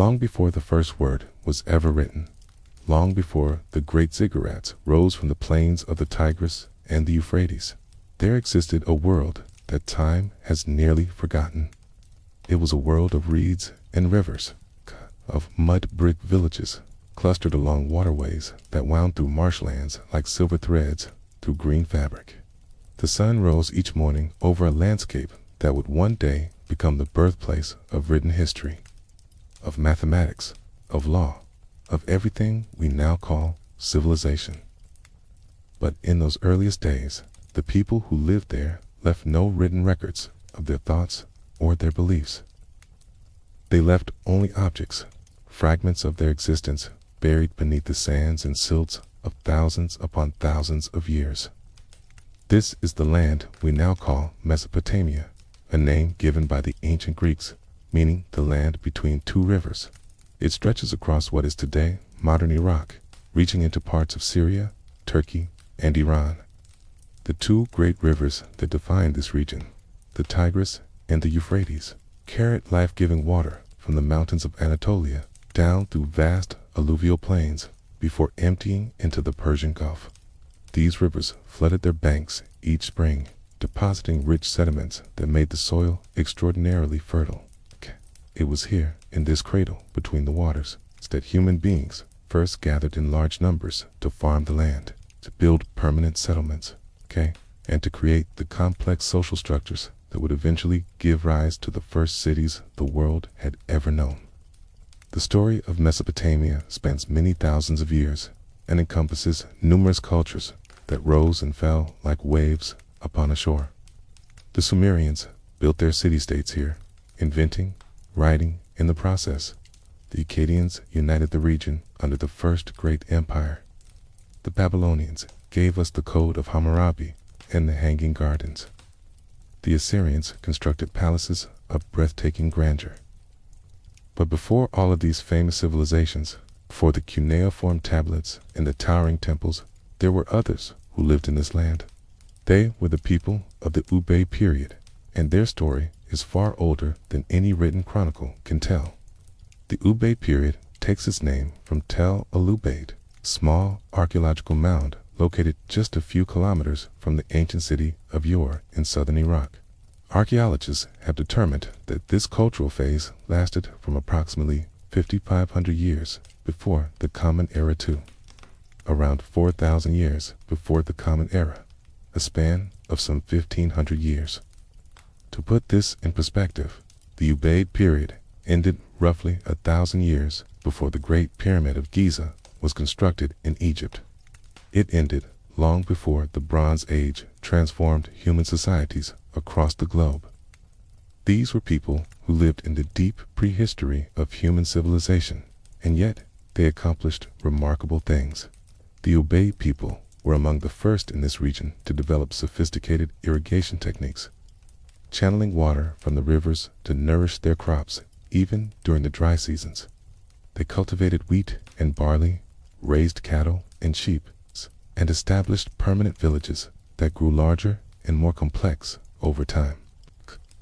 long before the first word was ever written, long before the great ziggurats rose from the plains of the Tigris and the Euphrates, there existed a world that time has nearly forgotten. It was a world of reeds and rivers, of mud brick villages clustered along waterways that wound through marshlands like silver threads through green fabric. The sun rose each morning over a landscape that would one day become the birthplace of written history, of mathematics, of law, of everything we now call civilization. But in those earliest days, the people who lived there left no written records of their thoughts or their beliefs. They left only objects, fragments of their existence buried beneath the sands and silts of thousands upon thousands of years. This is the land we now call Mesopotamia, a name given by the ancient Greeks, meaning the land between two rivers. It stretches across what is today modern Iraq, reaching into parts of Syria, Turkey, and Iran. The two great rivers that define this region, the Tigris and the Euphrates, carried life-giving water from the mountains of Anatolia down through vast alluvial plains before emptying into the Persian Gulf. These rivers flooded their banks each spring, depositing rich sediments that made the soil extraordinarily fertile. It was here, in this cradle between the waters, that human beings first gathered in large numbers to farm the land, to build permanent settlements, and to create the complex social structures that would eventually give rise to the first cities the world had ever known. The story of Mesopotamia spans many thousands of years and encompasses numerous cultures that rose and fell like waves upon a shore. The Sumerians built their city-states here, inventing, writing in the process. The Akkadians united the region under the first great empire. The Babylonians gave us the Code of Hammurabi and the Hanging Gardens. The Assyrians constructed palaces of breathtaking grandeur. But before all of these famous civilizations, before the cuneiform tablets and the towering temples, there were others who lived in this land. They were the people of the Ubaid period, and their story is far older than any written chronicle can tell. The Ubaid period takes its name from Tel el-Ubaid, a small archaeological mound located just a few kilometers from the ancient city of Ur in southern Iraq. Archaeologists have determined that this cultural phase lasted from approximately 5,500 years before the Common Era to around 4,000 years before the Common Era, a span of some 1,500 years. To put this in perspective, the Ubaid period ended roughly 1,000 years before the Great Pyramid of Giza was constructed in Egypt. It ended long before the Bronze Age transformed human societies across the globe. These were people who lived in the deep prehistory of human civilization, and yet they accomplished remarkable things. The Ubaid people were among the first in this region to develop sophisticated irrigation techniques, channeling water from the rivers to nourish their crops even during the dry seasons. They cultivated wheat and barley, raised cattle and sheep, and established permanent villages that grew larger and more complex over time.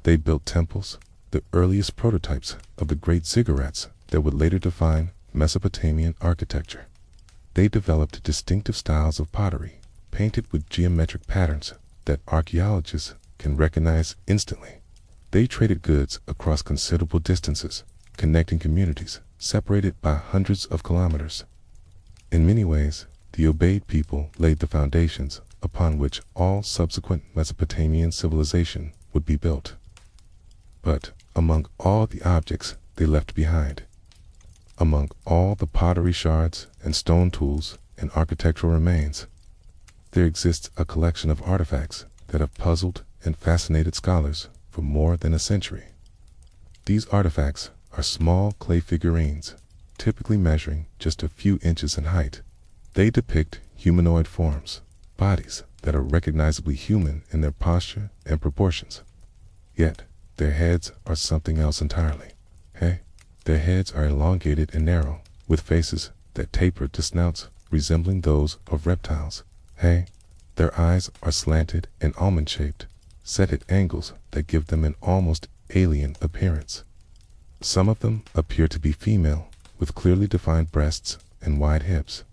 They built temples, the earliest prototypes of the great ziggurats that would later define Mesopotamian architecture. They developed distinctive styles of pottery, painted with geometric patterns that archaeologists can recognize instantly. They traded goods across considerable distances, connecting communities separated by hundreds of kilometers. In many ways, the Ubaid people laid the foundations upon which all subsequent Mesopotamian civilization would be built. But among all the objects they left behind, among all the pottery shards and stone tools and architectural remains, there exists a collection of artifacts that have puzzled and fascinated scholars for more than a century. These artifacts are small clay figurines, typically measuring just a few inches in height. They depict humanoid forms, bodies that are recognizably human in their posture and proportions. Yet, their heads are something else entirely. Their heads are elongated and narrow, with faces that taper to snouts resembling those of reptiles. Their eyes are slanted and almond-shaped, set at angles that give them an almost alien appearance. Some of them appear to be female, with clearly defined breasts and wide hips.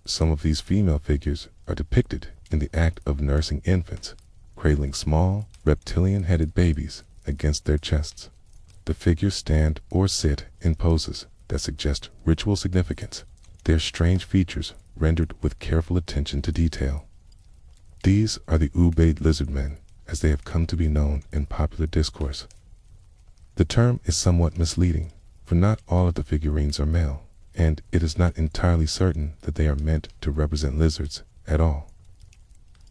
Some of these female figures are depicted in the act of nursing infants, cradling small, reptilian-headed babies against their chests. The figures stand or sit in poses that suggest ritual significance, their strange features rendered with careful attention to detail. These are the Ubaid Lizardmen, as they have come to be known in popular discourse. The term is somewhat misleading, for not all of the figurines are male, and it is not entirely certain that they are meant to represent lizards at all.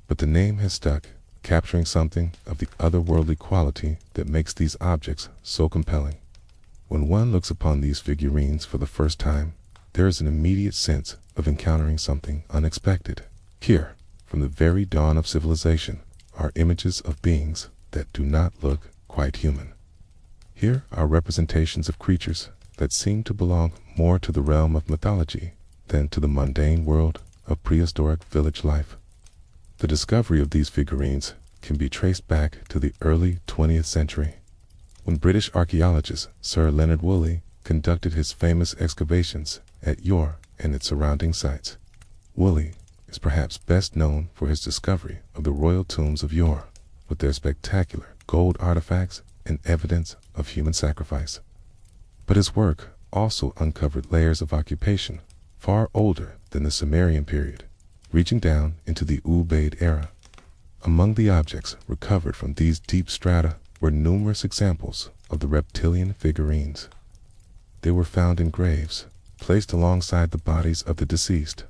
But the name has stuck, capturing something of the otherworldly quality that makes these objects so compelling. When one looks upon these figurines for the first time, there is an immediate sense of encountering something unexpected. Here, from the very dawn of civilization, are images of beings that do not look quite human. Here are representations of creatures that seem to belong more to the realm of mythology than to the mundane world of prehistoric village life. The discovery of these figurines can be traced back to the early 20th century, when British archaeologist Sir Leonard Woolley conducted his famous excavations at Ur and its surrounding sites. Woolley is perhaps best known for his discovery of the royal tombs of Ur, with their spectacular gold artifacts and evidence of human sacrifice. But his work also uncovered layers of occupation far older than the Sumerian period, reaching down into the Ubaid era. Among the objects recovered from these deep strata were numerous examples of the reptilian figurines. They were found in graves, placed alongside the bodies of the deceased.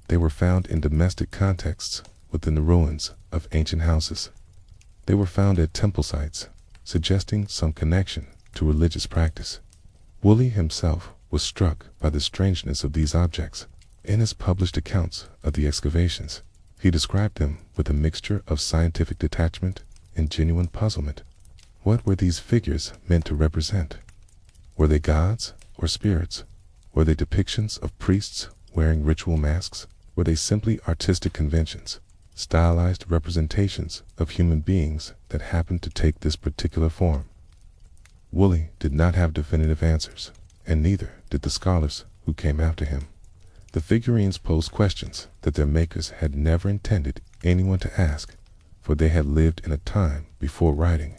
They were found in domestic contexts within the ruins of ancient houses. They were found at temple sites, suggesting some connection to religious practice. Woolley himself was struck by the strangeness of these objects. In his published accounts of the excavations, he described them with a mixture of scientific detachment and genuine puzzlement. What were these figures meant to represent? Were they gods or spirits? Were they depictions of priests wearing ritual masks? Were they simply artistic conventions, stylized representations of human beings that happened to take this particular form? Woolley did not have definitive answers, and neither did the scholars who came after him. The figurines posed questions that their makers had never intended anyone to ask, for they had lived in a time before writing,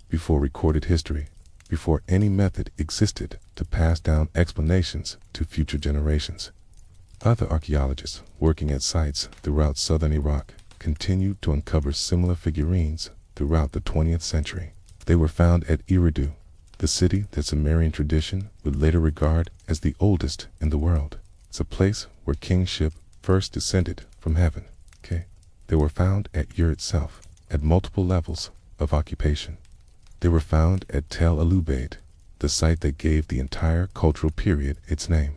before recorded history, before any method existed to pass down explanations to future generations. Other archaeologists working at sites throughout southern Iraq continued to uncover similar figurines throughout the 20th century. They were found at Eridu, the city that Sumerian tradition would later regard as the oldest in the world. It's a place where kingship first descended from heaven. They were found at Ur itself, at multiple levels of occupation. They were found at Tel el-Ubaid, the site that gave the entire cultural period its name.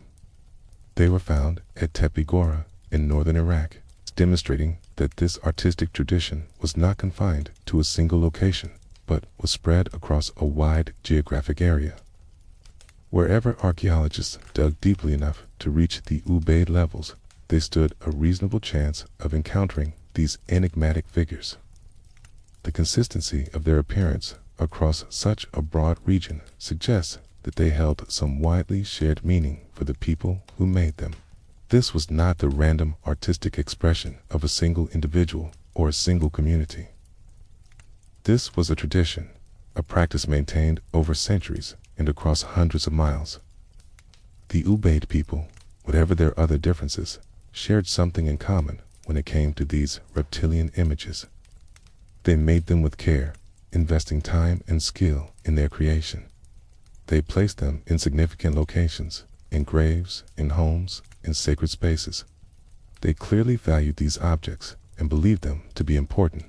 They were found at Tepe Gora in northern Iraq, demonstrating that this artistic tradition was not confined to a single location, but was spread across a wide geographic area. Wherever archaeologists dug deeply enough to reach the Ubaid levels, they stood a reasonable chance of encountering these enigmatic figures. The consistency of their appearance across such a broad region suggests that they held some widely shared meaning for the people who made them. This was not the random artistic expression of a single individual or a single community. This was a tradition, a practice maintained over centuries and across hundreds of miles. The Ubaid people, whatever their other differences, shared something in common when it came to these reptilian images. They made them with care, investing time and skill in their creation. They placed them in significant locations, in graves, in homes, in sacred spaces. They clearly valued these objects and believed them to be important.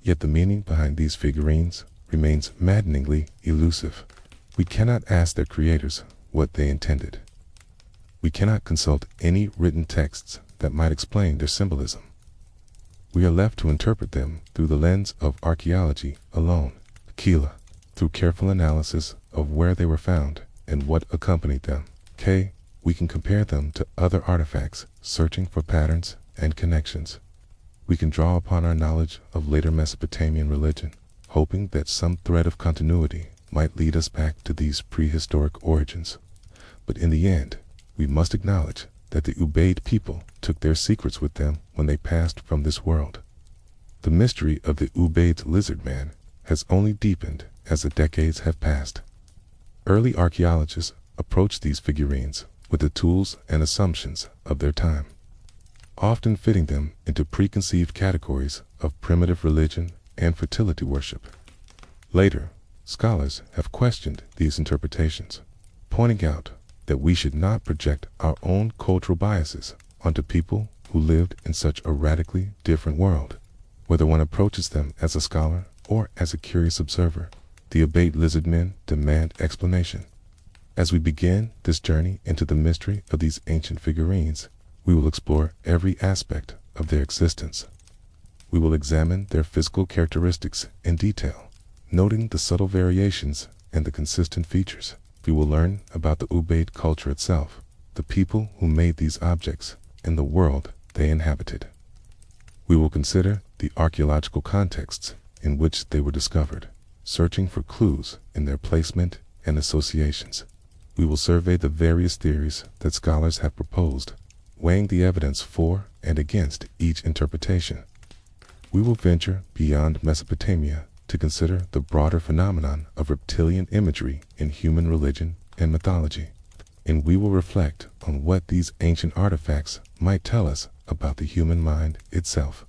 Yet the meaning behind these figurines remains maddeningly elusive. We cannot ask their creators what they intended. We cannot consult any written texts that might explain their symbolism. We are left to interpret them through the lens of archaeology alone, through careful analysis of where they were found and what accompanied them. We can compare them to other artifacts, searching for patterns and connections. We can draw upon our knowledge of later Mesopotamian religion, hoping that some thread of continuity might lead us back to these prehistoric origins. But in the end, we must acknowledge that the Ubaid people took their secrets with them when they passed from this world. The mystery of the Ubaid Lizardmen has only deepened as the decades have passed. Early archaeologists approached these figurines with the tools and assumptions of their time, often fitting them into preconceived categories of primitive religion and fertility worship. Later, scholars have questioned these interpretations, pointing out that we should not project our own cultural biases onto people who lived in such a radically different world. Whether one approaches them as a scholar or as a curious observer, the Ubaid Lizardmen demand explanation. As we begin this journey into the mystery of these ancient figurines, we will explore every aspect of their existence. We will examine their physical characteristics in detail, noting the subtle variations and the consistent features. We will learn about the Ubaid culture itself, the people who made these objects, and the world they inhabited. We will consider the archaeological contexts in which they were discovered, searching for clues in their placement and associations. We will survey the various theories that scholars have proposed, weighing the evidence for and against each interpretation. We will venture beyond Mesopotamia to consider the broader phenomenon of reptilian imagery in human religion and mythology, and we will reflect on what these ancient artifacts might tell us about the human mind itself,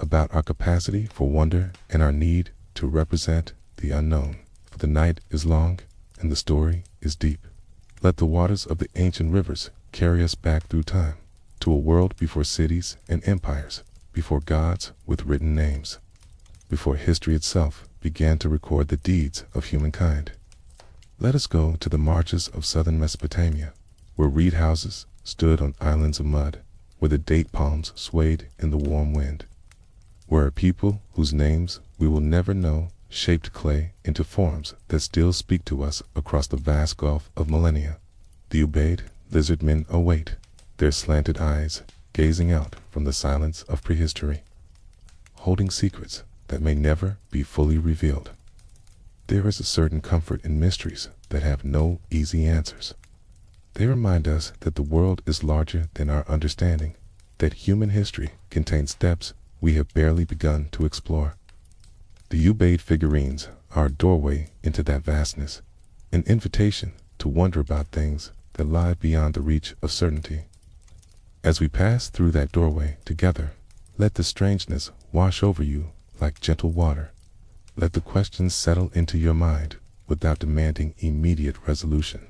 about our capacity for wonder and our need to represent the unknown. For the night is long and the story is deep. Let the waters of the ancient rivers carry us back through time, to a world before cities and empires, before gods with written names, before history itself began to record the deeds of humankind. Let us go to the marches of southern Mesopotamia, where reed houses stood on islands of mud, where the date palms swayed in the warm wind, where a people whose names we will never know shaped clay into forms that still speak to us across the vast gulf of millennia. The Ubaid Lizardmen await, their slanted eyes gazing out from the silence of prehistory, holding secrets that may never be fully revealed. There is a certain comfort in mysteries that have no easy answers. They remind us that the world is larger than our understanding, that human history contains depths we have barely begun to explore. The Ubaid figurines are a doorway into that vastness, an invitation to wonder about things that lie beyond the reach of certainty. As we pass through that doorway together, let the strangeness wash over you like gentle water. Let the questions settle into your mind without demanding immediate resolution.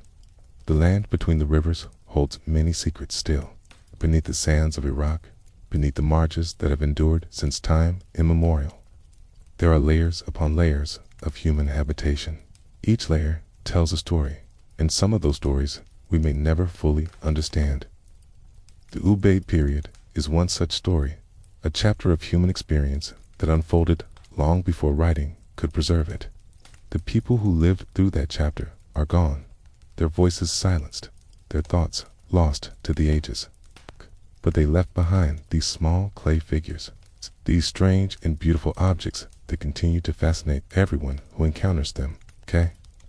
The land between the rivers holds many secrets still, beneath the sands of Iraq, beneath the marches that have endured since time immemorial. There are layers upon layers of human habitation. Each layer tells a story, and some of those stories we may never fully understand. The Ubaid period is one such story, a chapter of human experience that unfolded long before writing could preserve it. The people who lived through that chapter are gone, their voices silenced, their thoughts lost to the ages. But they left behind these small clay figures, these strange and beautiful objects that continue to fascinate everyone who encounters them.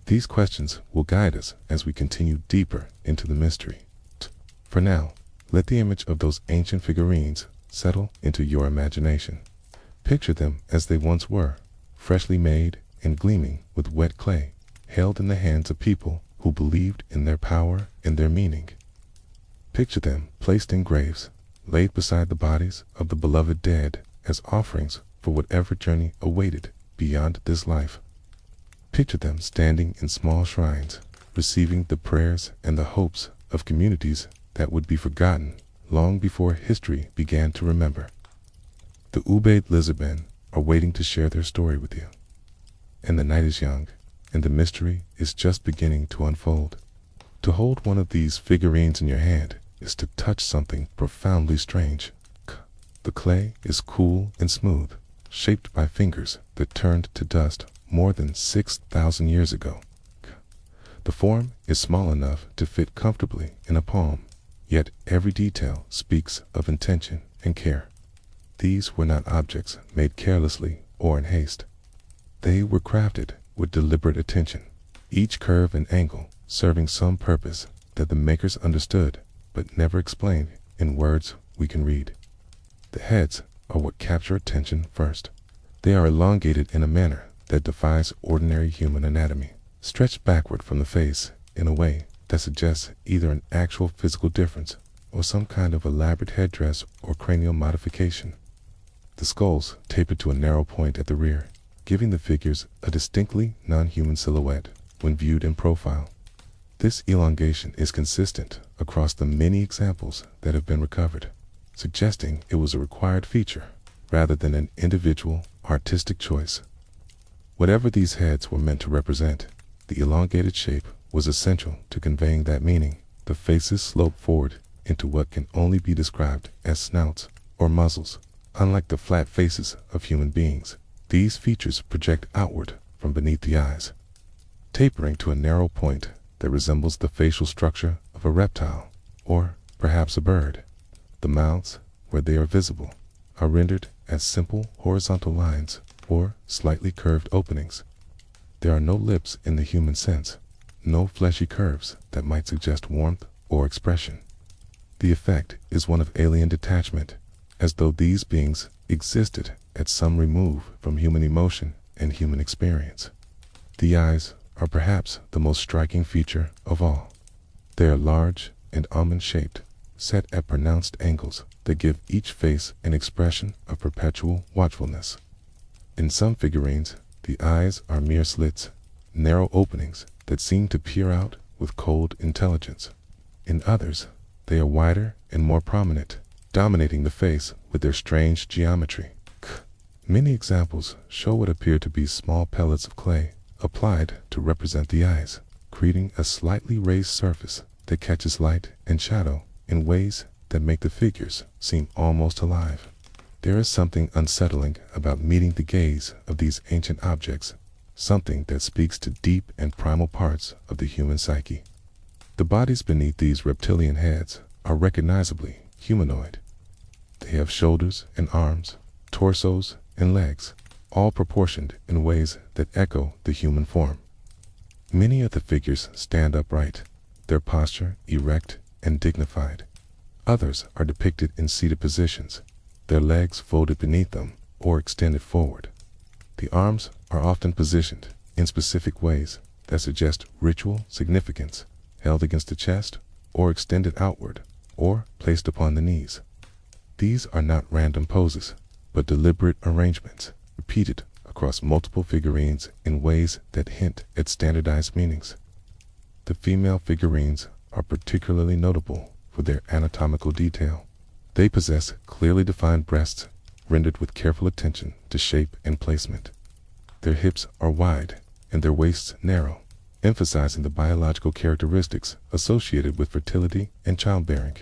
These questions will guide us as we continue deeper into the mystery. For now, let the image of those ancient figurines settle into your imagination. Picture them as they once were, freshly made and gleaming with wet clay, held in the hands of people who believed in their power and their meaning. Picture them placed in graves, laid beside the bodies of the beloved dead as offerings for whatever journey awaited beyond this life. Picture them standing in small shrines, receiving the prayers and the hopes of communities that would be forgotten long before history began to remember. The Ubaid Lizardmen are waiting to share their story with you. And the night is young, and the mystery is just beginning to unfold. To hold one of these figurines in your hand is to touch something profoundly strange. The clay is cool and smooth, shaped by fingers that turned to dust more than 6,000 years ago. The form is small enough to fit comfortably in a palm, yet every detail speaks of intention and care. These were not objects made carelessly or in haste. They were crafted with deliberate attention, each curve and angle serving some purpose that the makers understood but never explained in words we can read. The heads are what capture attention first. They are elongated in a manner that defies ordinary human anatomy, stretched backward from the face in a way that suggests either an actual physical difference or some kind of elaborate headdress or cranial modification. The skulls taper to a narrow point at the rear, giving the figures a distinctly non-human silhouette when viewed in profile. This elongation is consistent across the many examples that have been recovered, suggesting it was a required feature rather than an individual artistic choice. Whatever these heads were meant to represent, the elongated shape was essential to conveying that meaning. The faces slope forward into what can only be described as snouts or muzzles. Unlike the flat faces of human beings, these features project outward from beneath the eyes, tapering to a narrow point that resembles the facial structure of a reptile, or perhaps a bird. The mouths, where they are visible, are rendered as simple horizontal lines or slightly curved openings. There are no lips in the human sense, no fleshy curves that might suggest warmth or expression. The effect is one of alien detachment, as though these beings existed at some remove from human emotion and human experience. The eyes are perhaps the most striking feature of all. They are large and almond-shaped, set at pronounced angles that give each face an expression of perpetual watchfulness. In some figurines, the eyes are mere slits, narrow openings that seem to peer out with cold intelligence. In others, they are wider and more prominent, dominating the face with their strange geometry. Many examples show what appear to be small pellets of clay applied to represent the eyes, creating a slightly raised surface that catches light and shadow in ways that make the figures seem almost alive. There is something unsettling about meeting the gaze of these ancient objects, something that speaks to deep and primal parts of the human psyche. The bodies beneath these reptilian heads are recognizably humanoid. They have shoulders and arms, torsos and legs, all proportioned in ways that echo the human form. Many of the figures stand upright, their posture erect and dignified. Others are depicted in seated positions, their legs folded beneath them or extended forward. The arms are often positioned in specific ways that suggest ritual significance, held against the chest or extended outward or placed upon the knees. These are not random poses, but deliberate arrangements, repeated across multiple figurines in ways that hint at standardized meanings. The female figurines are particularly notable for their anatomical detail. They possess clearly defined breasts, rendered with careful attention to shape and placement. Their hips are wide and their waists narrow, emphasizing the biological characteristics associated with fertility and childbearing.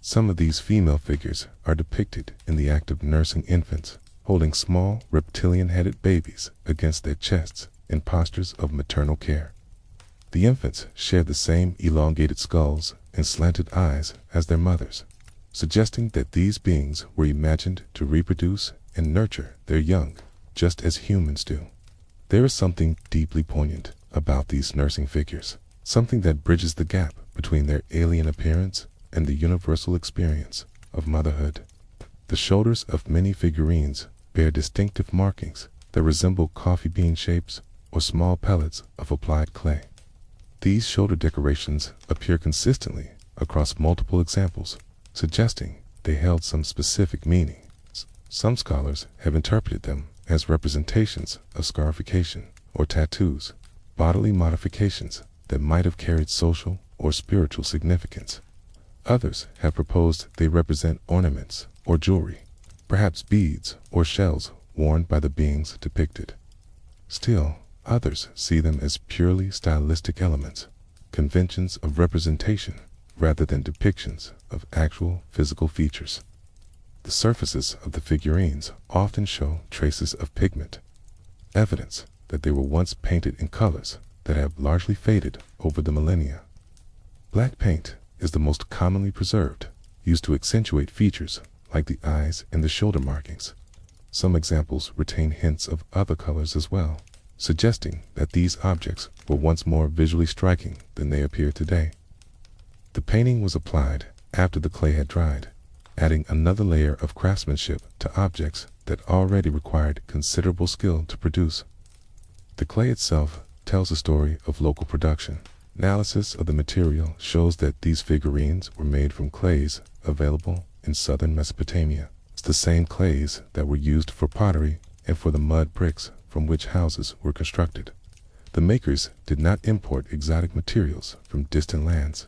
Some of these female figures are depicted in the act of nursing infants, holding small reptilian-headed babies against their chests in postures of maternal care. The infants share the same elongated skulls and slanted eyes as their mothers, suggesting that these beings were imagined to reproduce and nurture their young, just as humans do. There is something deeply poignant about these nursing figures, something that bridges the gap between their alien appearance and the universal experience of motherhood. The shoulders of many figurines bear distinctive markings that resemble coffee bean shapes or small pellets of applied clay. These shoulder decorations appear consistently across multiple examples, suggesting they held some specific meaning. Some scholars have interpreted them as representations of scarification or tattoos, bodily modifications that might have carried social or spiritual significance. Others have proposed they represent ornaments or jewelry, perhaps beads or shells worn by the beings depicted. Still, others see them as purely stylistic elements, conventions of representation rather than depictions of actual physical features. The surfaces of the figurines often show traces of pigment, evidence that they were once painted in colors that have largely faded over the millennia. Black paint is the most commonly preserved, used to accentuate features like the eyes and the shoulder markings. Some examples retain hints of other colors as well, suggesting that these objects were once more visually striking than they appear today. The painting was applied after the clay had dried, adding another layer of craftsmanship to objects that already required considerable skill to produce. The clay itself tells a story of local production. Analysis of the material shows that these figurines were made from clays available in southern Mesopotamia. It's the same clays that were used for pottery and for the mud bricks from which houses were constructed. The makers did not import exotic materials from distant lands.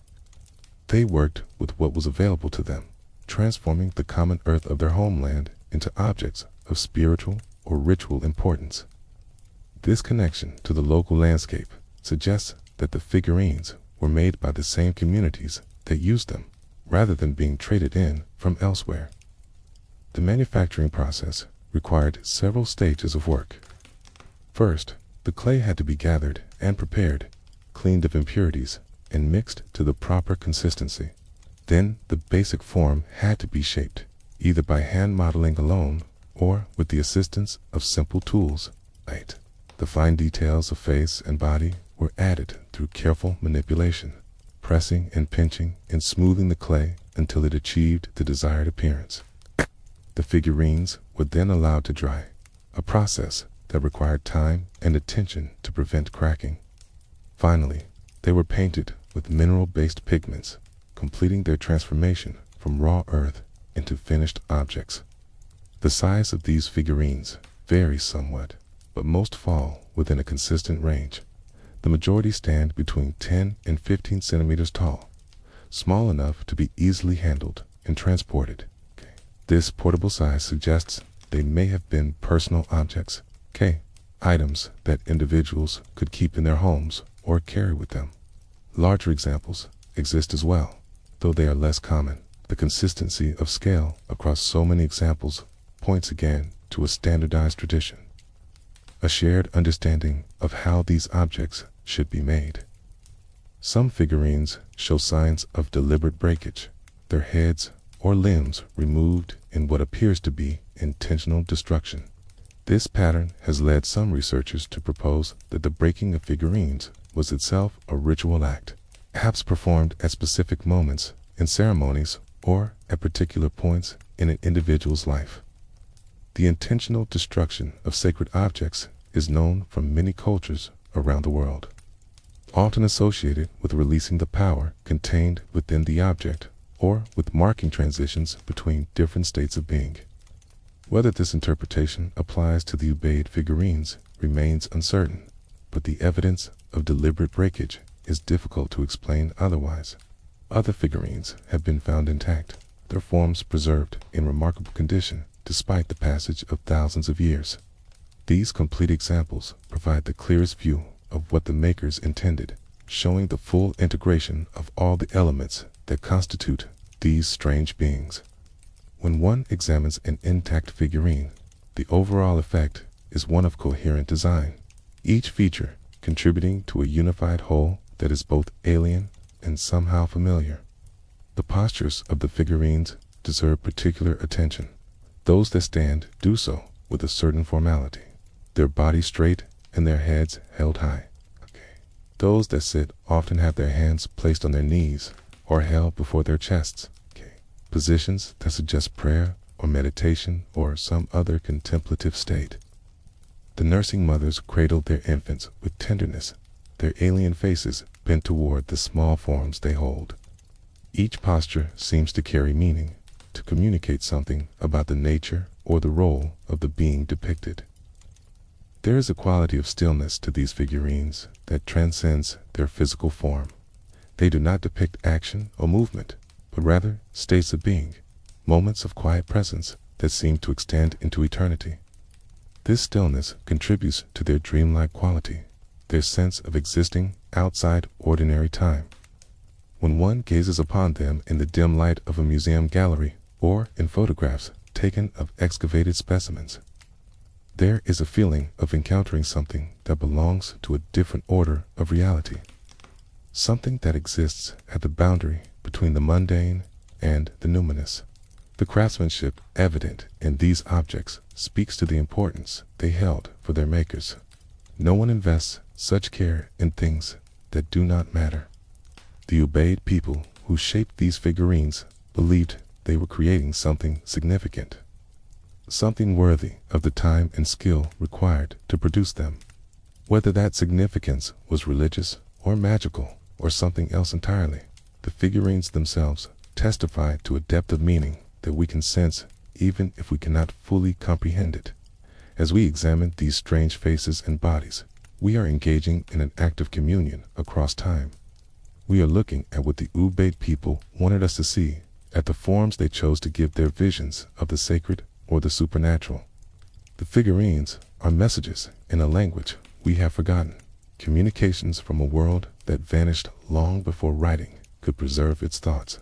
They worked with what was available to them, transforming the common earth of their homeland into objects of spiritual or ritual importance. This connection to the local landscape suggests that the figurines were made by the same communities that used them, rather than being traded in from elsewhere. The manufacturing process required several stages of work. First, the clay had to be gathered and prepared, cleaned of impurities, and mixed to the proper consistency. Then the basic form had to be shaped, either by hand modeling alone or with the assistance of simple tools. The fine details of face and body were added through careful manipulation, pressing and pinching and smoothing the clay until it achieved the desired appearance. The figurines were then allowed to dry, a process that required time and attention to prevent cracking. Finally, they were painted with mineral-based pigments, completing their transformation from raw earth into finished objects. The size of these figurines varies somewhat, but most fall within a consistent range. The majority stand between 10 and 15 centimeters tall, small enough to be easily handled and transported. This portable size suggests they may have been personal objects, items that individuals could keep in their homes or carry with them. Larger examples exist as well, though they are less common. The consistency of scale across so many examples points again to a standardized tradition, a shared understanding of how these objects should be made. Some figurines show signs of deliberate breakage, their heads or limbs removed in what appears to be intentional destruction. This pattern has led some researchers to propose that the breaking of figurines was itself a ritual act, perhaps performed at specific moments in ceremonies or at particular points in an individual's life. The intentional destruction of sacred objects is known from many cultures around the world, often associated with releasing the power contained within the object or with marking transitions between different states of being. Whether this interpretation applies to the Ubaid figurines remains uncertain, but the evidence of deliberate breakage is difficult to explain otherwise. Other figurines have been found intact, their forms preserved in remarkable condition despite the passage of thousands of years. These complete examples provide the clearest view of what the makers intended, showing the full integration of all the elements that constitute these strange beings. When one examines an intact figurine, the overall effect is one of coherent design, each feature contributing to a unified whole that is both alien and somehow familiar. The postures of the figurines deserve particular attention. Those that stand do so with a certain formality, their bodies straight and their heads held high. Those that sit often have their hands placed on their knees or held before their chests, positions that suggest prayer or meditation or some other contemplative state. The nursing mothers cradle their infants with tenderness, their alien faces bent toward the small forms they hold. Each posture seems to carry meaning, to communicate something about the nature or the role of the being depicted. There is a quality of stillness to these figurines that transcends their physical form. They do not depict action or movement, but rather states of being, moments of quiet presence that seem to extend into eternity. This stillness contributes to their dreamlike quality, their sense of existing outside ordinary time. When one gazes upon them in the dim light of a museum gallery or in photographs taken of excavated specimens, there is a feeling of encountering something that belongs to a different order of reality, something that exists at the boundary between the mundane and the numinous. The craftsmanship evident in these objects speaks to the importance they held for their makers. No one invests such care in things that do not matter. The Ubaid people who shaped these figurines believed they were creating something significant, something worthy of the time and skill required to produce them. Whether that significance was religious or magical or something else entirely, the figurines themselves testify to a depth of meaning that we can sense even if we cannot fully comprehend it. As we examine these strange faces and bodies, we are engaging in an act of communion across time. We are looking at what the Ubaid people wanted us to see, at the forms they chose to give their visions of the sacred or the supernatural. The figurines are messages in a language we have forgotten, communications from a world that vanished long before writing could preserve its thoughts.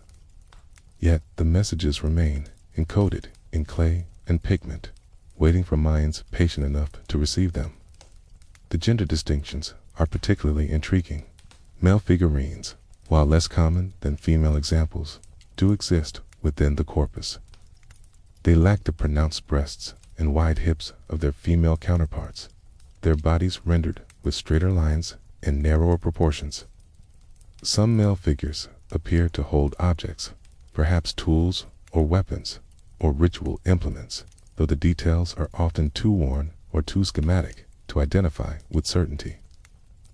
Yet the messages remain encoded in clay and pigment, waiting for minds patient enough to receive them. The gender distinctions are particularly intriguing. Male figurines, while less common than female examples, do exist within the corpus. They lack the pronounced breasts and wide hips of their female counterparts, their bodies rendered with straighter lines and narrower proportions. Some male figures appear to hold objects, perhaps tools or weapons or ritual implements, though the details are often too worn or too schematic to identify with certainty.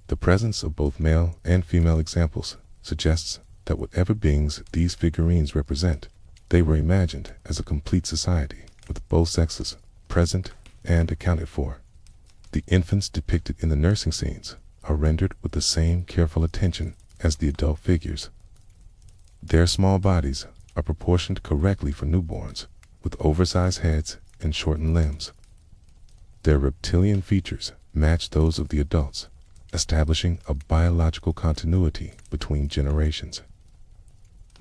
The presence of both male and female examples suggests that whatever beings these figurines represent, they were imagined as a complete society with both sexes present and accounted for. The infants depicted in the nursing scenes are rendered with the same careful attention as the adult figures. Their small bodies are proportioned correctly for newborns, with oversized heads and shortened limbs. Their reptilian features match those of the adults, establishing a biological continuity between generations.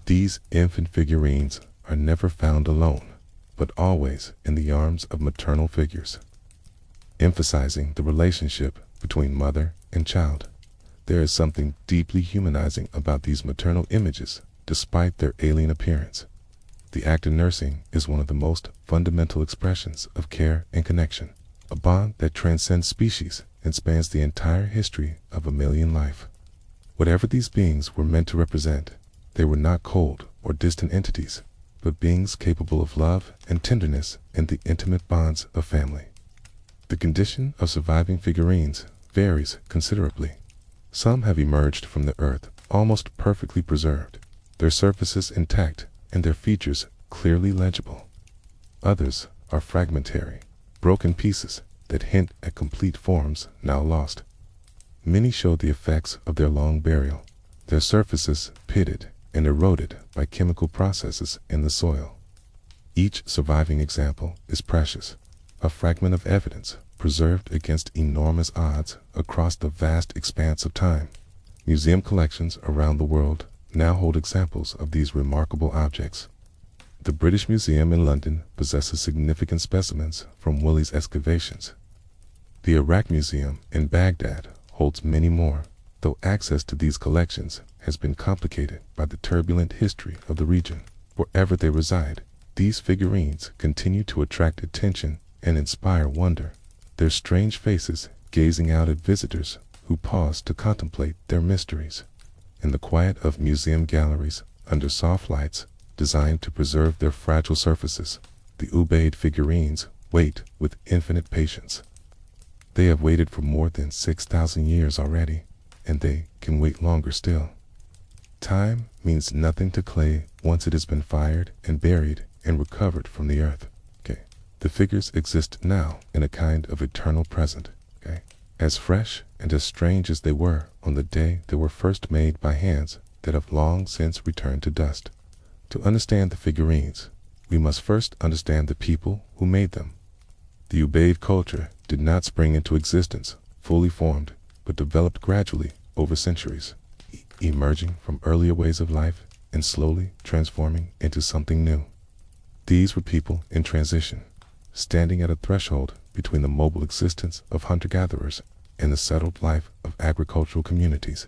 These infant figurines are never found alone, but always in the arms of maternal figures, emphasizing the relationship between mother and child. There is something deeply humanizing about these maternal images, despite their alien appearance. The act of nursing is one of the most fundamental expressions of care and connection, a bond that transcends species and spans the entire history of mammalian life. Whatever these beings were meant to represent, they were not cold or distant entities, but beings capable of love and tenderness and the intimate bonds of family. The condition of surviving figurines varies considerably. Some have emerged from the earth almost perfectly preserved, their surfaces intact and their features clearly legible. Others are fragmentary, broken pieces that hint at complete forms now lost. Many show the effects of their long burial, their surfaces pitted and eroded by chemical processes in the soil. Each surviving example is precious, a fragment of evidence preserved against enormous odds across the vast expanse of time. Museum collections around the world now hold examples of these remarkable objects. The British Museum in London possesses significant specimens from Woolley's excavations. The Iraq Museum in Baghdad holds many more, though access to these collections has been complicated by the turbulent history of the region. Wherever they reside, these figurines continue to attract attention and inspire wonder, their strange faces gazing out at visitors who pause to contemplate their mysteries. In the quiet of museum galleries, under soft lights designed to preserve their fragile surfaces, the Ubaid figurines wait with infinite patience. They have waited for more than 6,000 years already, and they can wait longer still. Time means nothing to clay once it has been fired and buried and recovered from the earth. The figures exist now in a kind of eternal present, as fresh and as strange as they were on the day they were first made by hands that have long since returned to dust. To understand the figurines, we must first understand the people who made them. The Ubaid culture did not spring into existence fully formed, but developed gradually over centuries, emerging from earlier ways of life and slowly transforming into something new. These were people in transition, standing at a threshold between the mobile existence of hunter-gatherers and the settled life of agricultural communities.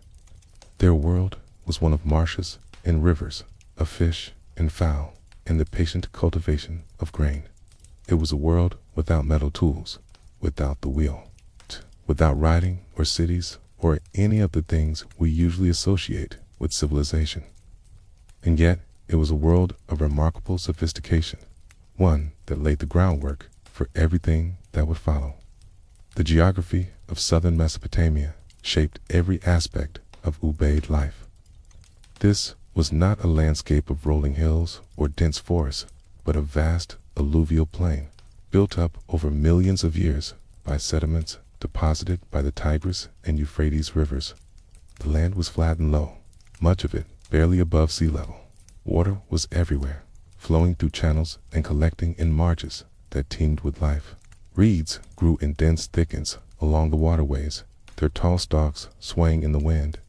Their world was one of marshes and rivers, of fish and fowl, and the patient cultivation of grain. It was a world without metal tools, without the wheel, without writing or cities or any of the things we usually associate with civilization. And yet, it was a world of remarkable sophistication, one that laid the groundwork for everything that would follow. The geography of southern Mesopotamia shaped every aspect of Ubaid life. This was not a landscape of rolling hills or dense forests, but a vast alluvial plain, built up over millions of years by sediments deposited by the Tigris and Euphrates rivers. The land was flat and low, much of it barely above sea level. Water was everywhere, flowing through channels and collecting in marshes that teemed with life. Reeds grew in dense thickets along the waterways, their tall stalks swaying in the wind.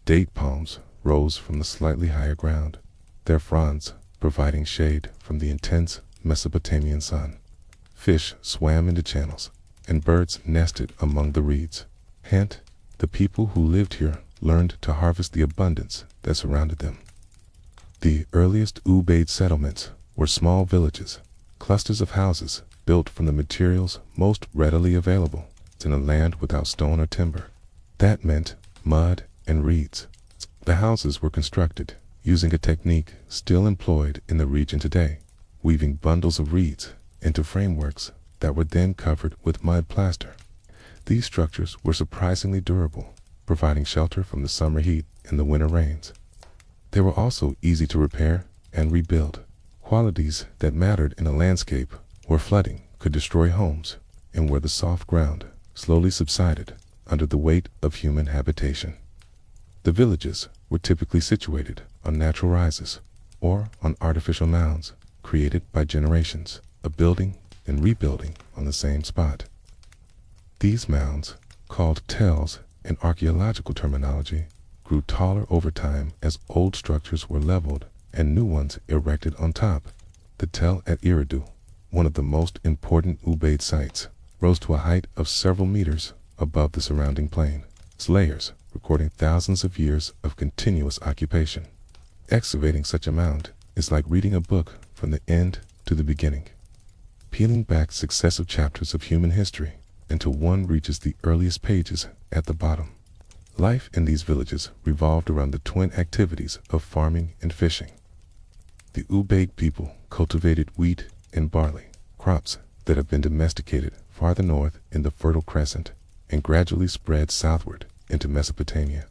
Date palms rose from the slightly higher ground, their fronds providing shade from the intense Mesopotamian sun. Fish swam into channels, and birds nested among the reeds. Hence, the people who lived here learned to harvest the abundance that surrounded them. The earliest Ubaid settlements were small villages, clusters of houses built from the materials most readily available in a land without stone or timber. That meant mud and reeds. The houses were constructed using a technique still employed in the region today, weaving bundles of reeds into frameworks that were then covered with mud plaster. These structures were surprisingly durable, providing shelter from the summer heat and the winter rains. They were also easy to repair and rebuild, qualities that mattered in a landscape where flooding could destroy homes and where the soft ground slowly subsided under the weight of human habitation. The villages were typically situated on natural rises or on artificial mounds created by generations of building and rebuilding on the same spot. These mounds, called tells in archaeological terminology, grew taller over time as old structures were leveled and new ones erected on top. The tell at Eridu, one of the most important Ubaid sites, rose to a height of several meters above the surrounding plain, its layers recording thousands of years of continuous occupation. Excavating such a mound is like reading a book from the end to the beginning, peeling back successive chapters of human history until one reaches the earliest pages at the bottom. Life in these villages revolved around the twin activities of farming and fishing. The Ubaid people cultivated wheat and barley, crops that have been domesticated farther north in the Fertile Crescent and gradually spread southward into Mesopotamia.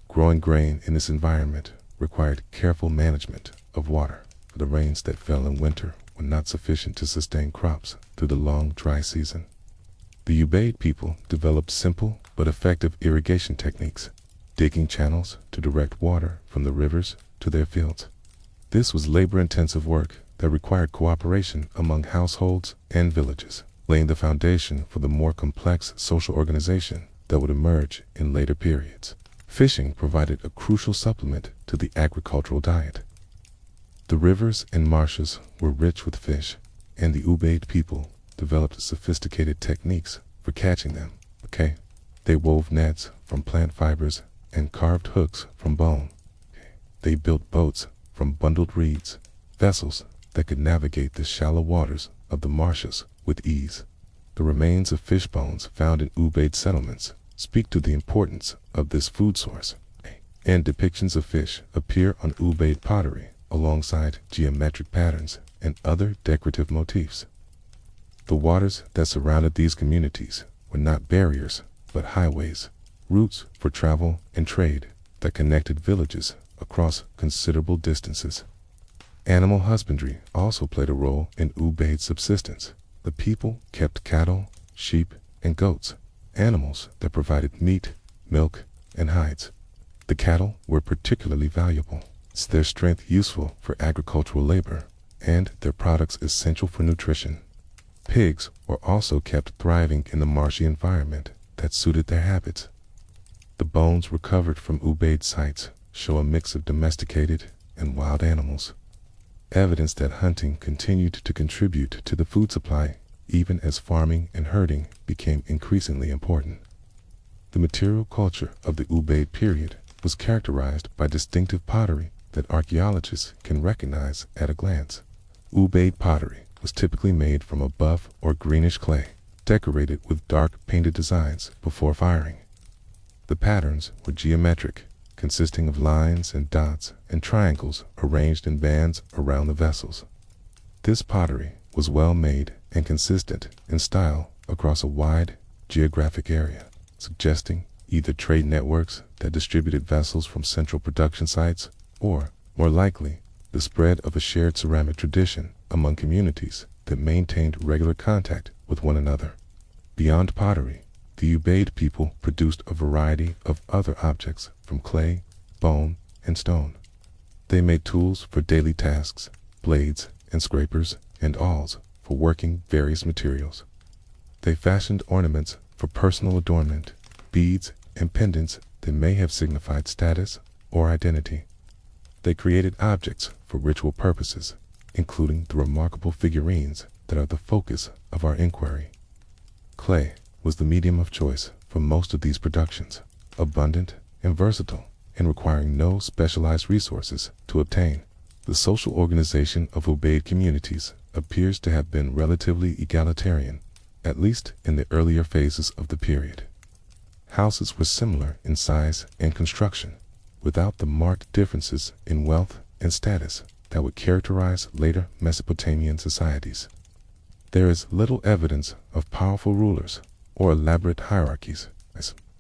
Growing grain in this environment required careful management of water, for the rains that fell in winter were not sufficient to sustain crops through the long dry season. The Ubaid people developed simple but effective irrigation techniques, digging channels to direct water from the rivers to their fields. This was labor-intensive work that required cooperation among households and villages, laying the foundation for the more complex social organization that would emerge in later periods. Fishing provided a crucial supplement to the agricultural diet. The rivers and marshes were rich with fish, and the Ubaid people developed sophisticated techniques for catching them. They wove nets from plant fibers and carved hooks from bone. They built boats from bundled reeds, vessels that could navigate the shallow waters of the marshes with ease. The remains of fish bones found in Ubaid settlements speak to the importance of this food source, and depictions of fish appear on Ubaid pottery alongside geometric patterns and other decorative motifs. The waters that surrounded these communities were not barriers, but highways, routes for travel and trade that connected villages across considerable distances. Animal husbandry also played a role in Ubaid subsistence. The people kept cattle, sheep, and goats, animals that provided meat, milk, and hides. The cattle were particularly valuable, their strength useful for agricultural labor, and their products essential for nutrition. Pigs were also kept thriving in the marshy environment that suited their habits. The bones recovered from Ubaid sites show a mix of domesticated and wild animals, evidence that hunting continued to contribute to the food supply even as farming and herding became increasingly important. The material culture of the Ubaid period was characterized by distinctive pottery that archaeologists can recognize at a glance. Ubaid pottery was typically made from a buff or greenish clay, decorated with dark painted designs before firing. The patterns were geometric, consisting of lines and dots and triangles arranged in bands around the vessels. This pottery was well made and consistent in style across a wide geographic area, suggesting either trade networks that distributed vessels from central production sites or, more likely, the spread of a shared ceramic tradition among communities that maintained regular contact with one another. Beyond pottery, the Ubaid people produced a variety of other objects from clay, bone, and stone. They made tools for daily tasks, blades and scrapers, and awls for working various materials. They fashioned ornaments for personal adornment, beads and pendants that may have signified status or identity. They created objects for ritual purposes, including the remarkable figurines that are the focus of our inquiry. Clay was the medium of choice for most of these productions, abundant and versatile, and requiring no specialized resources to obtain. The social organization of Ubaid communities appears to have been relatively egalitarian, at least in the earlier phases of the period. Houses were similar in size and construction, without the marked differences in wealth and status that would characterize later Mesopotamian societies. There is little evidence of powerful rulers or elaborate hierarchies,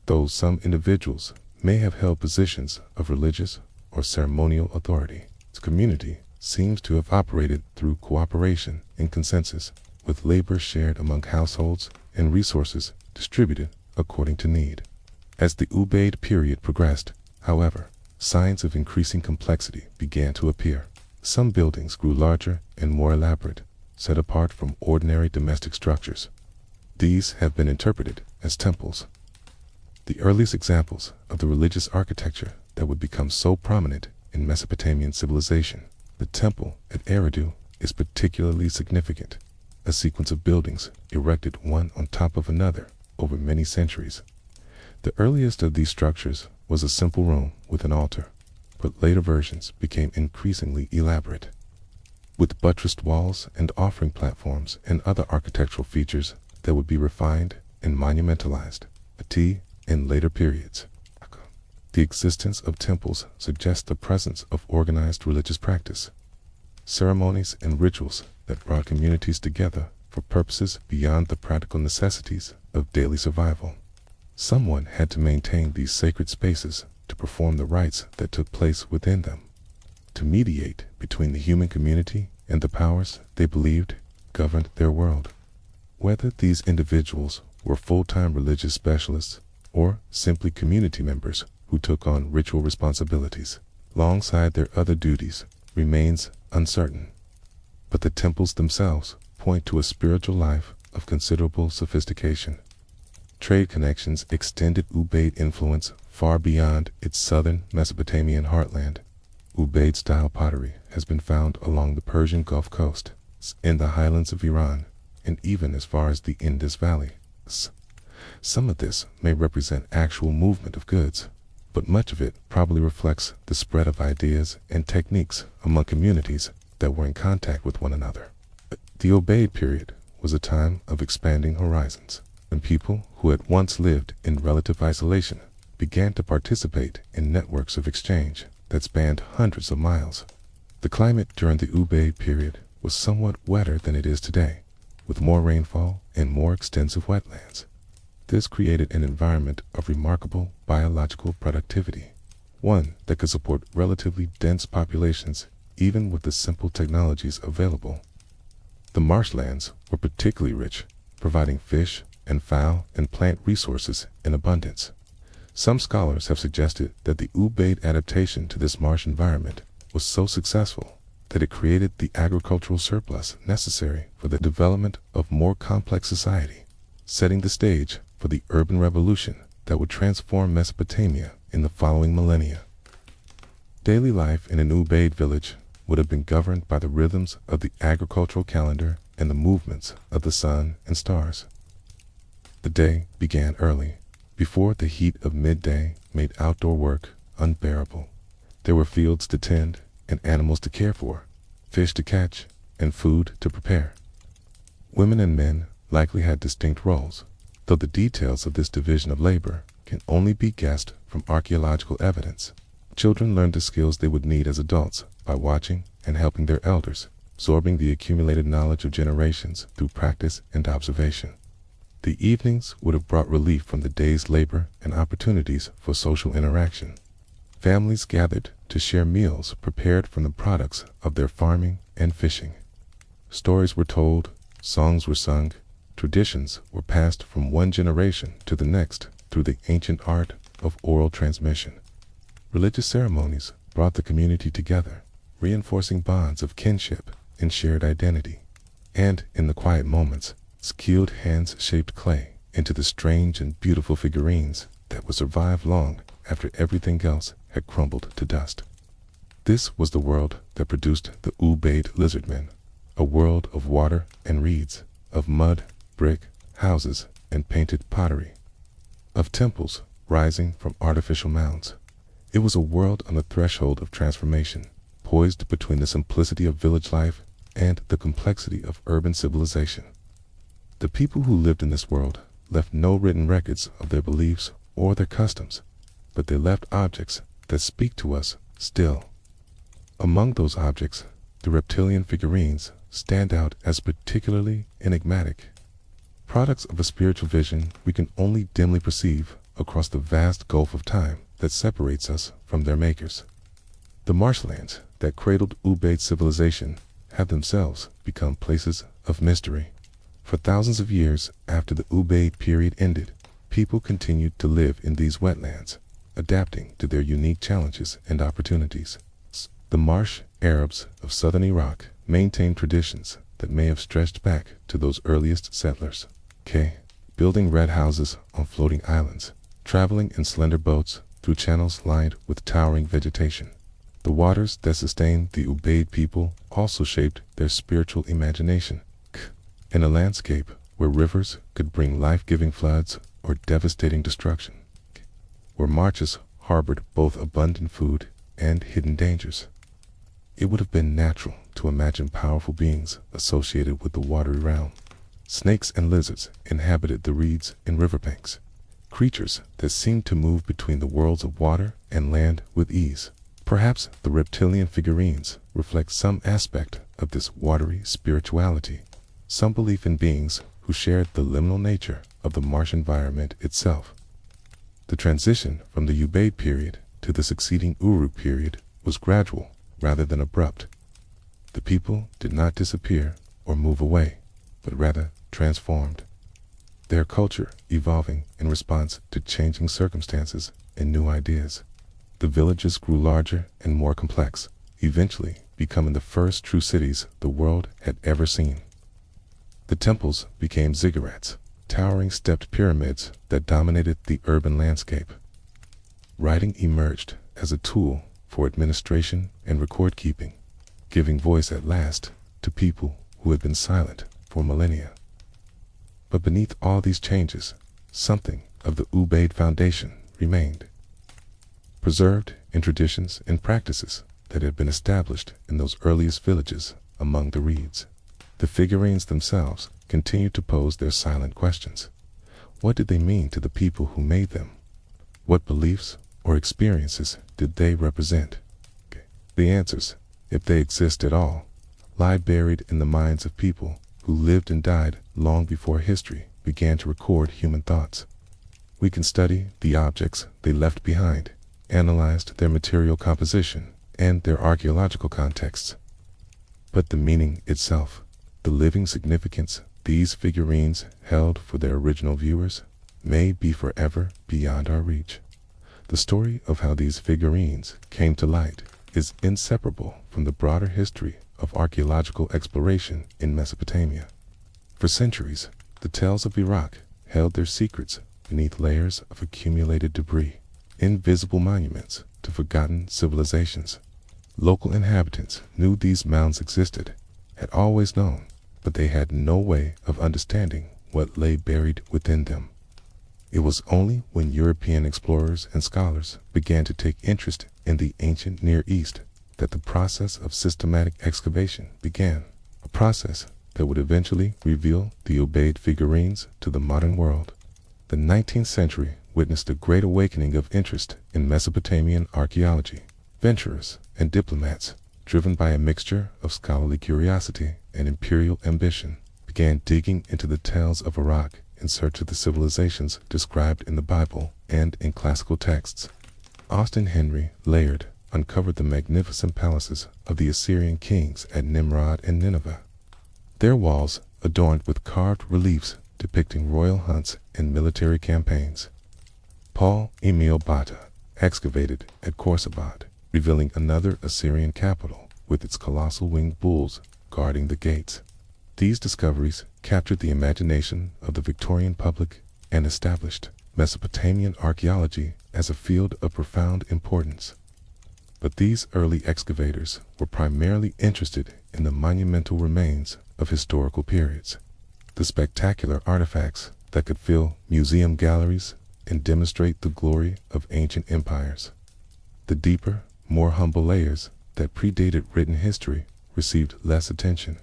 though some individuals may have held positions of religious or ceremonial authority. The community seems to have operated through cooperation and consensus, with labor shared among households and resources distributed according to need. As the Ubaid period progressed, however, signs of increasing complexity began to appear. Some buildings grew larger and more elaborate, set apart from ordinary domestic structures. These have been interpreted as temples. The earliest examples of the religious architecture that would become so prominent in Mesopotamian civilization, the temple at Eridu, is particularly significant, a sequence of buildings erected one on top of another over many centuries. The earliest of these structures was a simple room with an altar, but later versions became increasingly elaborate, with buttressed walls and offering platforms and other architectural features that would be refined and monumentalized in later periods. The existence of temples suggests the presence of organized religious practice, ceremonies and rituals that brought communities together for purposes beyond the practical necessities of daily survival. Someone had to maintain these sacred spaces to perform the rites that took place within them, to mediate between the human community and the powers they believed governed their world. Whether these individuals were full-time religious specialists or simply community members who took on ritual responsibilities alongside their other duties remains uncertain. But the temples themselves point to a spiritual life of considerable sophistication. Trade connections extended Ubaid influence far beyond its southern Mesopotamian heartland. Ubaid-style pottery has been found along the Persian Gulf Coast, in the highlands of Iran, and even as far as the Indus Valley. Some of this may represent actual movement of goods, but much of it probably reflects the spread of ideas and techniques among communities that were in contact with one another. The Ubaid period was a time of expanding horizons, when people who had once lived in relative isolation began to participate in networks of exchange that spanned hundreds of miles. The climate during the Ubaid period was somewhat wetter than it is today, with more rainfall and more extensive wetlands. This created an environment of remarkable biological productivity, one that could support relatively dense populations even with the simple technologies available. The marshlands were particularly rich, providing fish and fowl and plant resources in abundance. Some scholars have suggested that the Ubaid adaptation to this marsh environment was so successful that it created the agricultural surplus necessary for the development of more complex society, setting the stage for the urban revolution that would transform Mesopotamia in the following millennia. Daily life in an Ubaid village would have been governed by the rhythms of the agricultural calendar and the movements of the sun and stars. The day began early, before the heat of midday made outdoor work unbearable. There were fields to tend and animals to care for, fish to catch, and food to prepare. Women and men likely had distinct roles, though the details of this division of labor can only be guessed from archaeological evidence. Children learned the skills they would need as adults by watching and helping their elders, absorbing the accumulated knowledge of generations through practice and observation. The evenings would have brought relief from the day's labor and opportunities for social interaction. Families gathered to share meals prepared from the products of their farming and fishing. Stories were told, songs were sung, traditions were passed from one generation to the next through the ancient art of oral transmission. Religious ceremonies brought the community together, reinforcing bonds of kinship and shared identity. And in the quiet moments, skilled hands shaped clay into the strange and beautiful figurines that would survive long after everything else had crumbled to dust. This was the world that produced the Ubaid Lizardmen, a world of water and reeds, of mud, brick, houses, and painted pottery, of temples rising from artificial mounds. It was a world on the threshold of transformation, poised between the simplicity of village life and the complexity of urban civilization. The people who lived in this world left no written records of their beliefs or their customs, but they left objects that speak to us still. Among those objects, the reptilian figurines stand out as particularly enigmatic. Products of a spiritual vision we can only dimly perceive across the vast gulf of time that separates us from their makers. The marshlands that cradled Ubaid civilization have themselves become places of mystery. For thousands of years after the Ubaid period ended, people continued to live in these wetlands, adapting to their unique challenges and opportunities. The marsh Arabs of southern Iraq maintained traditions that may have stretched back to those earliest settlers. Building red houses on floating islands, traveling in slender boats through channels lined with towering vegetation. The waters that sustained the Ubaid people also shaped their spiritual imagination. In a landscape where rivers could bring life-giving floods or devastating destruction, where marshes harbored both abundant food and hidden dangers, it would have been natural to imagine powerful beings associated with the watery realm. Snakes and lizards inhabited the reeds and riverbanks, creatures that seemed to move between the worlds of water and land with ease. Perhaps the reptilian figurines reflect some aspect of this watery spirituality, some belief in beings who shared the liminal nature of the marsh environment itself. The transition from the Ubaid period to the succeeding Uru period was gradual rather than abrupt. The people did not disappear or move away, but rather transformed, their culture evolving in response to changing circumstances and new ideas. The villages grew larger and more complex, eventually becoming the first true cities the world had ever seen. The temples became ziggurats, towering stepped pyramids that dominated the urban landscape. Writing emerged as a tool for administration and record-keeping, giving voice at last to people who had been silent for millennia. But beneath all these changes, something of the Ubaid foundation remained, preserved in traditions and practices that had been established in those earliest villages among the reeds. The figurines themselves continued to pose their silent questions. What did they mean to the people who made them? What beliefs or experiences did they represent? The answers, if they exist at all, lie buried in the minds of people who lived and died long before history began to record human thoughts. We can study the objects they left behind, analyze their material composition and their archaeological contexts. But the meaning itself, the living significance these figurines held for their original viewers, may be forever beyond our reach. The story of how these figurines came to light is inseparable from the broader history of archaeological exploration in Mesopotamia. For centuries, the tales of Iraq held their secrets beneath layers of accumulated debris, invisible monuments to forgotten civilizations. Local inhabitants knew these mounds existed, had always known, but they had no way of understanding what lay buried within them. It was only when European explorers and scholars began to take interest in the ancient Near East that the process of systematic excavation began, a process that would eventually reveal the Ubaid figurines to the modern world. The 19th century witnessed a great awakening of interest in Mesopotamian archaeology. Venturers and diplomats, driven by a mixture of scholarly curiosity and imperial ambition, began digging into the tales of Iraq in search of the civilizations described in the Bible and in classical texts. Austin Henry Layard uncovered the magnificent palaces of the Assyrian kings at Nimrod and Nineveh. Their walls adorned with carved reliefs depicting royal hunts and military campaigns. Paul Emil Botta excavated at Khorsabad, revealing another Assyrian capital with its colossal winged bulls guarding the gates. These discoveries captured the imagination of the Victorian public and established Mesopotamian archaeology as a field of profound importance. But these early excavators were primarily interested in the monumental remains of historical periods, the spectacular artifacts that could fill museum galleries and demonstrate the glory of ancient empires. The deeper, more humble layers that predated written history received less attention.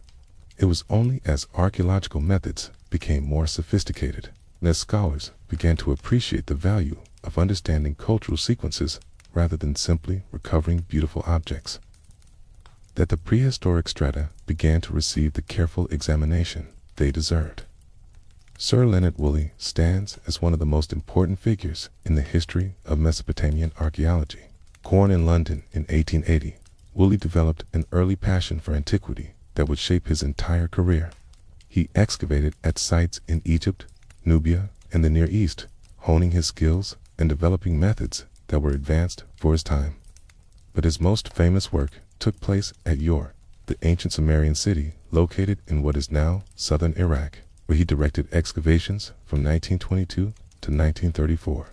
It was only as archaeological methods became more sophisticated and as scholars began to appreciate the value of understanding cultural sequences rather than simply recovering beautiful objects, that the prehistoric strata began to receive the careful examination they deserved. Sir Leonard Woolley stands as one of the most important figures in the history of Mesopotamian archaeology. Born in London in 1880, Woolley developed an early passion for antiquity that would shape his entire career. He excavated at sites in Egypt, Nubia, and the Near East, honing his skills and developing methods that were advanced for his time. But his most famous work took place at Ur, the ancient Sumerian city located in what is now southern Iraq, where he directed excavations from 1922 to 1934.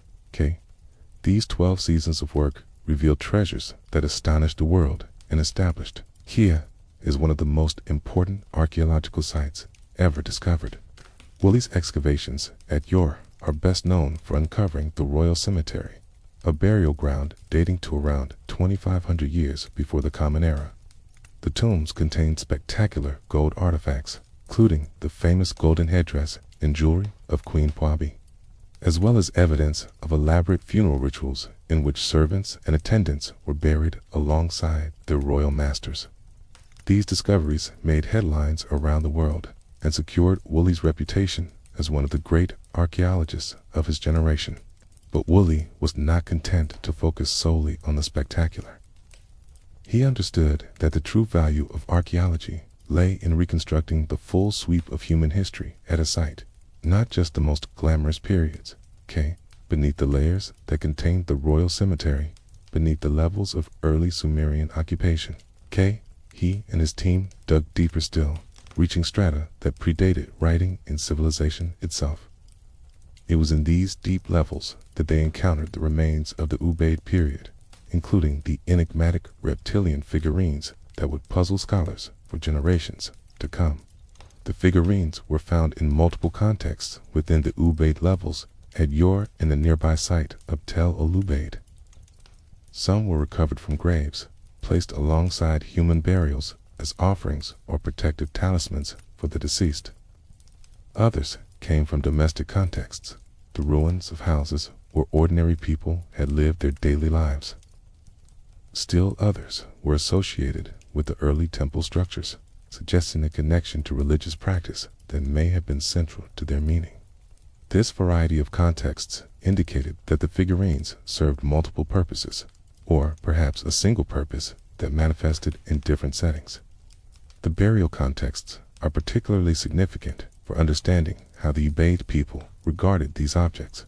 These 12 seasons of work revealed treasures that astonished the world and established Kia is one of the most important archaeological sites ever discovered. Woolley's excavations at Ur are best known for uncovering the Royal Cemetery, a burial ground dating to around 2,500 years before the Common Era. The tombs contain spectacular gold artifacts, including the famous golden headdress and jewelry of Queen Pwabi, as well as evidence of elaborate funeral rituals in which servants and attendants were buried alongside their royal masters. These discoveries made headlines around the world and secured Woolley's reputation as one of the great archaeologists of his generation. But Woolley was not content to focus solely on the spectacular. He understood that the true value of archaeology lay in reconstructing the full sweep of human history at a site, not just the most glamorous periods, beneath the layers that contained the royal cemetery, beneath the levels of early Sumerian occupation, he and his team dug deeper still, reaching strata that predated writing and civilization itself. It was in these deep levels that they encountered the remains of the Ubaid period, including the enigmatic reptilian figurines that would puzzle scholars for generations to come. The figurines were found in multiple contexts within the Ubaid levels at Ur and the nearby site of Tel el-Ubaid. Some were recovered from graves, placed alongside human burials as offerings or protective talismans for the deceased. Others came from domestic contexts, the ruins of houses where ordinary people had lived their daily lives. Still others were associated with the early temple structures, suggesting a connection to religious practice that may have been central to their meaning. This variety of contexts indicated that the figurines served multiple purposes, or perhaps a single purpose that manifested in different settings. The burial contexts are particularly significant for understanding how the Ubaid people regarded these objects.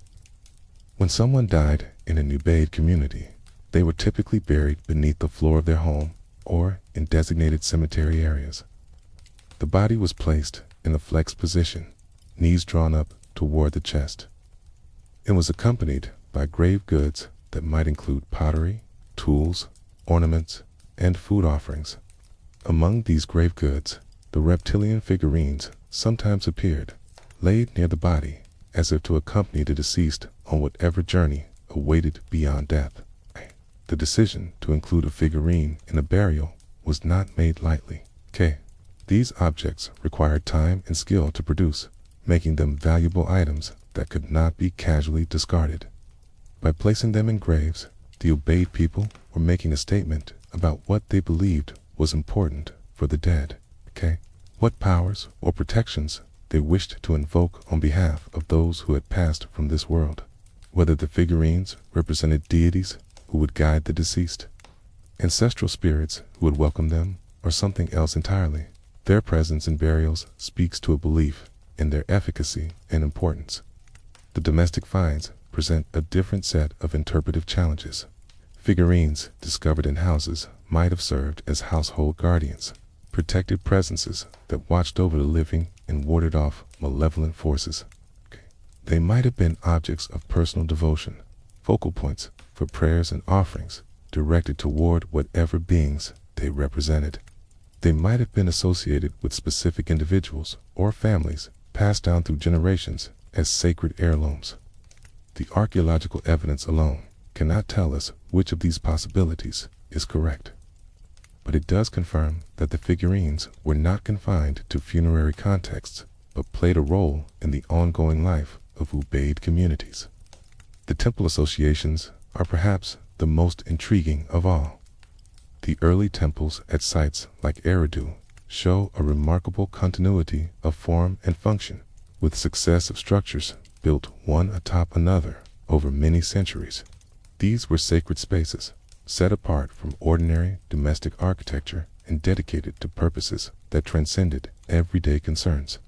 When someone died in an Ubaid community, they were typically buried beneath the floor of their home or in designated cemetery areas. The body was placed in a flexed position, knees drawn up toward the chest. It was accompanied by grave goods that might include pottery, tools, ornaments, and food offerings. Among these grave goods, the reptilian figurines sometimes appeared, laid near the body, as if to accompany the deceased on whatever journey awaited beyond death. The decision to include a figurine in a burial was not made lightly. These objects required time and skill to produce, making them valuable items that could not be casually discarded. By placing them in graves, the Ubaid people were making a statement about what they believed was important for the dead. What powers or protections they wished to invoke on behalf of those who had passed from this world. Whether the figurines represented deities who would guide the deceased, ancestral spirits who would welcome them, or something else entirely. Their presence in burials speaks to a belief in their efficacy and importance. The domestic finds present a different set of interpretive challenges. Figurines discovered in houses might have served as household guardians, protected presences that watched over the living and warded off malevolent forces. They might have been objects of personal devotion, focal points for prayers and offerings directed toward whatever beings they represented. They might have been associated with specific individuals or families, passed down through generations as sacred heirlooms. The archaeological evidence alone cannot tell us which of these possibilities is correct, but it does confirm that the figurines were not confined to funerary contexts, but played a role in the ongoing life of Ubaid communities. The temple associations are perhaps the most intriguing of all. The early temples at sites like Eridu show a remarkable continuity of form and function, with successive structures built one atop another over many centuries. These were sacred spaces, set apart from ordinary domestic architecture and dedicated to purposes that transcended everyday concerns.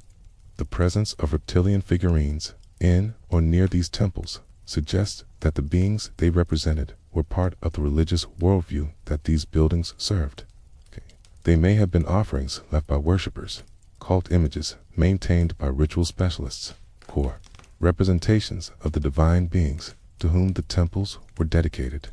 The presence of reptilian figurines in or near these temples suggests that the beings they represented were part of the religious worldview that these buildings served. They may have been offerings left by worshippers, cult images maintained by ritual specialists, or representations of the divine beings to whom the temples were dedicated.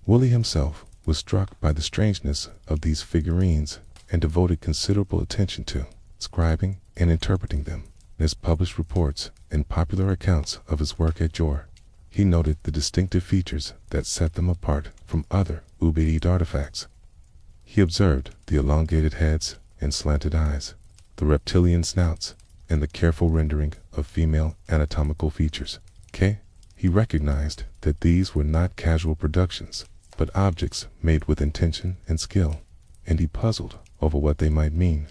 Woolley himself was struck by the strangeness of these figurines and devoted considerable attention to describing and interpreting them. In his published reports and popular accounts of his work at Jor, he noted the distinctive features that set them apart from other Ubaid artifacts. He observed the elongated heads and slanted eyes, the reptilian snouts, and the careful rendering of female anatomical features. He recognized that these were not casual productions, but objects made with intention and skill, and he puzzled over what they might mean.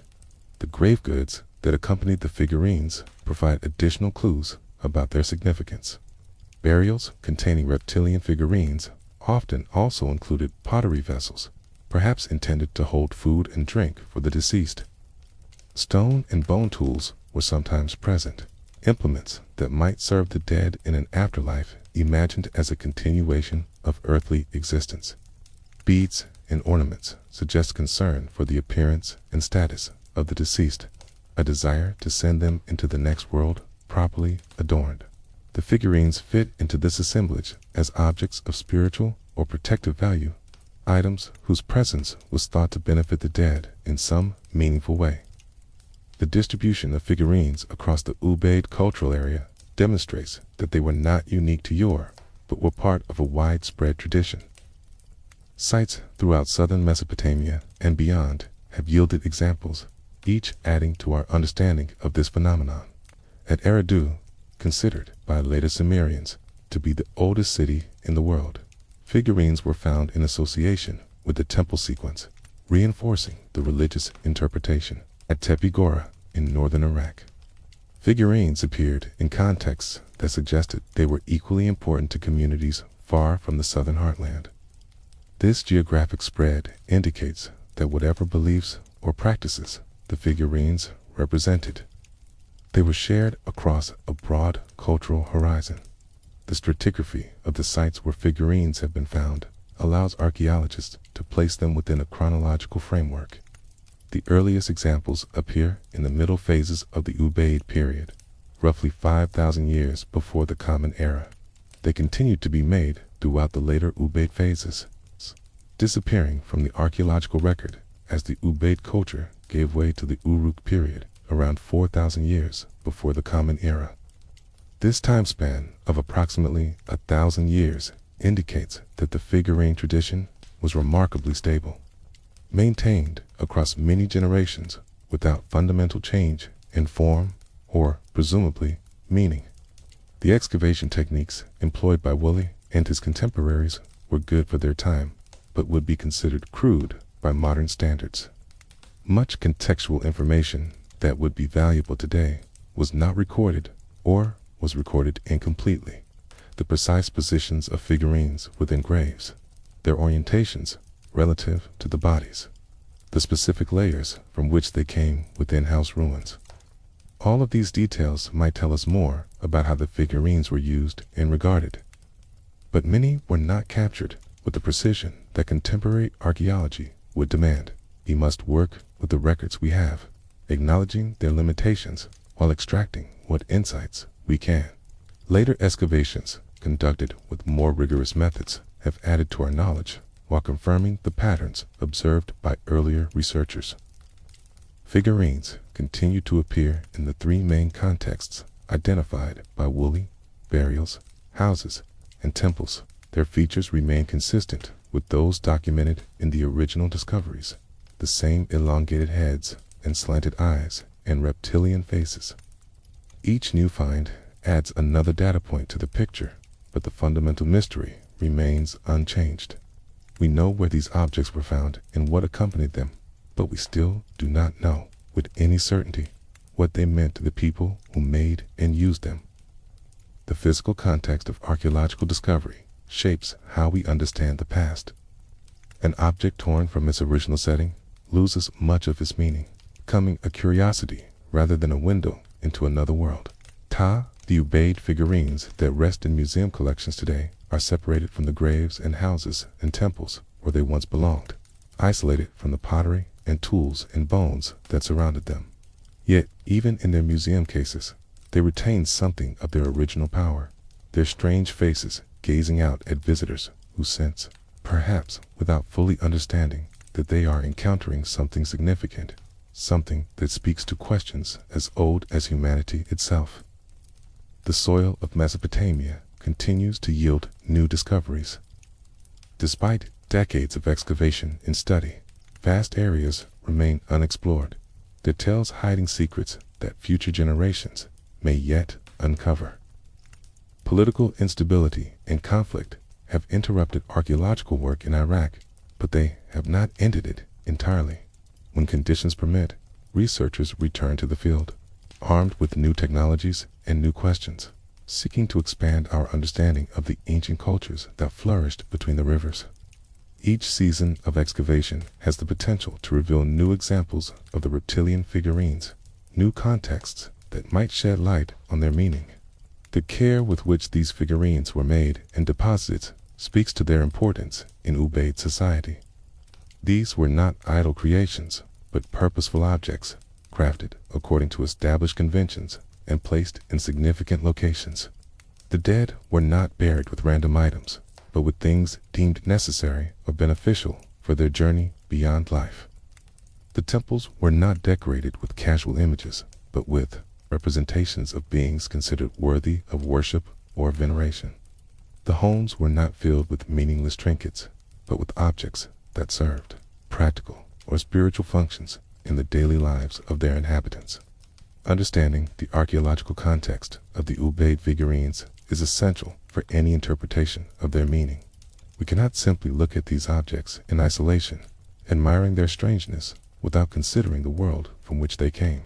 The grave goods that accompanied the figurines provide additional clues about their significance. Burials containing reptilian figurines often also included pottery vessels, perhaps intended to hold food and drink for the deceased. Stone and bone tools were sometimes present, implements that might serve the dead in an afterlife imagined as a continuation of earthly existence. Beads and ornaments suggest concern for the appearance and status of the deceased, a desire to send them into the next world properly adorned. The figurines fit into this assemblage as objects of spiritual or protective value, items whose presence was thought to benefit the dead in some meaningful way. The distribution of figurines across the Ubaid cultural area demonstrates that they were not unique to Ur, but were part of a widespread tradition. Sites throughout southern Mesopotamia and beyond have yielded examples, each adding to our understanding of this phenomenon. At Eridu, considered by later Sumerians to be the oldest city in the world, figurines were found in association with the temple sequence, reinforcing the religious interpretation. At Tepe Gora in northern Iraq, figurines appeared in contexts that suggested they were equally important to communities far from the southern heartland. This geographic spread indicates that whatever beliefs or practices the figurines represented, they were shared across a broad cultural horizon. The stratigraphy of the sites where figurines have been found allows archaeologists to place them within a chronological framework. The earliest examples appear in the middle phases of the Ubaid period, roughly 5,000 years before the Common Era. They continued to be made throughout the later Ubaid phases, disappearing from the archaeological record as the Ubaid culture gave way to the Uruk period around 4,000 years before the Common Era. This time span of approximately 1,000 years indicates that the figurine tradition was remarkably stable, maintained across many generations without fundamental change in form or, presumably, meaning. The excavation techniques employed by Woolley and his contemporaries were good for their time, but would be considered crude by modern standards. Much contextual information that would be valuable today was not recorded or was recorded incompletely. The precise positions of figurines within graves, their orientations relative to the bodies, the specific layers from which they came within house ruins. All of these details might tell us more about how the figurines were used and regarded, but many were not captured with the precision that contemporary archaeology would demand. We must work with the records we have, acknowledging their limitations while extracting what insights we can. Later excavations, conducted with more rigorous methods, have added to our knowledge while confirming the patterns observed by earlier researchers. Figurines continue to appear in the three main contexts identified by Woolley: burials, houses, and temples. Their features remain consistent with those documented in the original discoveries: the same elongated heads and slanted eyes and reptilian faces. Each new find adds another data point to the picture, but the fundamental mystery remains unchanged. We know where these objects were found and what accompanied them, but we still do not know with any certainty what they meant to the people who made and used them. The physical context of archaeological discovery shapes how we understand the past. An object torn from its original setting loses much of its meaning, becoming a curiosity rather than a window into another world. The Ubaid figurines that rest in museum collections today are separated from the graves and houses and temples where they once belonged, isolated from the pottery and tools and bones that surrounded them. Yet, even in their museum cases, they retain something of their original power, their strange faces gazing out at visitors who sense, perhaps without fully understanding, that they are encountering something significant, something that speaks to questions as old as humanity itself. The soil of Mesopotamia continues to yield new discoveries. Despite decades of excavation and study, vast areas remain unexplored, their tales hiding secrets that future generations may yet uncover. Political instability and conflict have interrupted archaeological work in Iraq, but they have not ended it entirely. When conditions permit, researchers return to the field, armed with new technologies and new questions, seeking to expand our understanding of the ancient cultures that flourished between the rivers. Each season of excavation has the potential to reveal new examples of the reptilian figurines, new contexts that might shed light on their meaning. The care with which these figurines were made and deposited speaks to their importance in Ubaid society. These were not idle creations, but purposeful objects, crafted according to established conventions and placed in significant locations. The dead were not buried with random items, but with things deemed necessary or beneficial for their journey beyond life. The temples were not decorated with casual images, but with representations of beings considered worthy of worship or veneration. The homes were not filled with meaningless trinkets, but with objects that served practical or spiritual functions in the daily lives of their inhabitants. Understanding the archaeological context of the Ubaid figurines is essential for any interpretation of their meaning. We cannot simply look at these objects in isolation, admiring their strangeness without considering the world from which they came.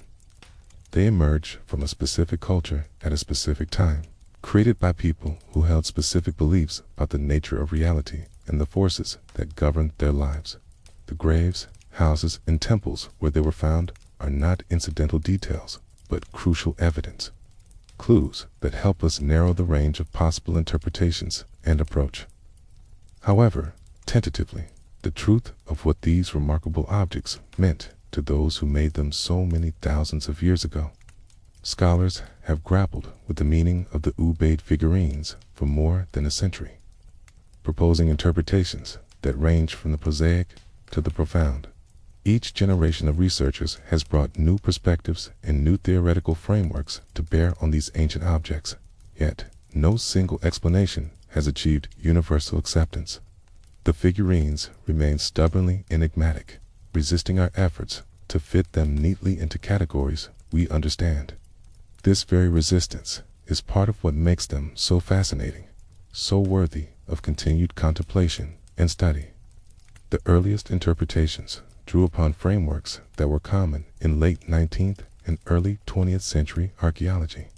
They emerge from a specific culture at a specific time, created by people who held specific beliefs about the nature of reality and the forces that governed their lives. The graves, houses, and temples where they were found are not incidental details, but crucial evidence, clues that help us narrow the range of possible interpretations and approach. However, tentatively, the truth of what these remarkable objects meant to those who made them so many thousands of years ago. Scholars have grappled with the meaning of the Ubaid figurines for more than a century, proposing interpretations that range from the prosaic to the profound. Each generation of researchers has brought new perspectives and new theoretical frameworks to bear on these ancient objects, yet no single explanation has achieved universal acceptance. The figurines remain stubbornly enigmatic, resisting our efforts to fit them neatly into categories we understand. This very resistance is part of what makes them so fascinating, so worthy of continued contemplation and study. The earliest interpretations drew upon frameworks that were common in late 19th and early 20th century archaeology.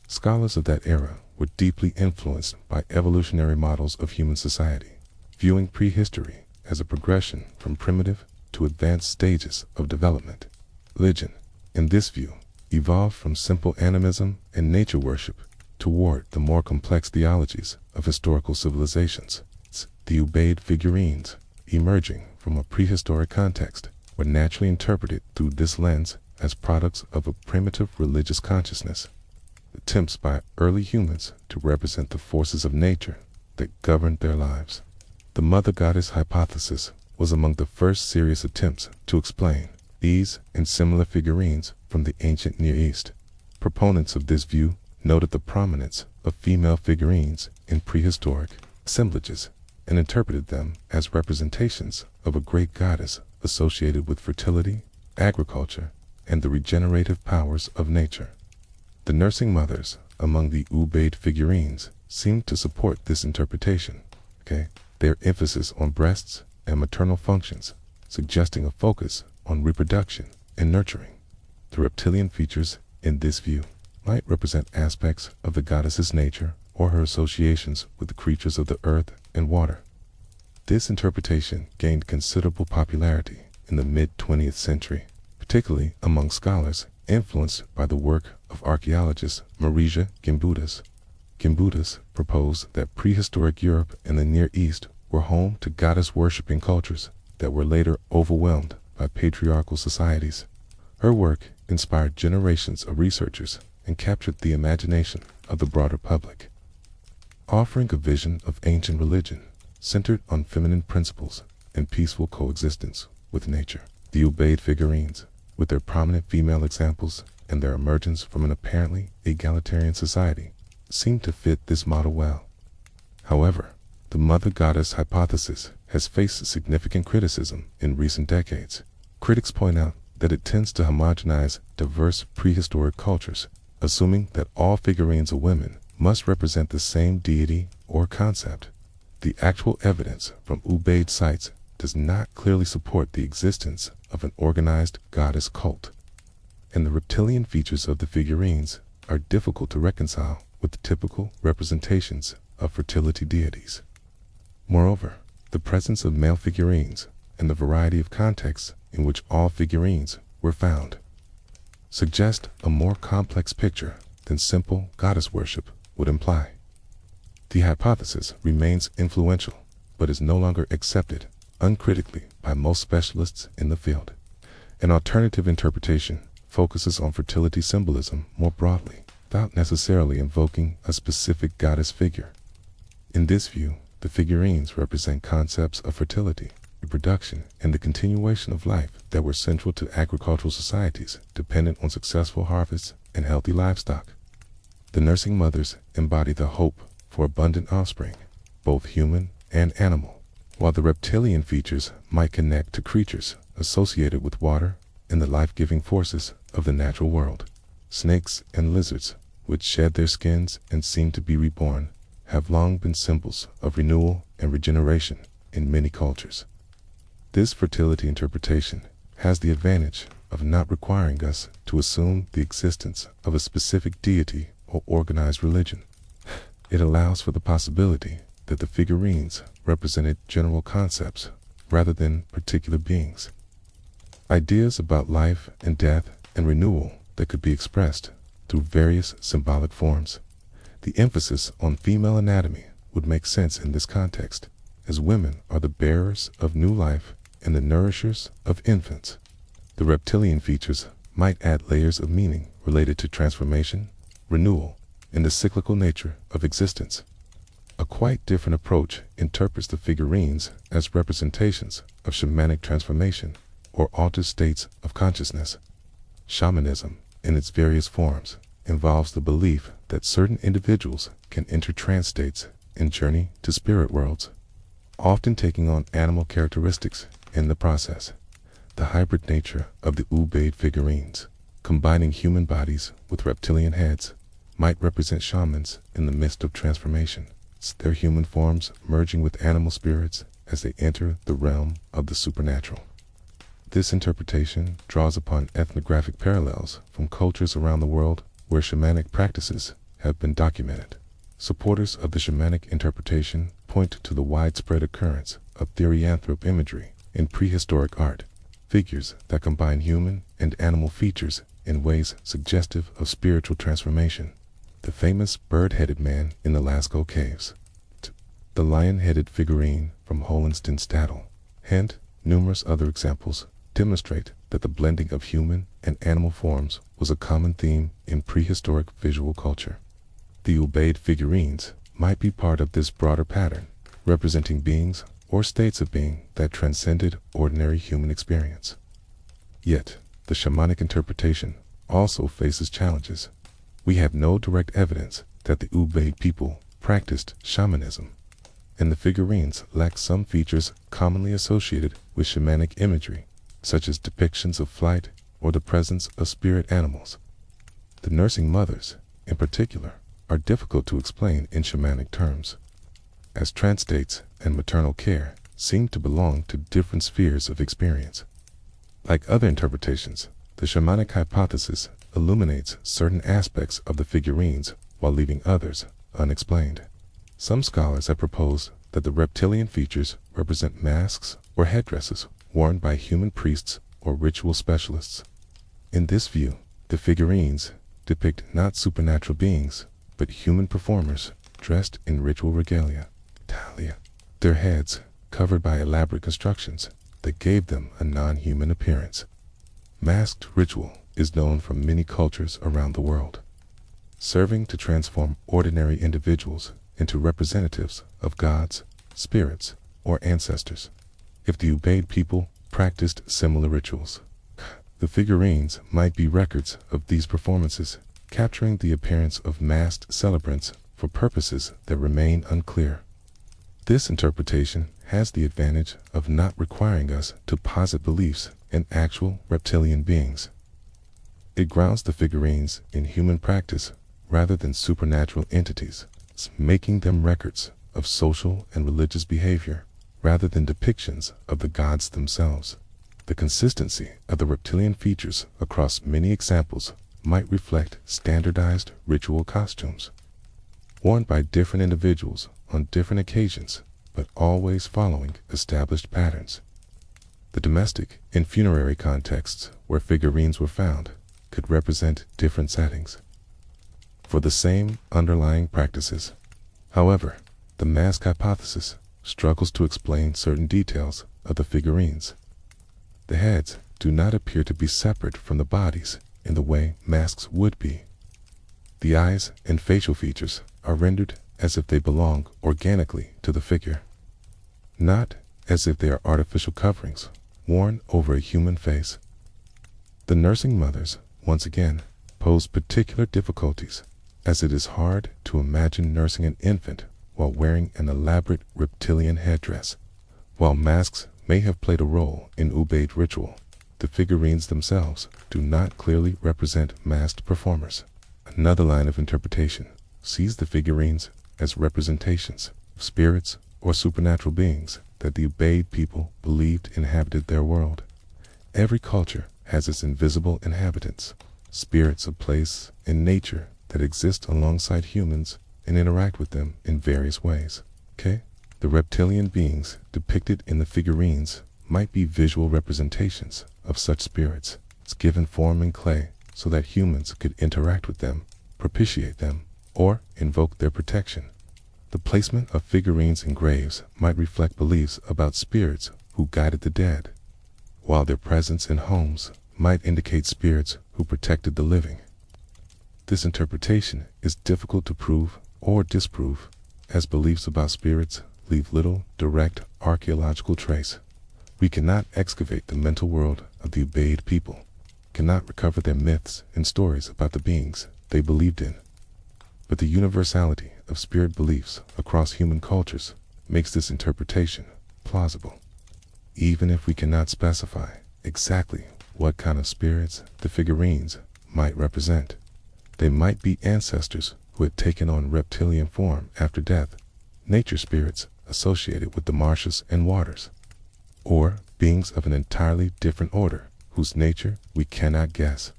Scholars of that era were deeply influenced by evolutionary models of human society, viewing prehistory as a progression from primitive to advanced stages of development. Religion, in this view, evolved from simple animism and nature worship toward the more complex theologies of historical civilizations. The Ubaid figurines, emerging from a prehistoric context, were naturally interpreted through this lens as products of a primitive religious consciousness. Attempts by early humans to represent the forces of nature that governed their lives. The mother goddess hypothesis was among the first serious attempts to explain these and similar figurines from the ancient Near East. Proponents of this view noted the prominence of female figurines in prehistoric assemblages and interpreted them as representations of a great goddess associated with fertility, agriculture, and the regenerative powers of nature. The nursing mothers among the Ubaid figurines seemed to support this interpretation. Their emphasis on breasts and maternal functions, suggesting a focus on reproduction and nurturing. The reptilian features in this view might represent aspects of the goddess's nature or her associations with the creatures of the earth and water. This interpretation gained considerable popularity in the mid-20th century, particularly among scholars influenced by the work of archaeologist Marija Gimbutas. Gimbutas proposed that prehistoric Europe and the Near East were home to goddess-worshipping cultures that were later overwhelmed by patriarchal societies. Her work inspired generations of researchers and captured the imagination of the broader public, offering a vision of ancient religion centered on feminine principles and peaceful coexistence with nature. The Ubaid figurines, with their prominent female examples and their emergence from an apparently egalitarian society, seem to fit this model well. However, the mother goddess hypothesis has faced significant criticism in recent decades. Critics point out that it tends to homogenize diverse prehistoric cultures, assuming that all figurines of women must represent the same deity or concept. The actual evidence from Ubaid sites does not clearly support the existence of an organized goddess cult, and the reptilian features of the figurines are difficult to reconcile with the typical representations of fertility deities. Moreover, the presence of male figurines and the variety of contexts in which all figurines were found suggest a more complex picture than simple goddess worship would imply. The hypothesis remains influential, but is no longer accepted uncritically by most specialists in the field. An alternative interpretation focuses on fertility symbolism more broadly, without necessarily invoking a specific goddess figure. In this view, the figurines represent concepts of fertility, reproduction, and the continuation of life that were central to agricultural societies dependent on successful harvests and healthy livestock. The nursing mothers embody the hope for abundant offspring, both human and animal, while the reptilian features might connect to creatures associated with water and the life-giving forces of the natural world. Snakes and lizards, which shed their skins and seem to be reborn, have long been symbols of renewal and regeneration in many cultures. This fertility interpretation has the advantage of not requiring us to assume the existence of a specific deity or organized religion. It allows for the possibility that the figurines represented general concepts rather than particular beings. Ideas about life and death and renewal that could be expressed through various symbolic forms. The emphasis on female anatomy would make sense in this context, as women are the bearers of new life and the nourishers of infants. The reptilian features might add layers of meaning related to transformation, renewal, and the cyclical nature of existence. A quite different approach interprets the figurines as representations of shamanic transformation or altered states of consciousness. Shamanism, in its various forms, involves the belief that certain individuals can enter trance states and journey to spirit worlds, often taking on animal characteristics in the process. The hybrid nature of the Ubaid figurines, combining human bodies with reptilian heads, might represent shamans in the midst of transformation, their human forms merging with animal spirits as they enter the realm of the supernatural. This interpretation draws upon ethnographic parallels from cultures around the world where shamanic practices have been documented. Supporters of the shamanic interpretation point to the widespread occurrence of therianthrope imagery in prehistoric art, figures that combine human and animal features in ways suggestive of spiritual transformation. The famous bird-headed man in the Lascaux caves, the lion-headed figurine from Hohenstein-Stattel, and numerous other examples demonstrate that the blending of human and animal forms was a common theme in prehistoric visual culture. The Ubaid figurines might be part of this broader pattern, representing beings or states of being that transcended ordinary human experience. Yet, the shamanic interpretation also faces challenges. We have no direct evidence that the Ubaid people practiced shamanism, and the figurines lack some features commonly associated with shamanic imagery, such as depictions of flight or the presence of spirit animals. The nursing mothers, in particular, are difficult to explain in shamanic terms, as trance states and maternal care seem to belong to different spheres of experience. Like other interpretations, the shamanic hypothesis illuminates certain aspects of the figurines while leaving others unexplained. Some scholars have proposed that the reptilian features represent masks or headdresses worn by human priests or ritual specialists. In this view, the figurines depict not supernatural beings, but human performers dressed in ritual regalia, talia, their heads covered by elaborate constructions that gave them a non-human appearance. Masked ritual is known from many cultures around the world, serving to transform ordinary individuals into representatives of gods, spirits, or ancestors. If the Ubaid people practiced similar rituals, the figurines might be records of these performances, capturing the appearance of masked celebrants for purposes that remain unclear. This interpretation has the advantage of not requiring us to posit beliefs in actual reptilian beings. It grounds the figurines in human practice rather than supernatural entities, making them records of social and religious behavior rather than depictions of the gods themselves. The consistency of the reptilian features across many examples might reflect standardized ritual costumes, worn by different individuals on different occasions, but always following established patterns. The domestic and funerary contexts where figurines were found could represent different settings for the same underlying practices. However, the mask hypothesis struggles to explain certain details of the figurines. The heads do not appear to be separate from the bodies in the way masks would be. The eyes and facial features are rendered as if they belong organically to the figure, not as if they are artificial coverings worn over a human face. The nursing mothers, once again, pose particular difficulties, as it is hard to imagine nursing an infant while wearing an elaborate reptilian headdress. While masks may have played a role in Ubaid ritual, the figurines themselves do not clearly represent masked performers. Another line of interpretation sees the figurines as representations of spirits or supernatural beings that the Ubaid people believed inhabited their world. Every culture has its invisible inhabitants, spirits of place and nature that exist alongside humans and interact with them in various ways. The reptilian beings depicted in the figurines might be visual representations of such spirits, given form in clay so that humans could interact with them, propitiate them, or invoke their protection. The placement of figurines in graves might reflect beliefs about spirits who guided the dead, while their presence in homes might indicate spirits who protected the living. This interpretation is difficult to prove or disprove, as beliefs about spirits leave little direct archaeological trace. We cannot excavate the mental world of the Ubaid people, cannot recover their myths and stories about the beings they believed in. But the universality of spirit beliefs across human cultures makes this interpretation plausible. Even if we cannot specify exactly what kind of spirits the figurines might represent. They might be ancestors who had taken on reptilian form after death, nature spirits associated with the marshes and waters, or beings of an entirely different order whose nature we cannot guess.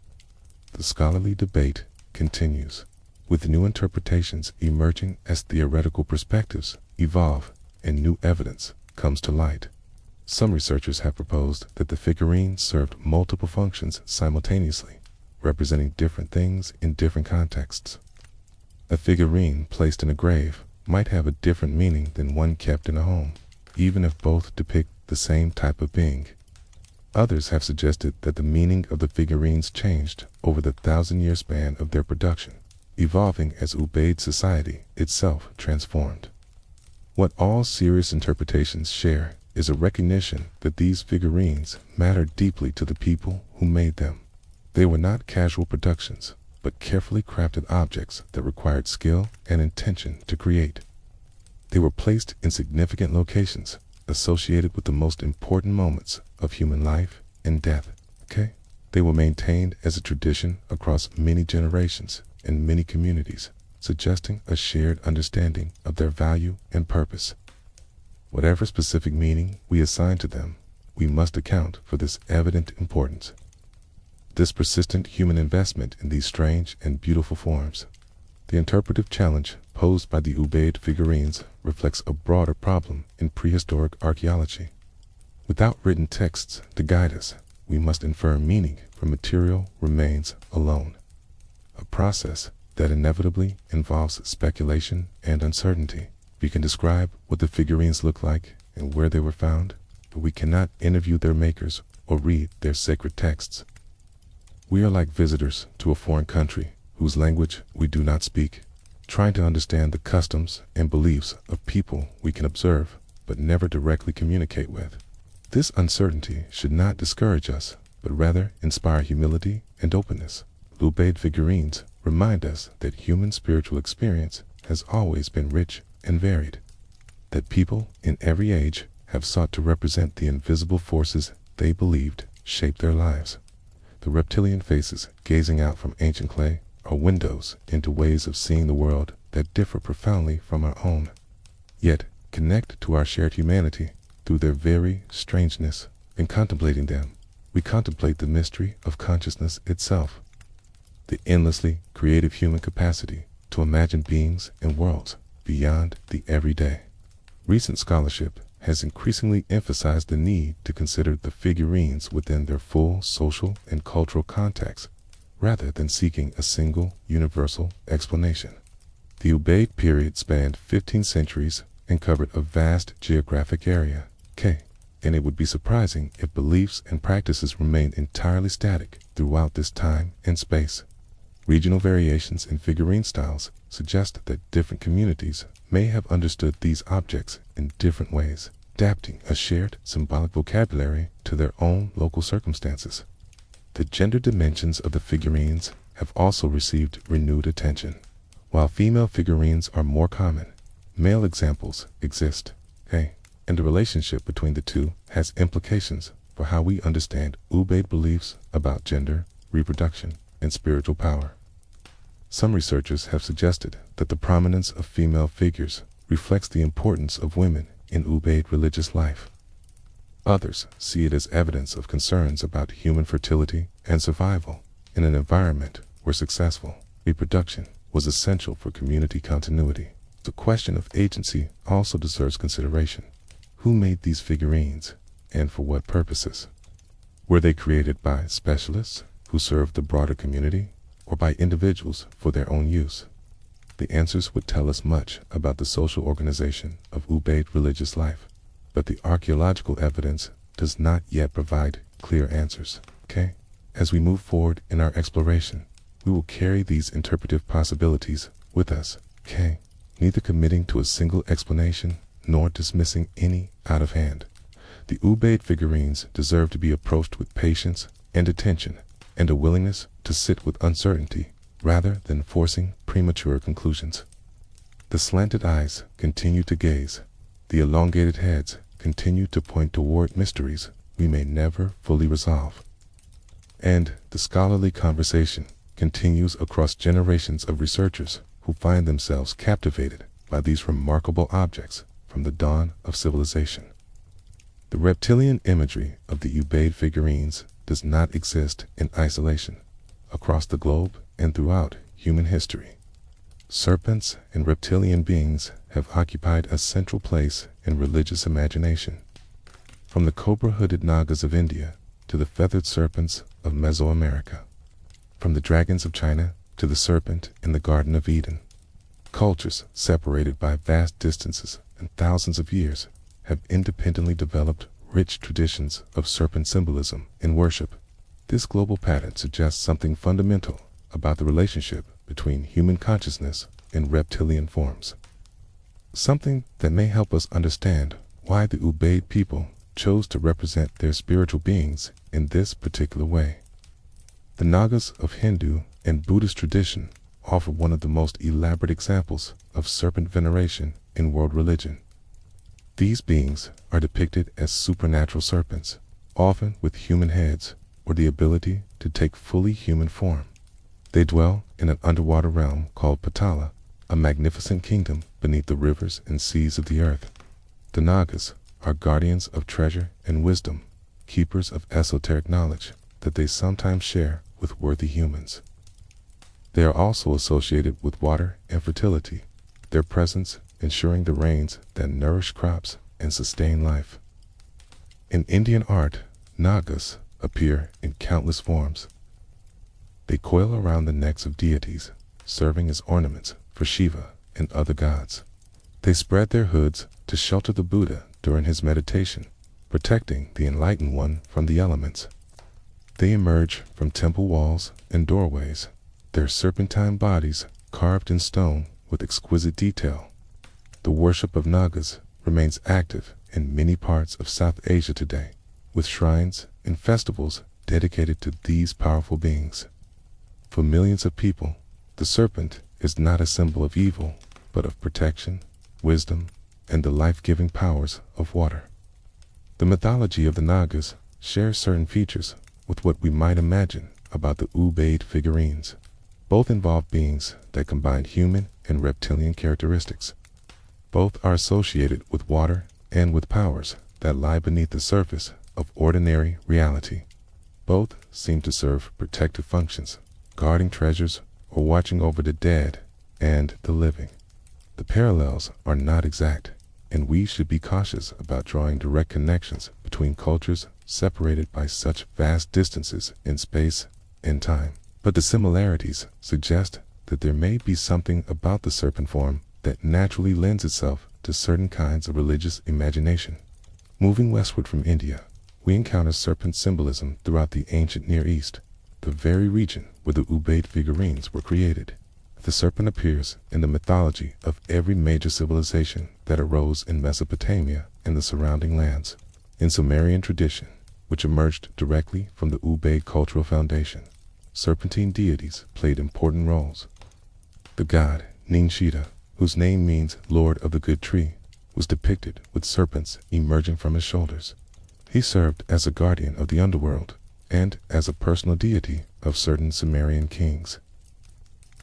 The scholarly debate continues, with new interpretations emerging as theoretical perspectives evolve and new evidence comes to light. Some researchers have proposed that the figurines served multiple functions simultaneously, representing different things in different contexts. A figurine placed in a grave might have a different meaning than one kept in a home, even if both depict the same type of being. Others have suggested that the meaning of the figurines changed over the 1,000-year span of their production, evolving as Ubaid society itself transformed. What all serious interpretations share is a recognition that these figurines mattered deeply to the people who made them. They were not casual productions, but carefully crafted objects that required skill and intention to create. They were placed in significant locations, associated with the most important moments of human life and death. They were maintained as a tradition across many generations and many communities, suggesting a shared understanding of their value and purpose. Whatever specific meaning we assign to them, we must account for this evident importance. This persistent human investment in these strange and beautiful forms. The interpretive challenge posed by the Ubaid figurines reflects a broader problem in prehistoric archaeology. Without written texts to guide us, we must infer meaning from material remains alone, a process that inevitably involves speculation and uncertainty. We can describe what the figurines look like and where they were found, but we cannot interview their makers or read their sacred texts. We are like visitors to a foreign country whose language we do not speak, trying to understand the customs and beliefs of people we can observe but never directly communicate with. This uncertainty should not discourage us, but rather inspire humility and openness. Ubaid figurines remind us that human spiritual experience has always been rich and varied, that people in every age have sought to represent the invisible forces they believed shaped their lives. The reptilian faces gazing out from ancient clay are windows into ways of seeing the world that differ profoundly from our own, yet connect to our shared humanity through their very strangeness. In contemplating them, we contemplate the mystery of consciousness itself, the endlessly creative human capacity to imagine beings and worlds beyond the everyday. Recent scholarship has increasingly emphasized the need to consider the figurines within their full social and cultural context, rather than seeking a single universal explanation. The Ubaid period spanned 15 centuries and covered a vast geographic area, and it would be surprising if beliefs and practices remained entirely static throughout this time and space. Regional variations in figurine styles suggest that different communities may have understood these objects in different ways, adapting a shared symbolic vocabulary to their own local circumstances. The gender dimensions of the figurines have also received renewed attention. While female figurines are more common, male examples exist, and the relationship between the two has implications for how we understand Ubaid beliefs about gender, reproduction, and spiritual power. Some researchers have suggested that the prominence of female figures reflects the importance of women in Ubaid religious life. Others see it as evidence of concerns about human fertility and survival in an environment where successful reproduction was essential for community continuity. The question of agency also deserves consideration. Who made these figurines, and for what purposes? Were they created by specialists who served the broader community, or by individuals for their own use? The answers would tell us much about the social organization of Ubaid religious life, but the archaeological evidence does not yet provide clear answers. As we move forward in our exploration, we will carry these interpretive possibilities with us, neither committing to a single explanation nor dismissing any out of hand. The Ubaid figurines deserve to be approached with patience and attention, and a willingness to sit with uncertainty rather than forcing premature conclusions. The slanted eyes continue to gaze. The elongated heads continue to point toward mysteries we may never fully resolve. And the scholarly conversation continues across generations of researchers who find themselves captivated by these remarkable objects from the dawn of civilization. The reptilian imagery of the Ubaid figurines does not exist in isolation. Across the globe and throughout human history, serpents and reptilian beings have occupied a central place in religious imagination. From the cobra-hooded Nagas of India to the feathered serpents of Mesoamerica, from the dragons of China to the serpent in the Garden of Eden, cultures separated by vast distances and thousands of years have independently developed rich traditions of serpent symbolism in worship. This global pattern suggests something fundamental about the relationship between human consciousness and reptilian forms. Something that may help us understand why the Ubaid people chose to represent their spiritual beings in this particular way. The Nagas of Hindu and Buddhist tradition offer one of the most elaborate examples of serpent veneration in world religion. These beings are depicted as supernatural serpents, often with human heads or the ability to take fully human form. They dwell in an underwater realm called Patala, a magnificent kingdom beneath the rivers and seas of the earth. The Nagas are guardians of treasure and wisdom, keepers of esoteric knowledge that they sometimes share with worthy humans. They are also associated with water and fertility, their presence ensuring the rains that nourish crops and sustain life. In Indian art, Nagas appear in countless forms. They coil around the necks of deities, serving as ornaments for Shiva and other gods. They spread their hoods to shelter the Buddha during his meditation, protecting the enlightened one from the elements. They emerge from temple walls and doorways, their serpentine bodies carved in stone with exquisite detail. The worship of Nagas remains active in many parts of South Asia today, with shrines and festivals dedicated to these powerful beings. For millions of people, the serpent is not a symbol of evil, but of protection, wisdom, and the life-giving powers of water. The mythology of the Nagas shares certain features with what we might imagine about the Ubaid figurines. Both involve beings that combine human and reptilian characteristics. Both are associated with water and with powers that lie beneath the surface of ordinary reality. Both seem to serve protective functions, guarding treasures or watching over the dead and the living. The parallels are not exact, and we should be cautious about drawing direct connections between cultures separated by such vast distances in space and time. But the similarities suggest that there may be something about the serpent form that naturally lends itself to certain kinds of religious imagination. Moving westward from India, we encounter serpent symbolism throughout the ancient Near East, the very region where the Ubaid figurines were created. The serpent appears in the mythology of every major civilization that arose in Mesopotamia and the surrounding lands. In Sumerian tradition, which emerged directly from the Ubaid cultural foundation, serpentine deities played important roles. The god Ninshita, whose name means Lord of the Good Tree, was depicted with serpents emerging from his shoulders. He served as a guardian of the underworld and as a personal deity of certain Sumerian kings.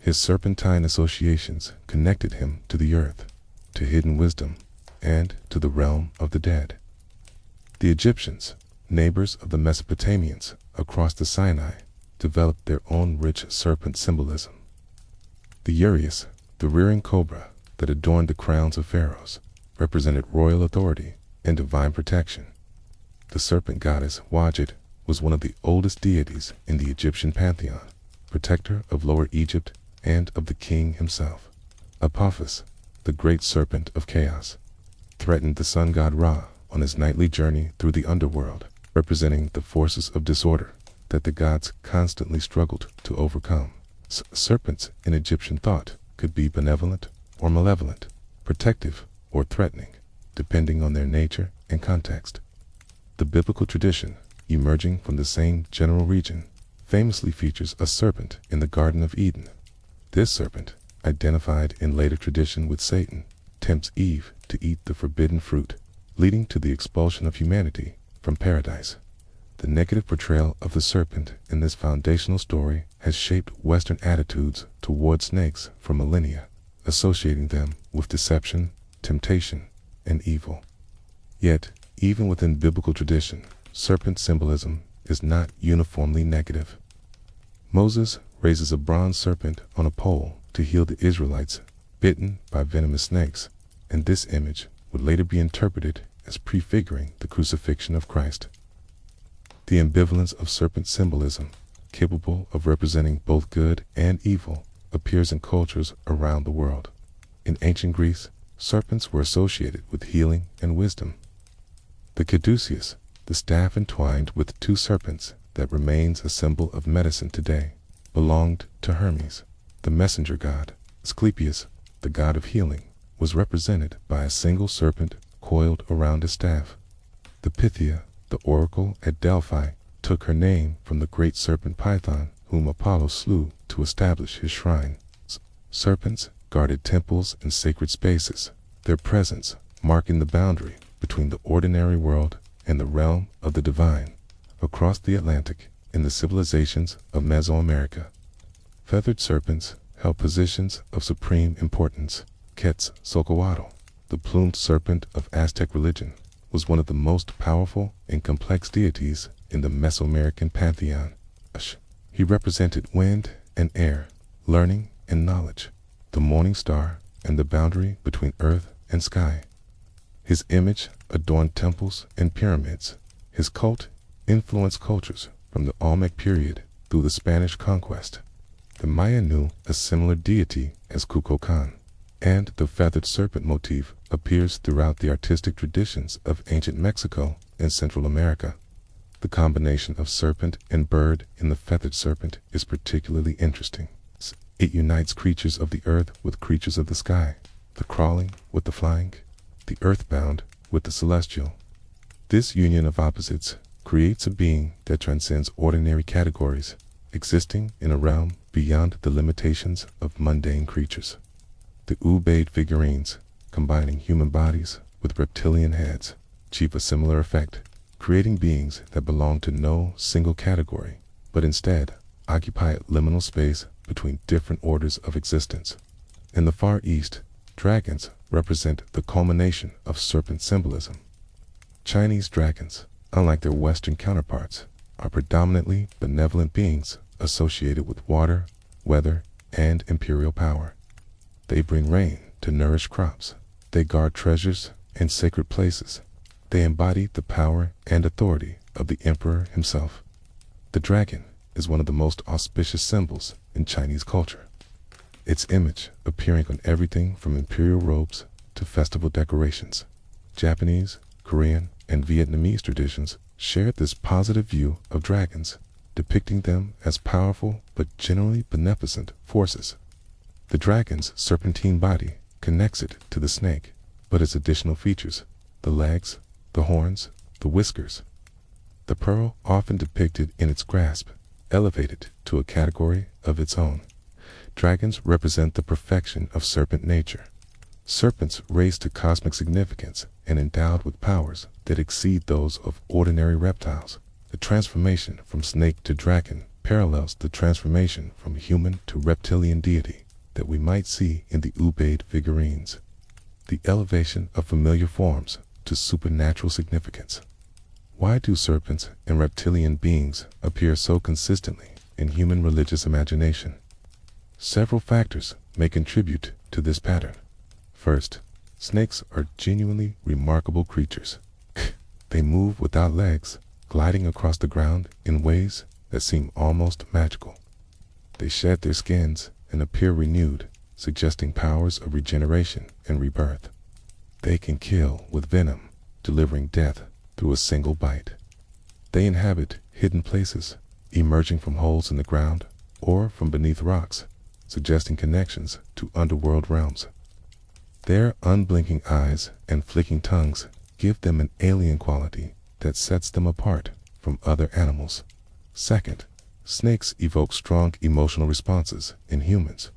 His serpentine associations connected him to the earth, to hidden wisdom, and to the realm of the dead. The Egyptians, neighbors of the Mesopotamians across the Sinai, developed their own rich serpent symbolism. The uraeus, the rearing cobra that adorned the crowns of pharaohs, represented royal authority and divine protection. The serpent goddess Wadjet was one of the oldest deities in the Egyptian pantheon, protector of Lower Egypt and of the king himself. Apophis, the great serpent of chaos, threatened the sun god Ra on his nightly journey through the underworld, representing the forces of disorder that the gods constantly struggled to overcome. Serpents in Egyptian thought could be benevolent or malevolent, protective or threatening, depending on their nature and context. The biblical tradition, emerging from the same general region, famously features a serpent in the Garden of Eden. This serpent, identified in later tradition with Satan, tempts Eve to eat the forbidden fruit, leading to the expulsion of humanity from paradise. The negative portrayal of the serpent in this foundational story has shaped Western attitudes toward snakes for millennia, associating them with deception, temptation, and evil. Yet, even within biblical tradition, serpent symbolism is not uniformly negative. Moses raises a bronze serpent on a pole to heal the Israelites bitten by venomous snakes, and this image would later be interpreted as prefiguring the crucifixion of Christ. The ambivalence of serpent symbolism, capable of representing both good and evil, appears in cultures around the world. In ancient Greece, serpents were associated with healing and wisdom. The caduceus, the staff entwined with two serpents that remains a symbol of medicine today, belonged to Hermes, the messenger god. Asclepius, the god of healing, was represented by a single serpent coiled around his staff. The Pythia, the oracle at Delphi, took her name from the great serpent Python, whom Apollo slew to establish his shrine. Serpents guarded temples and sacred spaces, their presence marking the boundary between the ordinary world and the realm of the divine. Across the Atlantic, in the civilizations of Mesoamerica, feathered serpents held positions of supreme importance. Quetzalcoatl, the plumed serpent of Aztec religion, was one of the most powerful and complex deities in the Mesoamerican pantheon. He represented wind and air, learning and knowledge, the morning star, and the boundary between earth and sky. His image adorned temples and pyramids. His cult influenced cultures from the Olmec period through the Spanish conquest. The Maya knew a similar deity as Kukulkan, and the feathered serpent motif appears throughout the artistic traditions of ancient Mexico and Central America. The combination of serpent and bird in the feathered serpent is particularly interesting. It unites creatures of the earth with creatures of the sky, the crawling with the flying, the earthbound with the celestial. This union of opposites creates a being that transcends ordinary categories, existing in a realm beyond the limitations of mundane creatures. The Ubaid figurines, combining human bodies with reptilian heads, achieve a similar effect, creating beings that belong to no single category, but instead occupy a liminal space between different orders of existence. In the Far East, dragons represent the culmination of serpent symbolism. Chinese dragons, unlike their Western counterparts, are predominantly benevolent beings associated with water, weather, and imperial power. They bring rain to nourish crops. They guard treasures and sacred places. They embody the power and authority of the emperor himself. The dragon is one of the most auspicious symbols in Chinese culture, its image appearing on everything from imperial robes to festival decorations. Japanese, Korean, and Vietnamese traditions share this positive view of dragons, depicting them as powerful but generally beneficent forces. The dragon's serpentine body connects it to the snake, but its additional features, the legs, the horns, the whiskers, the pearl often depicted in its grasp, elevate it to a category of its own. Dragons represent the perfection of serpent nature. Serpents raised to cosmic significance and endowed with powers that exceed those of ordinary reptiles. The transformation from snake to dragon parallels the transformation from human to reptilian deity that we might see in the Ubaid figurines. The elevation of familiar forms to supernatural significance. Why do serpents and reptilian beings appear so consistently in human religious imagination? Several factors may contribute to this pattern. First, snakes are genuinely remarkable creatures. They move without legs, gliding across the ground in ways that seem almost magical. They shed their skins and appear renewed, suggesting powers of regeneration and rebirth. They can kill with venom, delivering death through a single bite. They inhabit hidden places, emerging from holes in the ground or from beneath rocks, suggesting connections to underworld realms. Their unblinking eyes and flicking tongues give them an alien quality that sets them apart from other animals. Second, snakes evoke strong emotional responses in humans.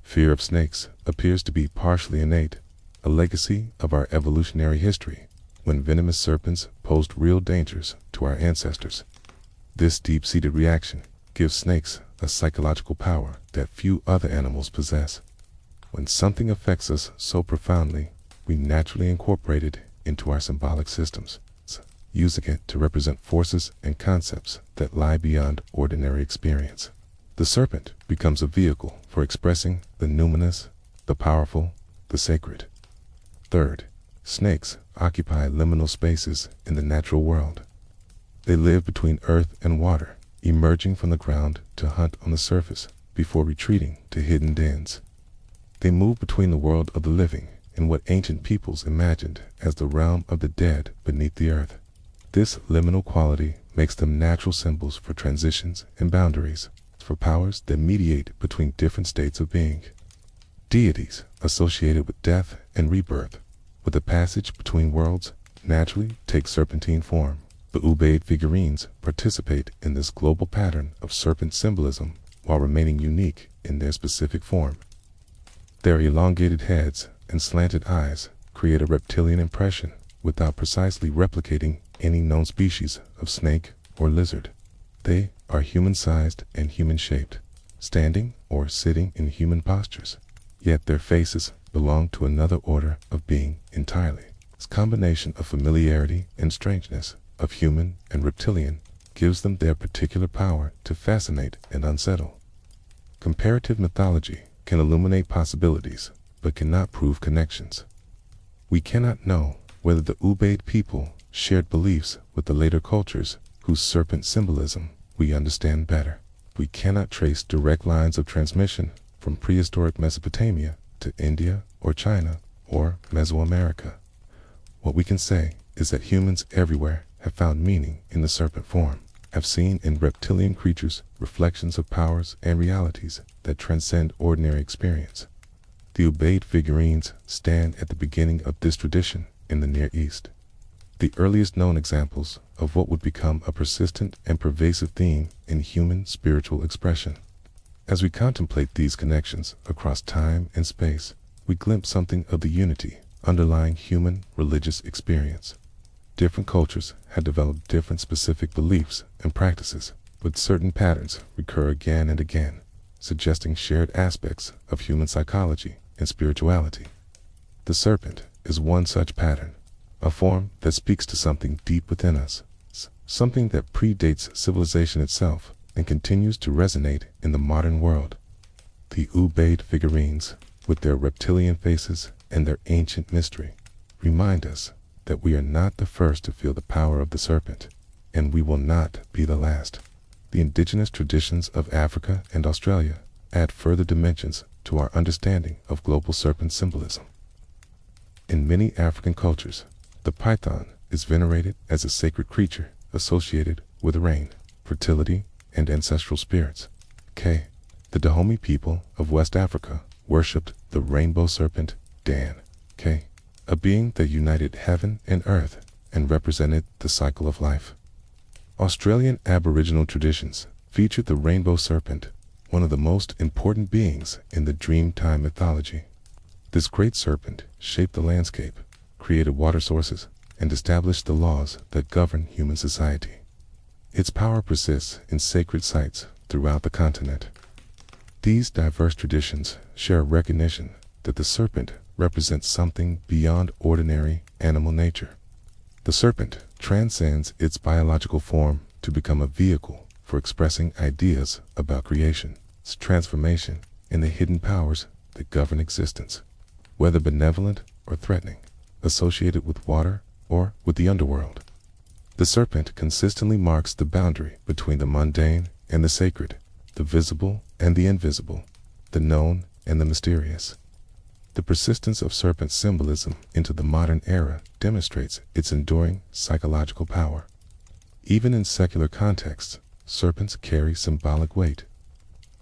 Fear of snakes appears to be partially innate, a legacy of our evolutionary history, when venomous serpents posed real dangers to to our ancestors. This deep-seated reaction gives snakes a psychological power that few other animals possess. When something affects us so profoundly, we naturally incorporate it into our symbolic systems, using it to represent forces and concepts that lie beyond ordinary experience. The serpent becomes a vehicle for expressing the numinous, the powerful, the sacred. Third, snakes occupy liminal spaces in the natural world. They live between earth and water, emerging from the ground to hunt on the surface before retreating to hidden dens. They move between the world of the living and what ancient peoples imagined as the realm of the dead beneath the earth. This liminal quality makes them natural symbols for transitions and boundaries, for powers that mediate between different states of being. Deities associated with death and rebirth, with the passage between worlds, naturally take serpentine form. The Ubaid figurines participate in this global pattern of serpent symbolism while remaining unique in their specific form. Their elongated heads and slanted eyes create a reptilian impression without precisely replicating any known species of snake or lizard. They are human-sized and human-shaped, standing or sitting in human postures, yet their faces belong to another order of being entirely. This combination of familiarity and strangeness, of human and reptilian, gives them their particular power to fascinate and unsettle. Comparative mythology can illuminate possibilities, but cannot prove connections. We cannot know whether the Ubaid people shared beliefs with the later cultures whose serpent symbolism we understand better. We cannot trace direct lines of transmission from prehistoric Mesopotamia to India or China or Mesoamerica. What we can say is that humans everywhere have found meaning in the serpent form, have seen in reptilian creatures reflections of powers and realities that transcend ordinary experience. The Ubaid figurines stand at the beginning of this tradition in the Near East, the earliest known examples of what would become a persistent and pervasive theme in human spiritual expression. As we contemplate these connections across time and space, we glimpse something of the unity underlying human religious experience. Different cultures had developed different specific beliefs and practices, but certain patterns recur again and again, suggesting shared aspects of human psychology and spirituality. The serpent is one such pattern, a form that speaks to something deep within us, something that predates civilization itself and continues to resonate in the modern world. The Ubaid figurines, with their reptilian faces and their ancient mystery, remind us that we are not the first to feel the power of the serpent, and we will not be the last. The indigenous traditions of Africa and Australia add further dimensions to our understanding of global serpent symbolism. In many African cultures, the python is venerated as a sacred creature associated with rain, fertility, and ancestral spirits. The Dahomey people of West Africa worshipped the rainbow serpent Dan, a being that united heaven and earth and represented the cycle of life. Australian Aboriginal traditions featured the rainbow serpent, one of the most important beings in the Dreamtime mythology. This great serpent shaped the landscape, created water sources, and established the laws that govern human society. Its power persists in sacred sites throughout the continent. These diverse traditions share a recognition that the serpent represents something beyond ordinary animal nature. The serpent transcends its biological form to become a vehicle for expressing ideas about creation, its transformation, and the hidden powers that govern existence, whether benevolent or threatening, associated with water or with the underworld. The serpent consistently marks the boundary between the mundane and the sacred, the visible and the invisible, the known and the mysterious. The persistence of serpent symbolism into the modern era demonstrates its enduring psychological power. Even in secular contexts, serpents carry symbolic weight.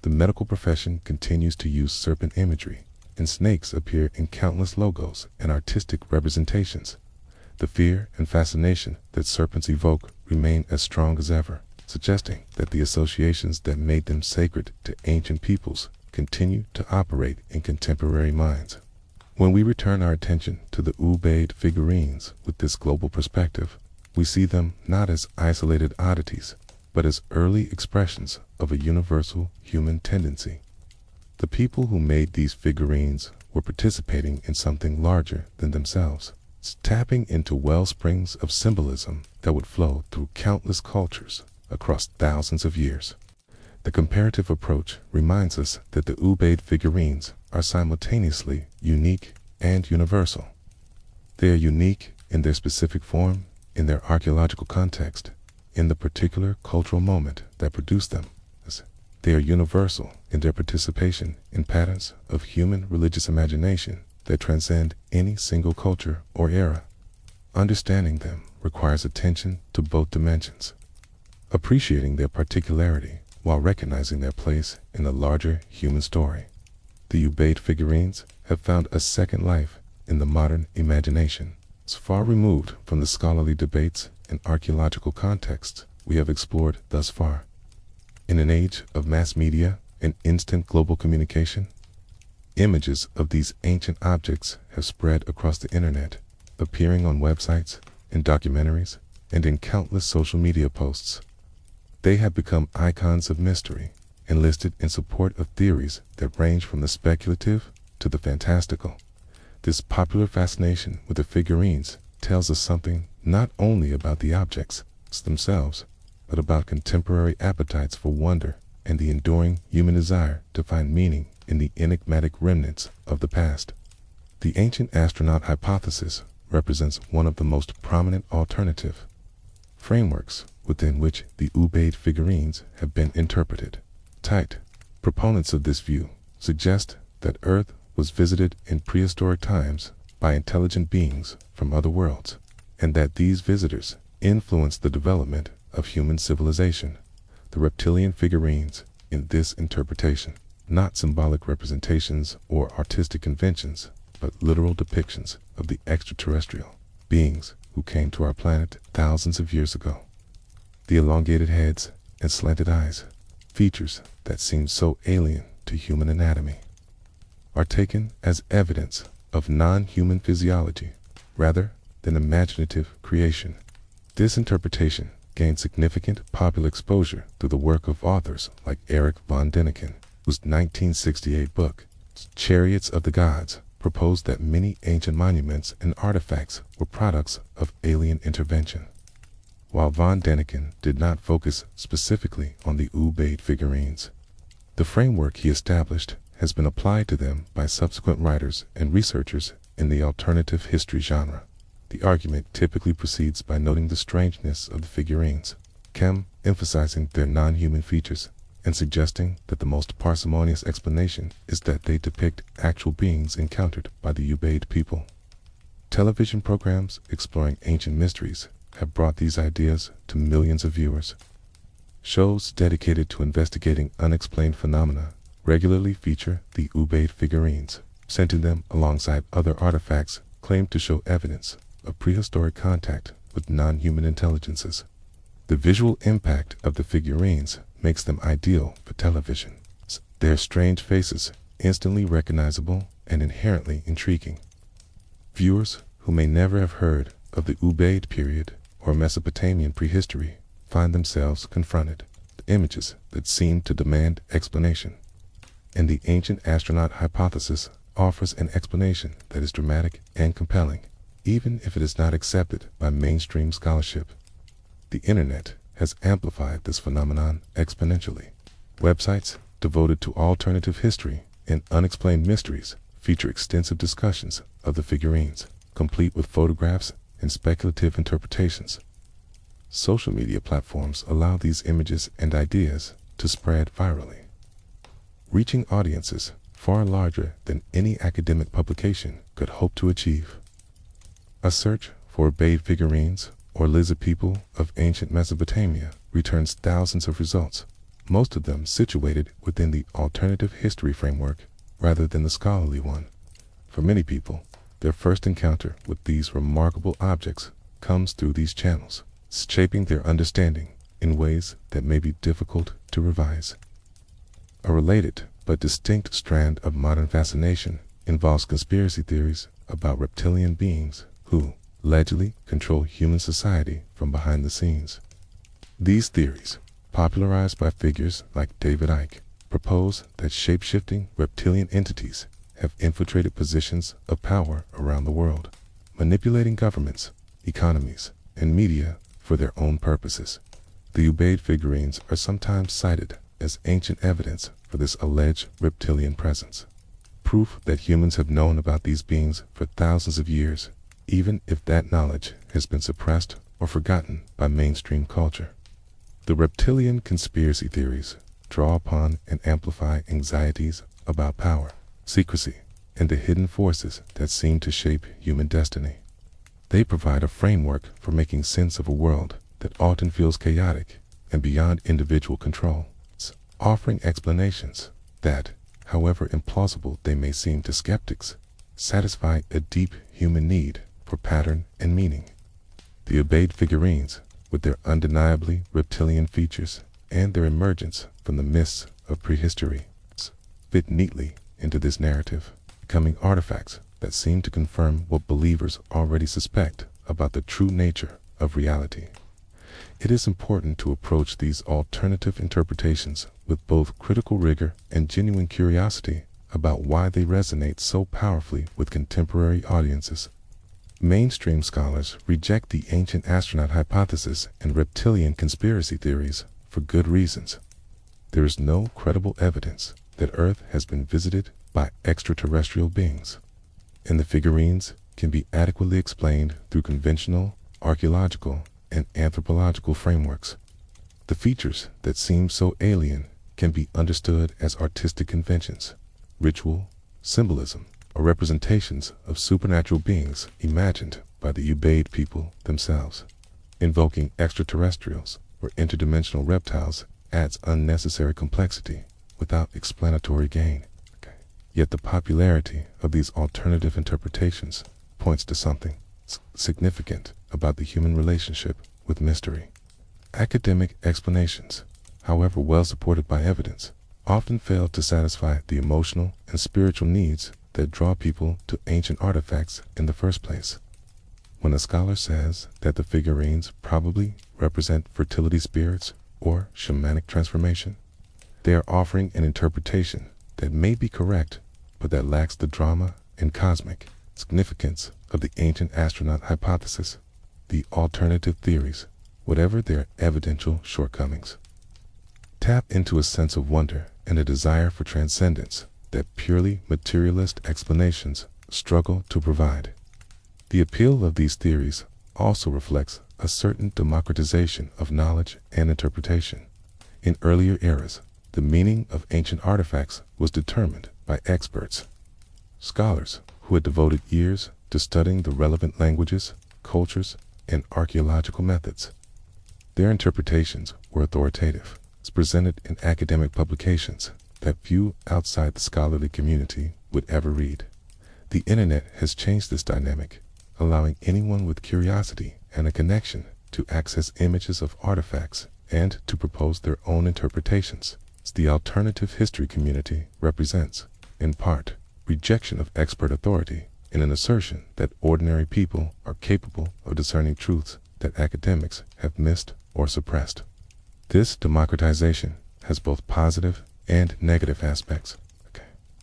The medical profession continues to use serpent imagery, and snakes appear in countless logos and artistic representations. The fear and fascination that serpents evoke remain as strong as ever, suggesting that the associations that made them sacred to ancient peoples continue to operate in contemporary minds. When we return our attention to the Ubaid figurines with this global perspective, We see them not as isolated oddities, but as early expressions of a universal human tendency. The people who made these figurines were participating in something larger than themselves, tapping into wellsprings of symbolism that would flow through countless cultures across thousands of years. The comparative approach reminds us that the Ubaid figurines are simultaneously unique and universal. They are unique in their specific form, in their archaeological context, in the particular cultural moment that produced them. They are universal in their participation in patterns of human religious imagination that transcend any single culture or era. Understanding them requires attention to both dimensions, appreciating their particularity while recognizing their place in the larger human story. The Ubaid figurines have found a second life in the modern imagination. It's far removed from the scholarly debates and archaeological contexts we have explored thus far. In an age of mass media and instant global communication, images of these ancient objects have spread across the internet, appearing on websites, in documentaries, and in countless social media posts. They have become icons of mystery, enlisted in support of theories that range from the speculative to the fantastical. This popular fascination with the figurines tells us something not only about the objects themselves, but about contemporary appetites for wonder and the enduring human desire to find meaning in the enigmatic remnants of the past. The ancient astronaut hypothesis represents one of the most prominent alternative frameworks within which the Ubaid figurines have been interpreted. Proponents of this view suggest that Earth was visited in prehistoric times by intelligent beings from other worlds, and that these visitors influenced the development of human civilization. The reptilian figurines in this interpretation, not symbolic representations or artistic conventions, but literal depictions of the extraterrestrial beings who came to our planet thousands of years ago. The elongated heads and slanted eyes, features that seem so alien to human anatomy, are taken as evidence of non-human physiology rather than imaginative creation. This interpretation gained significant popular exposure through the work of authors like Erich von Däniken, whose 1968 book, Chariots of the Gods, proposed that many ancient monuments and artifacts were products of alien intervention. While von Däniken did not focus specifically on the Ubaid figurines, the framework he established has been applied to them by subsequent writers and researchers in the alternative history genre. The argument typically proceeds by noting the strangeness of the figurines, emphasizing their non-human features, and suggesting that the most parsimonious explanation is that they depict actual beings encountered by the Ubaid people. Television programs exploring ancient mysteries have brought these ideas to millions of viewers. Shows dedicated to investigating unexplained phenomena regularly feature the Ubaid figurines, presenting them alongside other artifacts claimed to show evidence of prehistoric contact with non-human intelligences. The visual impact of the figurines makes them ideal for television. Their strange faces, instantly recognizable and inherently intriguing. Viewers who may never have heard of the Ubaid period or Mesopotamian prehistory find themselves confronted with images that seem to demand explanation. And the ancient astronaut hypothesis offers an explanation that is dramatic and compelling, even if it is not accepted by mainstream scholarship. The internet has amplified this phenomenon exponentially. Websites devoted to alternative history and unexplained mysteries feature extensive discussions of the figurines, complete with photographs and speculative interpretations. Social media platforms allow these images and ideas to spread virally, reaching audiences far larger than any academic publication could hope to achieve. A search for Ubaid figurines or lizard people of ancient Mesopotamia returns thousands of results, most of them situated within the alternative history framework rather than the scholarly one. For many people, their first encounter with these remarkable objects comes through these channels, shaping their understanding in ways that may be difficult to revise. A related but distinct strand of modern fascination involves conspiracy theories about reptilian beings who, allegedly control human society from behind the scenes. These theories, popularized by figures like David Icke, propose that shape-shifting reptilian entities have infiltrated positions of power around the world, manipulating governments, economies, and media for their own purposes. The Ubaid figurines are sometimes cited as ancient evidence for this alleged reptilian presence, proof that humans have known about these beings for thousands of years, even if that knowledge has been suppressed or forgotten by mainstream culture. The reptilian conspiracy theories draw upon and amplify anxieties about power, secrecy, and the hidden forces that seem to shape human destiny. They provide a framework for making sense of a world that often feels chaotic and beyond individual control, offering explanations that, however implausible they may seem to skeptics, satisfy a deep human need for pattern and meaning. The Ubaid figurines, with their undeniably reptilian features and their emergence from the mists of prehistory, fit neatly into this narrative, becoming artifacts that seem to confirm what believers already suspect about the true nature of reality. It is important to approach these alternative interpretations with both critical rigor and genuine curiosity about why they resonate so powerfully with contemporary audiences. Mainstream scholars reject the ancient astronaut hypothesis and reptilian conspiracy theories for good reasons. There is no credible evidence that Earth has been visited by extraterrestrial beings, and the figurines can be adequately explained through conventional, archaeological, and anthropological frameworks. The features that seem so alien can be understood as artistic conventions, ritual, symbolism, or representations of supernatural beings imagined by the Ubaid people themselves. Invoking extraterrestrials or interdimensional reptiles adds unnecessary complexity without explanatory gain. Yet the popularity of these alternative interpretations points to something significant about the human relationship with mystery. Academic explanations, however well supported by evidence, often fail to satisfy the emotional and spiritual needs that draw people to ancient artifacts in the first place. When a scholar says that the figurines probably represent fertility spirits or shamanic transformation, they are offering an interpretation that may be correct, but that lacks the drama and cosmic significance of the ancient astronaut hypothesis. The alternative theories, whatever their evidential shortcomings, tap into a sense of wonder and a desire for transcendence that purely materialist explanations struggle to provide. The appeal of these theories also reflects a certain democratization of knowledge and interpretation. In earlier eras, the meaning of ancient artifacts was determined by experts, scholars who had devoted years to studying the relevant languages, cultures, and archaeological methods. Their interpretations were authoritative, presented in academic publications that few outside the scholarly community would ever read. The internet has changed this dynamic, allowing anyone with curiosity and a connection to access images of artifacts and to propose their own interpretations. The alternative history community represents, in part, rejection of expert authority and an assertion that ordinary people are capable of discerning truths that academics have missed or suppressed. This democratization has both positive and negative aspects.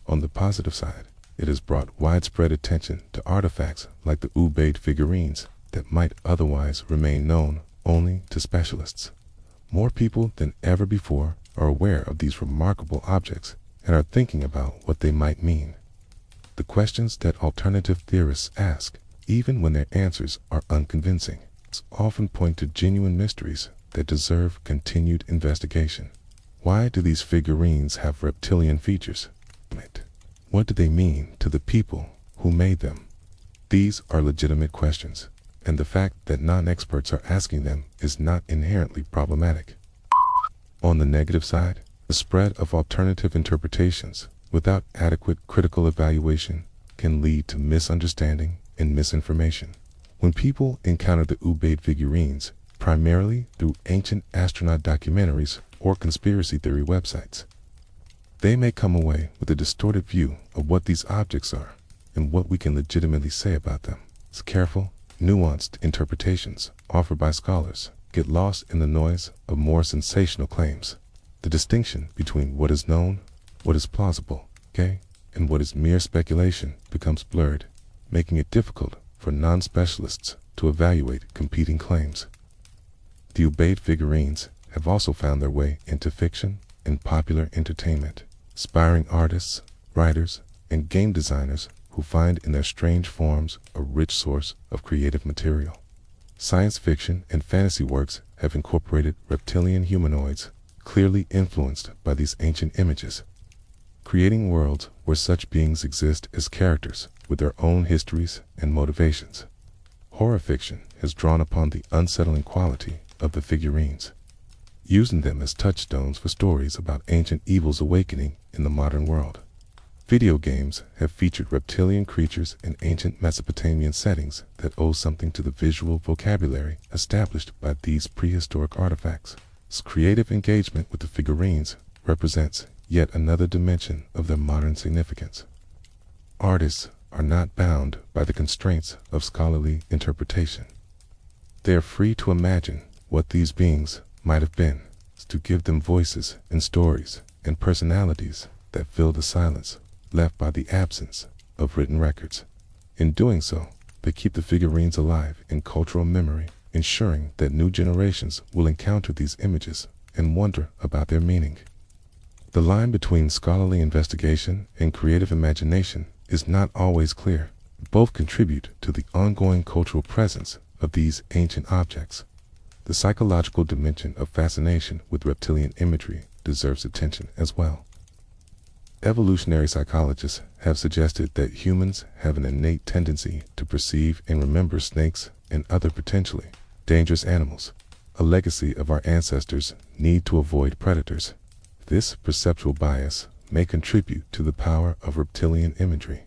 On the positive side, it has brought widespread attention to artifacts like the Ubaid figurines that might otherwise remain known only to specialists. More people than ever before are aware of these remarkable objects and are thinking about what they might mean. The questions that alternative theorists ask, even when their answers are unconvincing, often point to genuine mysteries that deserve continued investigation. Why do these figurines have reptilian features? What do they mean to the people who made them? These are legitimate questions, and the fact that non-experts are asking them is not inherently problematic. On the negative side, the spread of alternative interpretations without adequate critical evaluation can lead to misunderstanding and misinformation. When people encounter the Ubaid figurines, primarily through ancient astronaut documentaries or conspiracy theory websites, they may come away with a distorted view of what these objects are and what we can legitimately say about them. Careful nuanced interpretations offered by scholars get lost in the noise of more sensational claims. The distinction between what is known, what is plausible, and what is mere speculation becomes blurred, making it difficult for non-specialists to evaluate competing claims. The Ubaid figurines have also found their way into fiction and popular entertainment, inspiring artists, writers, and game designers who find in their strange forms a rich source of creative material. Science fiction and fantasy works have incorporated reptilian humanoids, clearly influenced by these ancient images, creating worlds where such beings exist as characters with their own histories and motivations. Horror fiction has drawn upon the unsettling quality of the figurines, using them as touchstones for stories about ancient evils awakening in the modern world. Video games have featured reptilian creatures in ancient Mesopotamian settings that owe something to the visual vocabulary established by these prehistoric artifacts. Creative engagement with the figurines represents yet another dimension of their modern significance. Artists are not bound by the constraints of scholarly interpretation. They are free to imagine what these beings might have been, to give them voices and stories and personalities that fill the silence left by the absence of written records. In doing so, they keep the figurines alive in cultural memory, ensuring that new generations will encounter these images and wonder about their meaning. The line between scholarly investigation and creative imagination is not always clear. Both contribute to the ongoing cultural presence of these ancient objects. The psychological dimension of fascination with reptilian imagery deserves attention as well. Evolutionary psychologists have suggested that humans have an innate tendency to perceive and remember snakes and other potentially dangerous animals, a legacy of our ancestors' need to avoid predators. This perceptual bias may contribute to the power of reptilian imagery,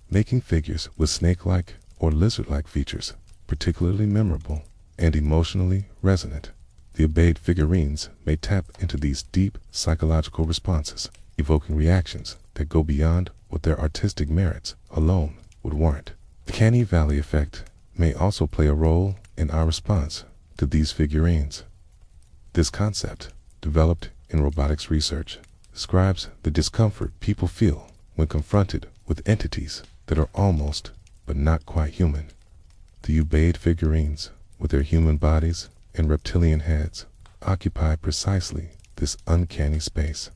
making figures with snake-like or lizard-like features particularly memorable and emotionally resonant. The Ubaid figurines may tap into these deep psychological responses, evoking reactions that go beyond what their artistic merits alone would warrant. The Canny Valley effect may also play a role in our response to these figurines. This concept, developed in robotics research, describes the discomfort people feel when confronted with entities that are almost but not quite human. The Ubaid figurines, with their human bodies and reptilian heads, occupy precisely this uncanny space.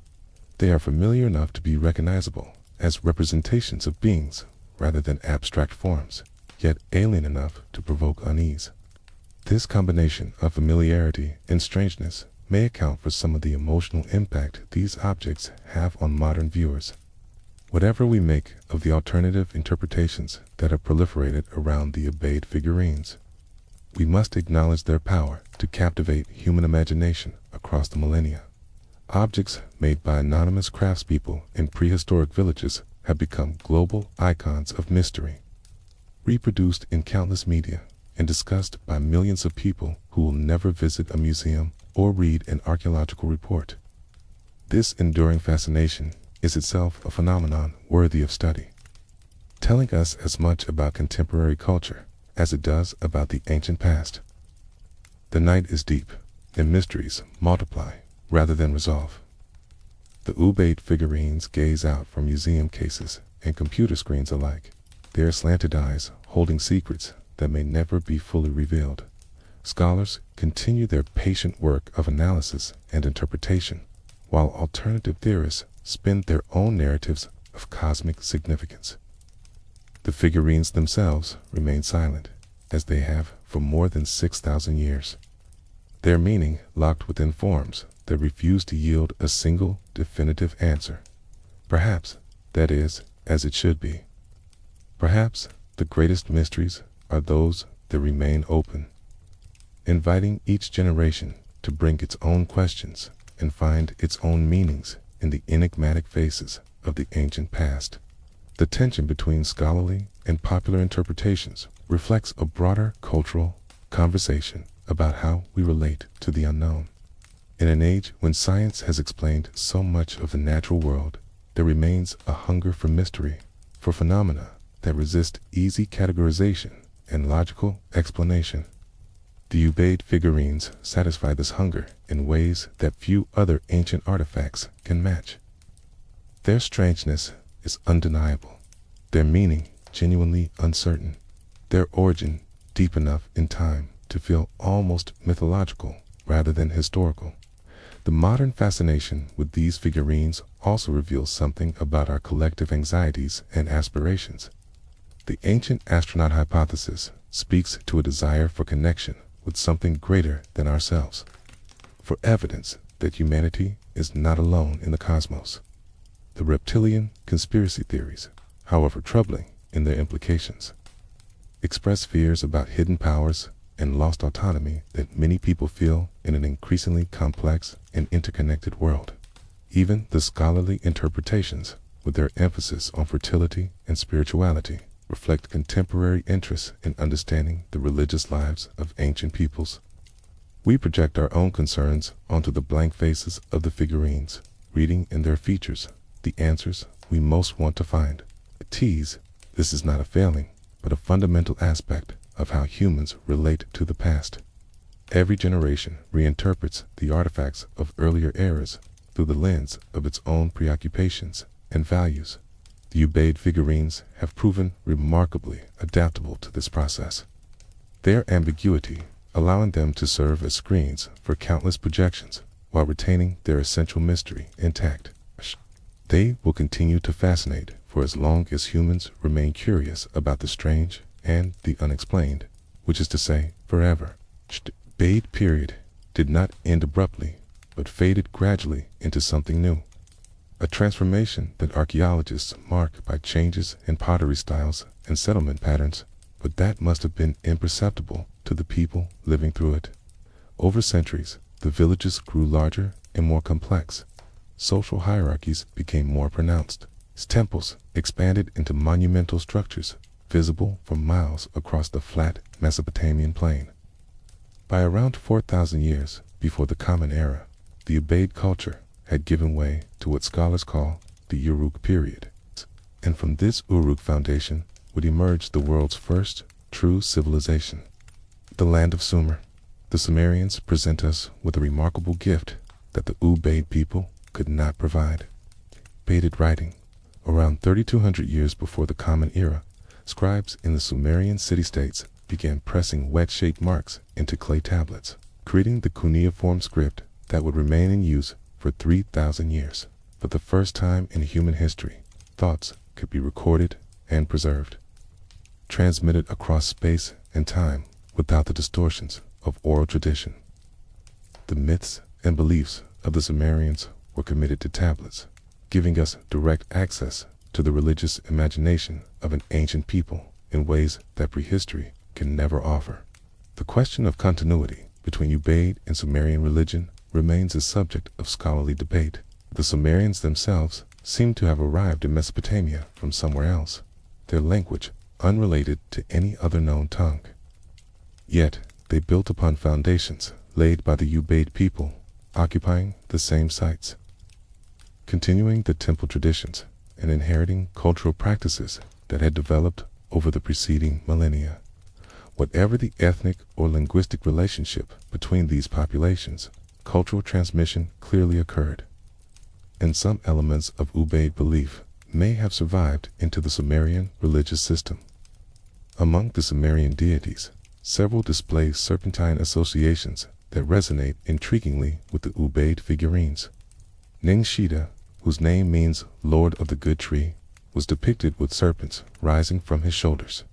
They are familiar enough to be recognizable as representations of beings rather than abstract forms, yet alien enough to provoke unease. This combination of familiarity and strangeness may account for some of the emotional impact these objects have on modern viewers. Whatever we make of the alternative interpretations that have proliferated around the Ubaid figurines, we must acknowledge their power to captivate human imagination across the millennia. Objects made by anonymous craftspeople in prehistoric villages have become global icons of mystery, reproduced in countless media and discussed by millions of people who will never visit a museum or read an archaeological report. This enduring fascination is itself a phenomenon worthy of study, telling us as much about contemporary culture as it does about the ancient past. The night is deep, and mysteries multiply rather than resolve. The Ubaid figurines gaze out from museum cases and computer screens alike, their slanted eyes holding secrets that may never be fully revealed. Scholars continue their patient work of analysis and interpretation, while alternative theorists spin their own narratives of cosmic significance. The figurines themselves remain silent, as they have for more than 6,000 years, their meaning locked within forms that refuse to yield a single definitive answer. Perhaps that is as it should be. Perhaps the greatest mysteries are those that remain open, inviting each generation to bring its own questions and find its own meanings in the enigmatic faces of the ancient past. The tension between scholarly and popular interpretations reflects a broader cultural conversation about how we relate to the unknown. In an age when science has explained so much of the natural world, there remains a hunger for mystery, for phenomena that resist easy categorization and logical explanation. The Ubaid figurines satisfy this hunger in ways that few other ancient artifacts can match. Their strangeness is undeniable, their meaning genuinely uncertain, their origin deep enough in time to feel almost mythological rather than historical. The modern fascination with these figurines also reveals something about our collective anxieties and aspirations. The ancient astronaut hypothesis speaks to a desire for connection with something greater than ourselves, for evidence that humanity is not alone in the cosmos. The reptilian conspiracy theories, however troubling in their implications, express fears about hidden powers and lost autonomy that many people feel in an increasingly complex and interconnected world. Even the scholarly interpretations, with their emphasis on fertility and spirituality, reflect contemporary interest in understanding the religious lives of ancient peoples. We project our own concerns onto the blank faces of the figurines, reading in their features the answers we most want to find. A tease, this is not a failing, but a fundamental aspect of how humans relate to the past. Every generation reinterprets the artifacts of earlier eras through the lens of its own preoccupations and values. The Ubaid figurines have proven remarkably adaptable to this process. Their ambiguity, allowing them to serve as screens for countless projections while retaining their essential mystery intact. They will continue to fascinate for as long as humans remain curious about the strange and the unexplained, which is to say, forever. The Ubaid period did not end abruptly, but faded gradually into something new. A transformation that archaeologists mark by changes in pottery styles and settlement patterns, but that must have been imperceptible to the people living through it. Over centuries, the villages grew larger and more complex. Social hierarchies became more pronounced. Temples expanded into monumental structures, visible for miles across the flat Mesopotamian plain. By around 4,000 years before the Common Era, the Ubaid culture had given way to what scholars call the Uruk period. And from this Uruk foundation would emerge the world's first true civilization, the land of Sumer. The Sumerians present us with a remarkable gift that the Ubaid people could not provide: Ubaid writing. Around 3,200 years before the Common Era, scribes in the Sumerian city-states began pressing wedge-shaped marks into clay tablets, creating the cuneiform script that would remain in use for 3,000 years. For the first time in human history, thoughts could be recorded and preserved, transmitted across space and time without the distortions of oral tradition. The myths and beliefs of the Sumerians were committed to tablets, giving us direct access to the religious imagination of an ancient people in ways that prehistory can never offer. The question of continuity between Ubaid and Sumerian religion remains a subject of scholarly debate. The Sumerians themselves seem to have arrived in Mesopotamia from somewhere else, their language unrelated to any other known tongue. Yet, they built upon foundations laid by the Ubaid people, occupying the same sites, continuing the temple traditions and inheriting cultural practices that had developed over the preceding millennia. Whatever the ethnic or linguistic relationship between these populations, cultural transmission clearly occurred, and some elements of Ubaid belief may have survived into the Sumerian religious system. Among the Sumerian deities, several display serpentine associations that resonate intriguingly with the Ubaid figurines. Ning-Shida, whose name means Lord of the Good Tree, was depicted with serpents rising from his shoulders,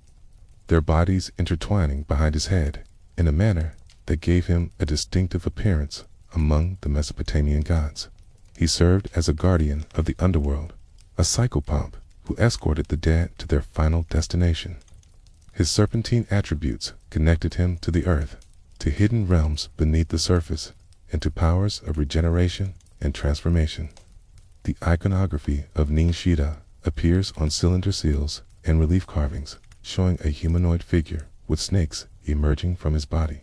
their bodies intertwining behind his head in a manner that gave him a distinctive appearance among the Mesopotamian gods. He served as a guardian of the underworld, a psychopomp who escorted the dead to their final destination. His serpentine attributes connected him to the earth, to hidden realms beneath the surface, and to powers of regeneration and transformation. The iconography of Ning-Shida appears on cylinder seals and relief carvings, showing a humanoid figure with snakes emerging from his body.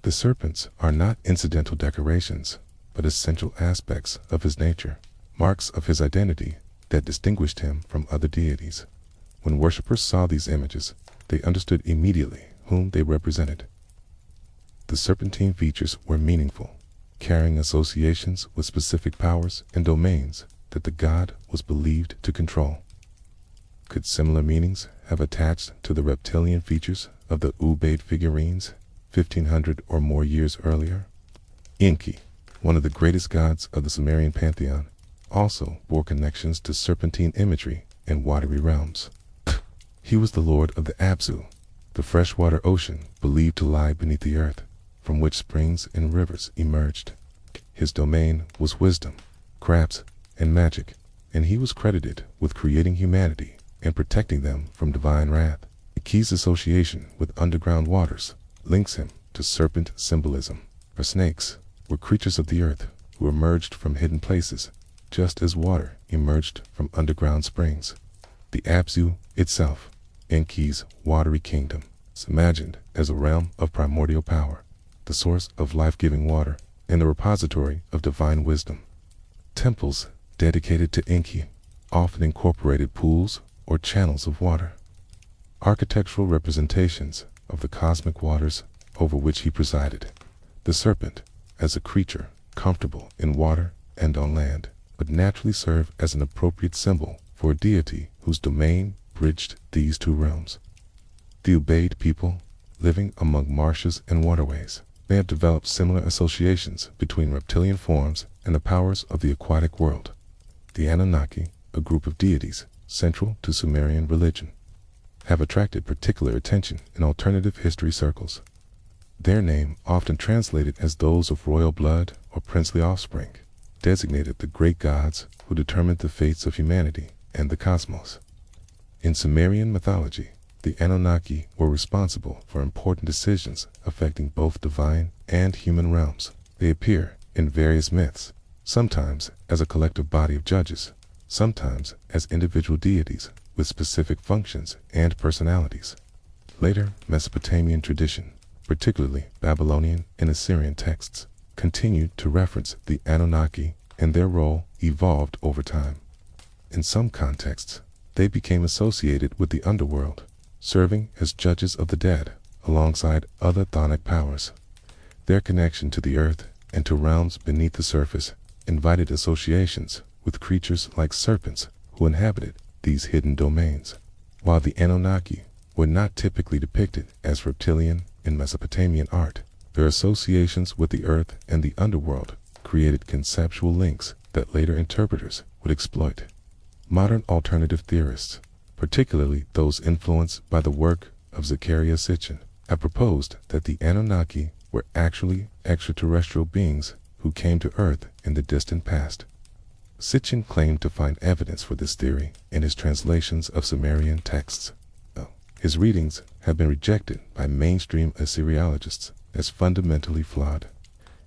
The serpents are not incidental decorations, but essential aspects of his nature, marks of his identity that distinguished him from other deities. When worshippers saw these images, they understood immediately whom they represented. The serpentine features were meaningful, carrying associations with specific powers and domains that the god was believed to control. Could similar meanings have attached to the reptilian features of the Ubaid figurines 1500 or more years earlier? Enki, one of the greatest gods of the Sumerian pantheon, also bore connections to serpentine imagery in watery realms. He was the lord of the Abzu, the freshwater ocean believed to lie beneath the earth, from which springs and rivers emerged. His domain was wisdom, crafts, and magic, and he was credited with creating humanity and protecting them from divine wrath. Enki's association with underground waters links him to serpent symbolism, for snakes were creatures of the earth who emerged from hidden places, just as water emerged from underground springs. The Abzu itself, Enki's watery kingdom, is imagined as a realm of primordial power, the source of life-giving water, and the repository of divine wisdom. Temples dedicated to Enki often incorporated pools or channels of water, architectural representations of the cosmic waters over which he presided. The serpent, as a creature comfortable in water and on land, would naturally serve as an appropriate symbol for a deity whose domain bridged these two realms. The Ubaid people, living among marshes and waterways, may have developed similar associations between reptilian forms and the powers of the aquatic world. The Anunnaki, a group of deities central to Sumerian religion, have attracted particular attention in alternative history circles. Their name, often translated as those of royal blood or princely offspring, designated the great gods who determined the fates of humanity and the cosmos. In Sumerian mythology, the Anunnaki were responsible for important decisions affecting both divine and human realms. They appear in various myths, sometimes as a collective body of judges, sometimes as individual deities with specific functions and personalities. Later Mesopotamian tradition, particularly Babylonian and Assyrian texts, continued to reference the Anunnaki, and their role evolved over time. In some contexts, they became associated with the underworld, serving as judges of the dead alongside other chthonic powers. Their connection to the earth and to realms beneath the surface invited associations with creatures like serpents who inhabited these hidden domains. While the Anunnaki were not typically depicted as reptilian in Mesopotamian art, their associations with the earth and the underworld created conceptual links that later interpreters would exploit. Modern alternative theorists, particularly those influenced by the work of Zecharia Sitchin, have proposed that the Anunnaki were actually extraterrestrial beings who came to Earth in the distant past. Sitchin claimed to find evidence for this theory in his translations of Sumerian texts. His readings have been rejected by mainstream Assyriologists as fundamentally flawed.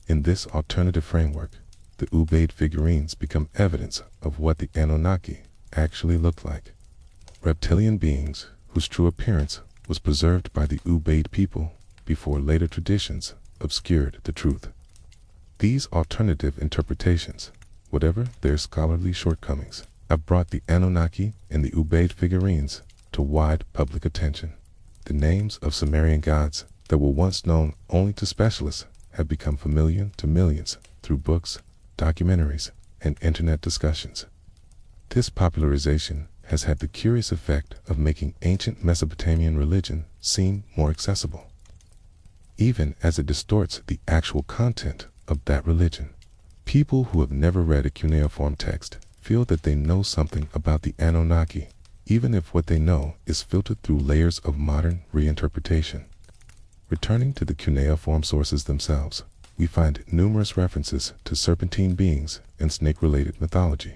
In this alternative framework, the Ubaid figurines become evidence of what the Anunnaki actually looked like. Reptilian beings whose true appearance was preserved by the Ubaid people before later traditions obscured the truth. These alternative interpretations, whatever their scholarly shortcomings, have brought the Anunnaki and the Ubaid figurines to wide public attention. The names of Sumerian gods that were once known only to specialists have become familiar to millions through books, documentaries, and internet discussions. This popularization has had the curious effect of making ancient Mesopotamian religion seem more accessible, even as it distorts the actual content of that religion. People who have never read a cuneiform text feel that they know something about the Anunnaki, even if what they know is filtered through layers of modern reinterpretation. Returning to the cuneiform sources themselves, we find numerous references to serpentine beings and snake-related mythology.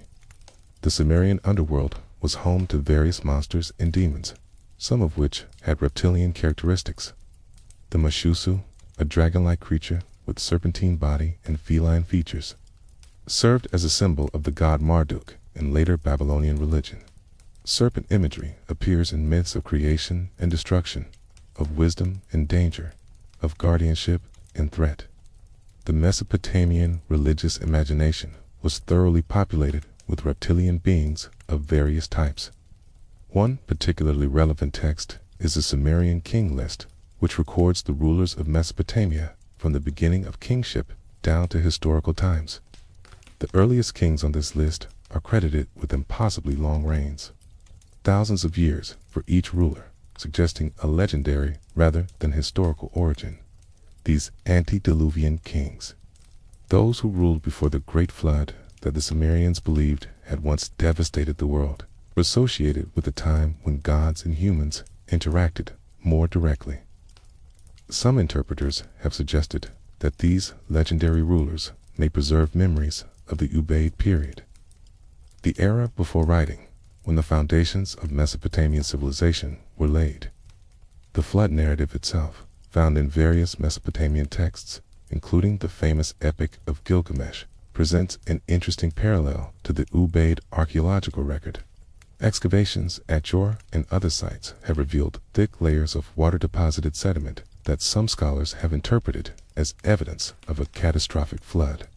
The Sumerian underworld was home to various monsters and demons, some of which had reptilian characteristics. The Mashusu, a dragon-like creature with serpentine body and feline features, served as a symbol of the god Marduk in later Babylonian religion. Serpent imagery appears in myths of creation and destruction, of wisdom and danger, of guardianship and threat. The Mesopotamian religious imagination was thoroughly populated with reptilian beings of various types. One particularly relevant text is the Sumerian king list, which records the rulers of Mesopotamia from the beginning of kingship down to historical times. The earliest kings on this list are credited with impossibly long reigns, thousands of years for each ruler, suggesting a legendary rather than historical origin. These antediluvian kings, those who ruled before the great flood that the Sumerians believed had once devastated the world, were associated with a time when gods and humans interacted more directly. Some interpreters have suggested that these legendary rulers may preserve memories of the Ubaid period, the era before writing, when the foundations of Mesopotamian civilization were laid. The flood narrative itself, found in various Mesopotamian texts, including the famous Epic of Gilgamesh, presents an interesting parallel to the Ubaid archaeological record. Excavations at Jor and other sites have revealed thick layers of water-deposited sediment that some scholars have interpreted as evidence of a catastrophic flood.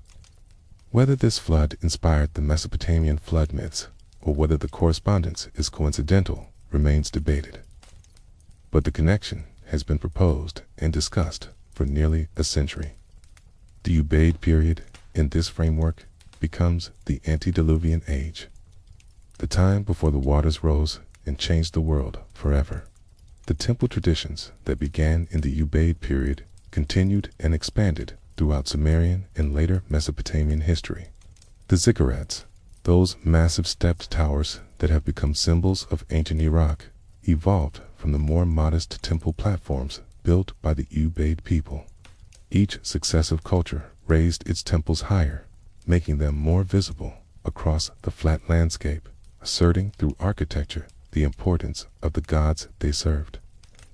Whether this flood inspired the Mesopotamian flood myths, or whether the correspondence is coincidental, remains debated. But the connection has been proposed and discussed for nearly a century. The Ubaid period, in this framework, becomes the antediluvian age, the time before the waters rose and changed the world forever. The temple traditions that began in the Ubaid period continued and expanded throughout Sumerian and later Mesopotamian history. The ziggurats, those massive stepped towers that have become symbols of ancient Iraq, evolved from the more modest temple platforms built by the Ubaid people. Each successive culture raised its temples higher, making them more visible across the flat landscape, asserting through architecture the importance of the gods they served.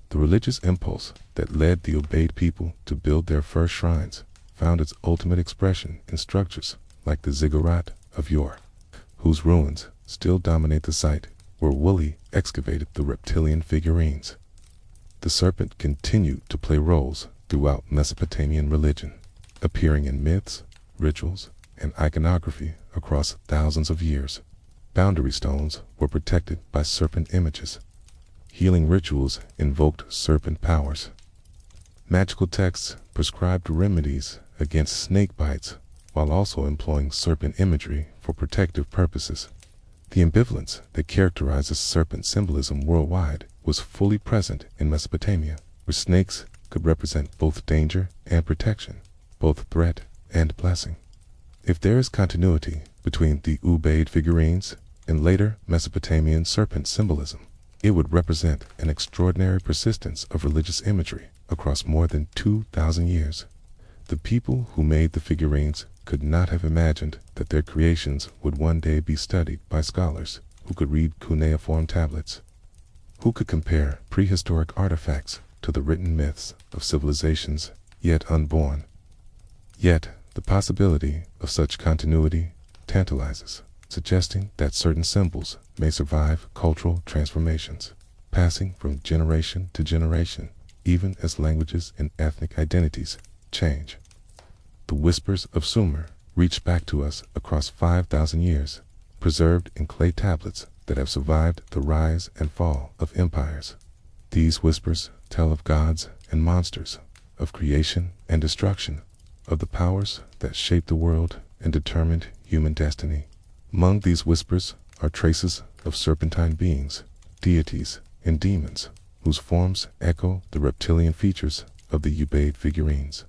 The religious impulse that led the Ubaid people to build their first shrines found its ultimate expression in structures like the ziggurat of Ur, whose ruins still dominate the site where Woolley excavated the reptilian figurines. The serpent continued to play roles throughout Mesopotamian religion, appearing in myths, rituals, and iconography across thousands of years. Boundary stones were protected by serpent images. Healing rituals invoked serpent powers. Magical texts prescribed remedies against snake bites while also employing serpent imagery for protective purposes. The ambivalence that characterizes serpent symbolism worldwide was fully present in Mesopotamia, where snakes could represent both danger and protection, both threat and blessing. If there is continuity between the Ubaid figurines and later Mesopotamian serpent symbolism, it would represent an extraordinary persistence of religious imagery across more than 2,000 years. The people who made the figurines could not have imagined that their creations would one day be studied by scholars who could read cuneiform tablets, who could compare prehistoric artifacts to the written myths of civilizations yet unborn. Yet, the possibility of such continuity tantalizes, suggesting that certain symbols may survive cultural transformations, passing from generation to generation, even as languages and ethnic identities change. The whispers of Sumer reach back to us across 5,000 years, preserved in clay tablets that have survived the rise and fall of empires. These whispers tell of gods and monsters, of creation and destruction, of the powers that shaped the world and determined human destiny. Among these whispers are traces of serpentine beings, deities, and demons, whose forms echo the reptilian features of the Ubaid figurines.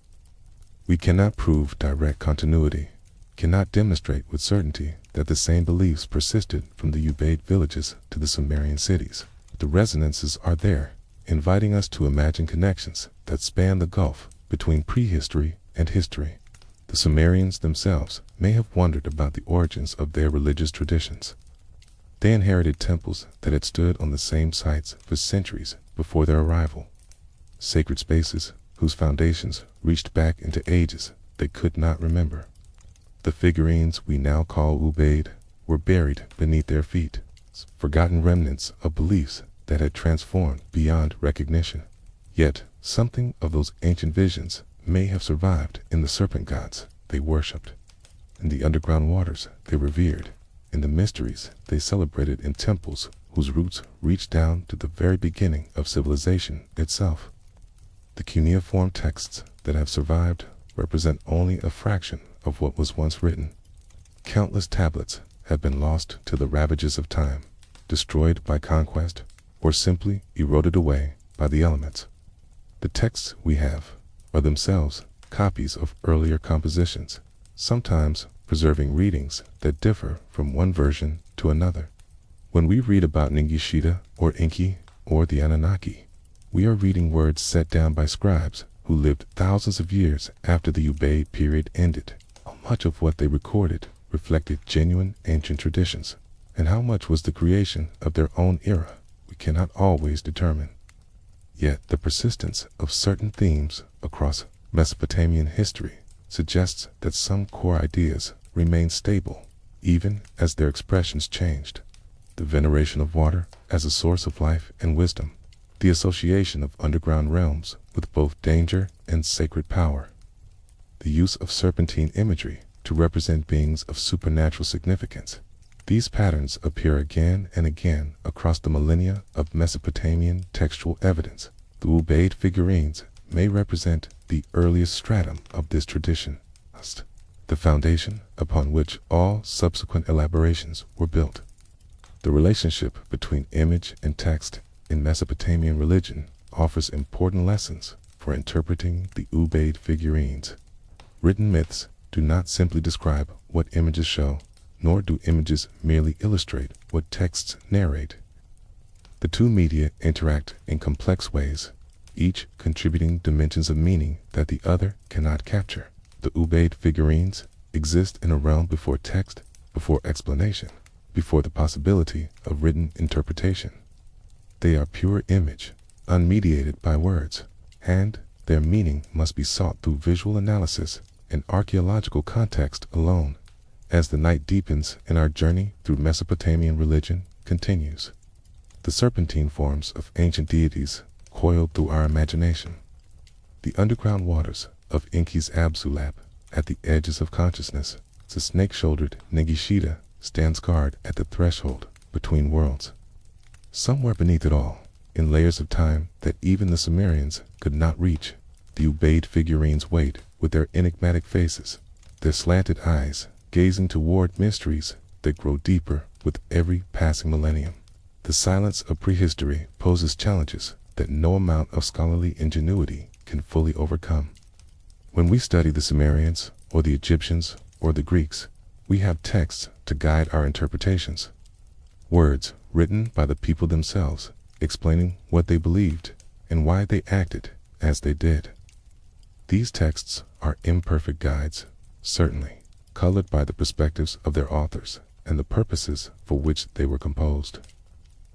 We cannot prove direct continuity, cannot demonstrate with certainty that the same beliefs persisted from the Ubaid villages to the Sumerian cities. The resonances are there, inviting us to imagine connections that span the gulf between prehistory and history. The Sumerians themselves may have wondered about the origins of their religious traditions. They inherited temples that had stood on the same sites for centuries before their arrival, sacred spaces whose foundations reached back into ages they could not remember. The figurines we now call Ubaid were buried beneath their feet, forgotten remnants of beliefs that had transformed beyond recognition. Yet something of those ancient visions may have survived in the serpent gods they worshipped, in the underground waters they revered, in the mysteries they celebrated in temples whose roots reach down to the very beginning of civilization itself. The cuneiform texts that have survived represent only a fraction of what was once written. Countless tablets have been lost to the ravages of time, destroyed by conquest, or simply eroded away by the elements. The texts we have are themselves copies of earlier compositions, sometimes preserving readings that differ from one version to another. When we read about Ningishita or Enki or the Anunnaki, we are reading words set down by scribes who lived thousands of years after the Ubaid period ended. How much of what they recorded reflected genuine ancient traditions, and how much was the creation of their own era, we cannot always determine. Yet the persistence of certain themes across Mesopotamian history suggests that some core ideas remain stable, even as their expressions changed. The veneration of water as a source of life and wisdom, the association of underground realms with both danger and sacred power, the use of serpentine imagery to represent beings of supernatural significance. These patterns appear again and again across the millennia of Mesopotamian textual evidence. The Ubaid figurines may represent the earliest stratum of this tradition, the foundation upon which all subsequent elaborations were built. The relationship between image and text in Mesopotamian religion offers important lessons for interpreting the Ubaid figurines. Written myths do not simply describe what images show, nor do images merely illustrate what texts narrate. The two media interact in complex ways, each contributing dimensions of meaning that the other cannot capture. The Ubaid figurines exist in a realm before text, before explanation, before the possibility of written interpretation. They are pure image, unmediated by words, and their meaning must be sought through visual analysis and archaeological context alone. As the night deepens and our journey through Mesopotamian religion continues, the serpentine forms of ancient deities coil through our imagination. The underground waters of Enki's Absulab, at the edges of consciousness, the snake-shouldered Ningishita stands guard at the threshold between worlds. Somewhere beneath it all, in layers of time that even the Sumerians could not reach, the Ubaid figurines wait with their enigmatic faces, their slanted eyes gazing toward mysteries that grow deeper with every passing millennium. The silence of prehistory poses challenges that no amount of scholarly ingenuity can fully overcome. When we study the Sumerians, or the Egyptians, or the Greeks, we have texts to guide our interpretations. Words written by the people themselves, explaining what they believed and why they acted as they did. These texts are imperfect guides, certainly, colored by the perspectives of their authors and the purposes for which they were composed.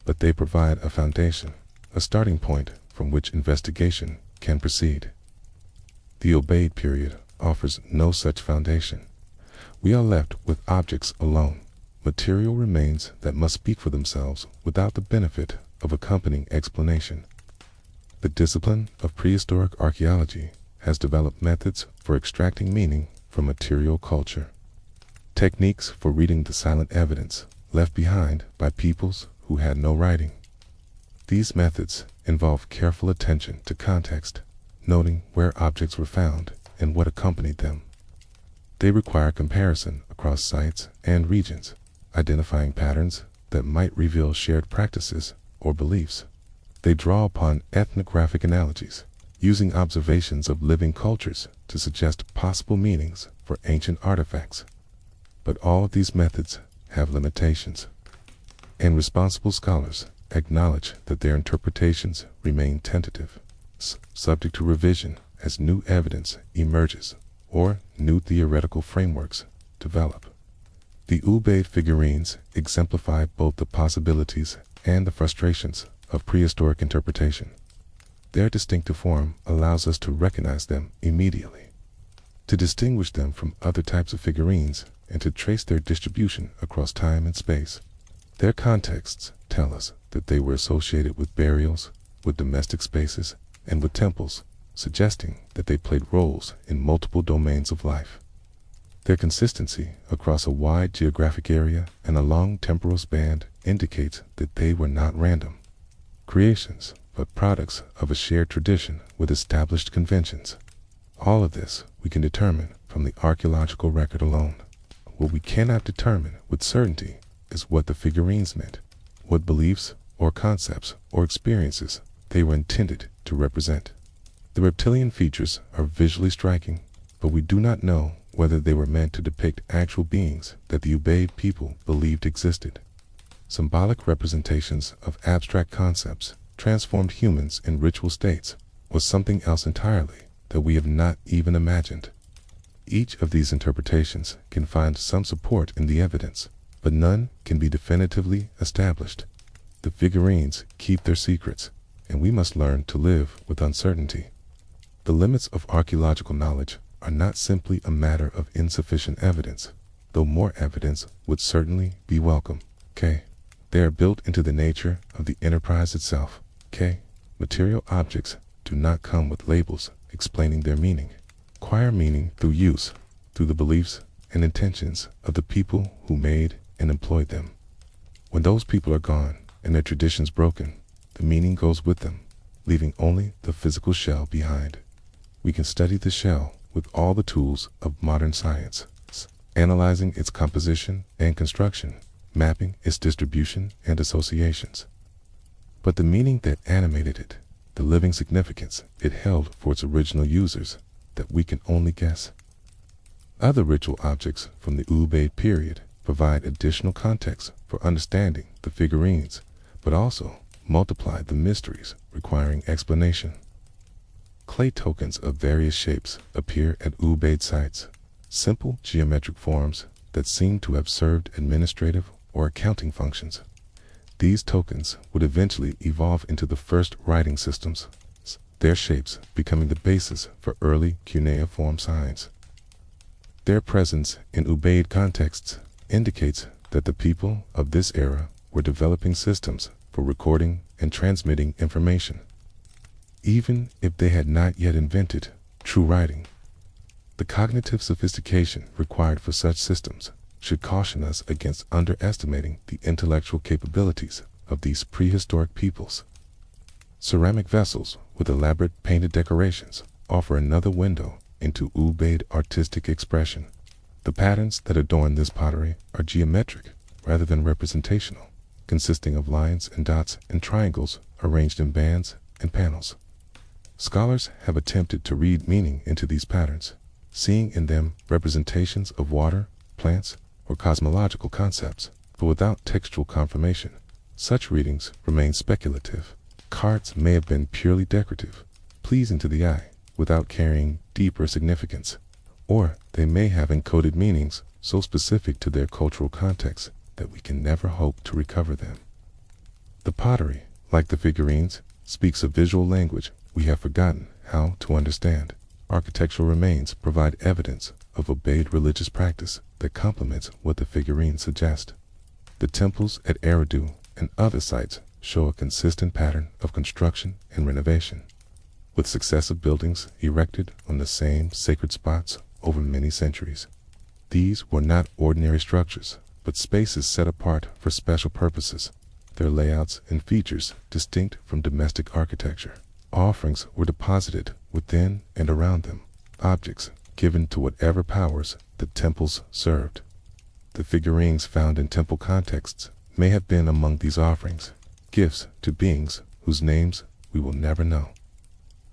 But they provide a foundation, a starting point from which investigation can proceed. The Ubaid period offers no such foundation. We are left with objects alone, material remains that must speak for themselves without the benefit of accompanying explanation. The discipline of prehistoric archaeology has developed methods for extracting meaning from material culture, techniques for reading the silent evidence left behind by peoples who had no writing. These methods involve careful attention to context, noting where objects were found and what accompanied them. They require comparison across sites and regions, identifying patterns that might reveal shared practices or beliefs. They draw upon ethnographic analogies, using observations of living cultures to suggest possible meanings for ancient artifacts. But all of these methods have limitations, and responsible scholars acknowledge that their interpretations remain tentative, subject to revision as new evidence emerges or new theoretical frameworks develop. The Ubaid figurines exemplify both the possibilities and the frustrations of prehistoric interpretation. Their distinctive form allows us to recognize them immediately, to distinguish them from other types of figurines, and to trace their distribution across time and space. Their contexts tell us that they were associated with burials, with domestic spaces, and with temples, suggesting that they played roles in multiple domains of life. Their consistency across a wide geographic area and a long temporal span indicates that they were not random creations, but products of a shared tradition with established conventions. All of this we can determine from the archaeological record alone. What we cannot determine with certainty is what the figurines meant, what beliefs or concepts or experiences they were intended to represent. The reptilian features are visually striking, but we do not know whether they were meant to depict actual beings that the Ubaid people believed existed. Symbolic representations of abstract concepts transformed humans in ritual states was something else entirely that we have not even imagined. Each of these interpretations can find some support in the evidence, but none can be definitively established. The figurines keep their secrets, and we must learn to live with uncertainty. The limits of archaeological knowledge are not simply a matter of insufficient evidence, though more evidence would certainly be welcome. K. They are built into the nature of the enterprise itself. K. Material objects do not come with labels explaining their meaning. Acquire meaning through use, through the beliefs and intentions of the people who made and employed them. When those people are gone and their traditions broken, the meaning goes with them, leaving only the physical shell behind. We can study the shell with all the tools of modern science, analyzing its composition and construction, mapping its distribution and associations. But the meaning that animated it, the living significance it held for its original users, that we can only guess. Other ritual objects from the Ubaid period provide additional context for understanding the figurines, but also multiply the mysteries requiring explanation. Clay tokens of various shapes appear at Ubaid sites, simple geometric forms that seem to have served administrative or accounting functions. These tokens would eventually evolve into the first writing systems, their shapes becoming the basis for early cuneiform signs. Their presence in Ubaid contexts indicates that the people of this era were developing systems for recording and transmitting information, even if they had not yet invented true writing. The cognitive sophistication required for such systems should caution us against underestimating the intellectual capabilities of these prehistoric peoples. Ceramic vessels with elaborate painted decorations offer another window into Ubaid artistic expression. The patterns that adorn this pottery are geometric rather than representational, consisting of lines and dots and triangles arranged in bands and panels. Scholars have attempted to read meaning into these patterns, seeing in them representations of water, plants, or cosmological concepts, but without textual confirmation. Such readings remain speculative. Cards may have been purely decorative, pleasing to the eye, without carrying deeper significance, or they may have encoded meanings so specific to their cultural context that we can never hope to recover them. The pottery, like the figurines, speaks a visual language we have forgotten how to understand. Architectural remains provide evidence of Ubaid religious practice that complements what the figurines suggest. The temples at Eridu and other sites show a consistent pattern of construction and renovation, with successive buildings erected on the same sacred spots over many centuries. These were not ordinary structures, but spaces set apart for special purposes, their layouts and features distinct from domestic architecture. Offerings were deposited within and around them, objects given to whatever powers the temples served. The figurines found in temple contexts may have been among these offerings, gifts to beings whose names we will never know.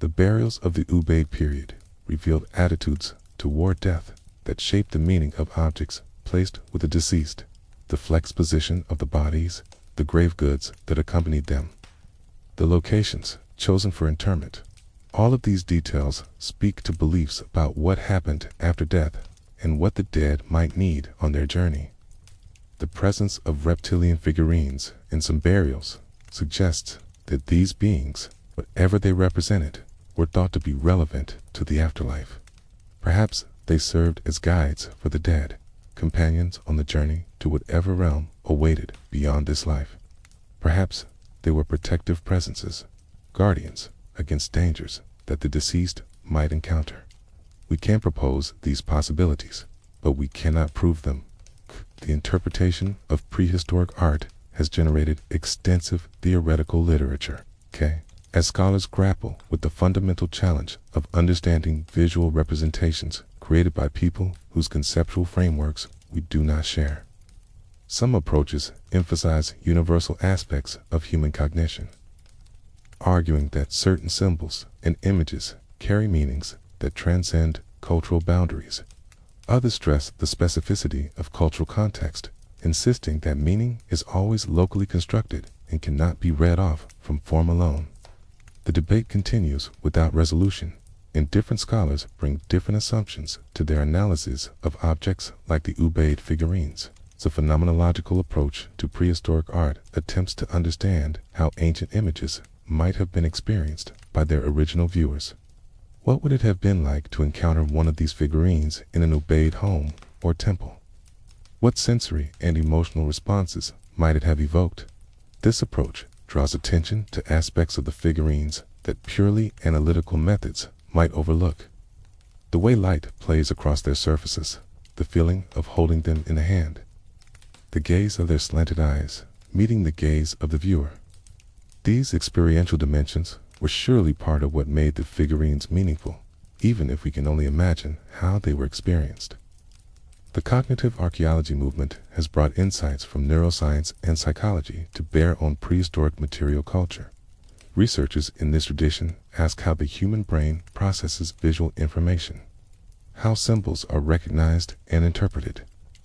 The burials of the Ubaid period revealed attitudes toward death that shaped the meaning of objects placed with the deceased, the flexed position of the bodies, the grave goods that accompanied them, the locations chosen for interment. All of these details speak to beliefs about what happened after death and what the dead might need on their journey. The presence of reptilian figurines in some burials suggests that these beings, whatever they represented, were thought to be relevant to the afterlife. Perhaps they served as guides for the dead, companions on the journey to whatever realm awaited beyond this life. Perhaps they were protective presences, guardians against dangers that the deceased might encounter. We can propose these possibilities, but we cannot prove them. The interpretation of prehistoric art has generated extensive theoretical literature. As scholars grapple with the fundamental challenge of understanding visual representations created by people whose conceptual frameworks we do not share. Some approaches emphasize universal aspects of human cognition, arguing that certain symbols and images carry meanings that transcend cultural boundaries. Others stress the specificity of cultural context, insisting that meaning is always locally constructed and cannot be read off from form alone. The debate continues without resolution, and different scholars bring different assumptions to their analysis of objects like the Ubaid figurines. The phenomenological approach to prehistoric art attempts to understand how ancient images might have been experienced by their original viewers. What would it have been like to encounter one of these figurines in an Ubaid home or temple? What sensory and emotional responses might it have evoked? This approach draws attention to aspects of the figurines that purely analytical methods might overlook. The way light plays across their surfaces, the feeling of holding them in the hand, the gaze of their slanted eyes meeting the gaze of the viewer. These experiential dimensions were surely part of what made the figurines meaningful, even if we can only imagine how they were experienced. The cognitive archaeology movement has brought insights from neuroscience and psychology to bear on prehistoric material culture. Researchers in this tradition ask how the human brain processes visual information, how symbols are recognized and interpreted,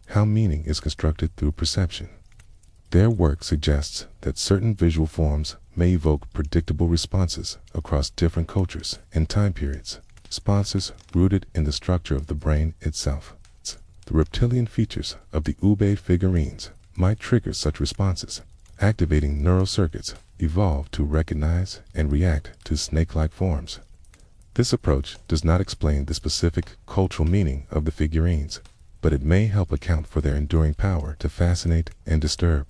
how meaning is constructed through perception. Their work suggests that certain visual forms may evoke predictable responses across different cultures and time periods, responses rooted in the structure of the brain itself. The reptilian features of the Ubaid figurines might trigger such responses, activating neural circuits evolved to recognize and react to snake-like forms. This approach does not explain the specific cultural meaning of the figurines, but it may help account for their enduring power to fascinate and disturb.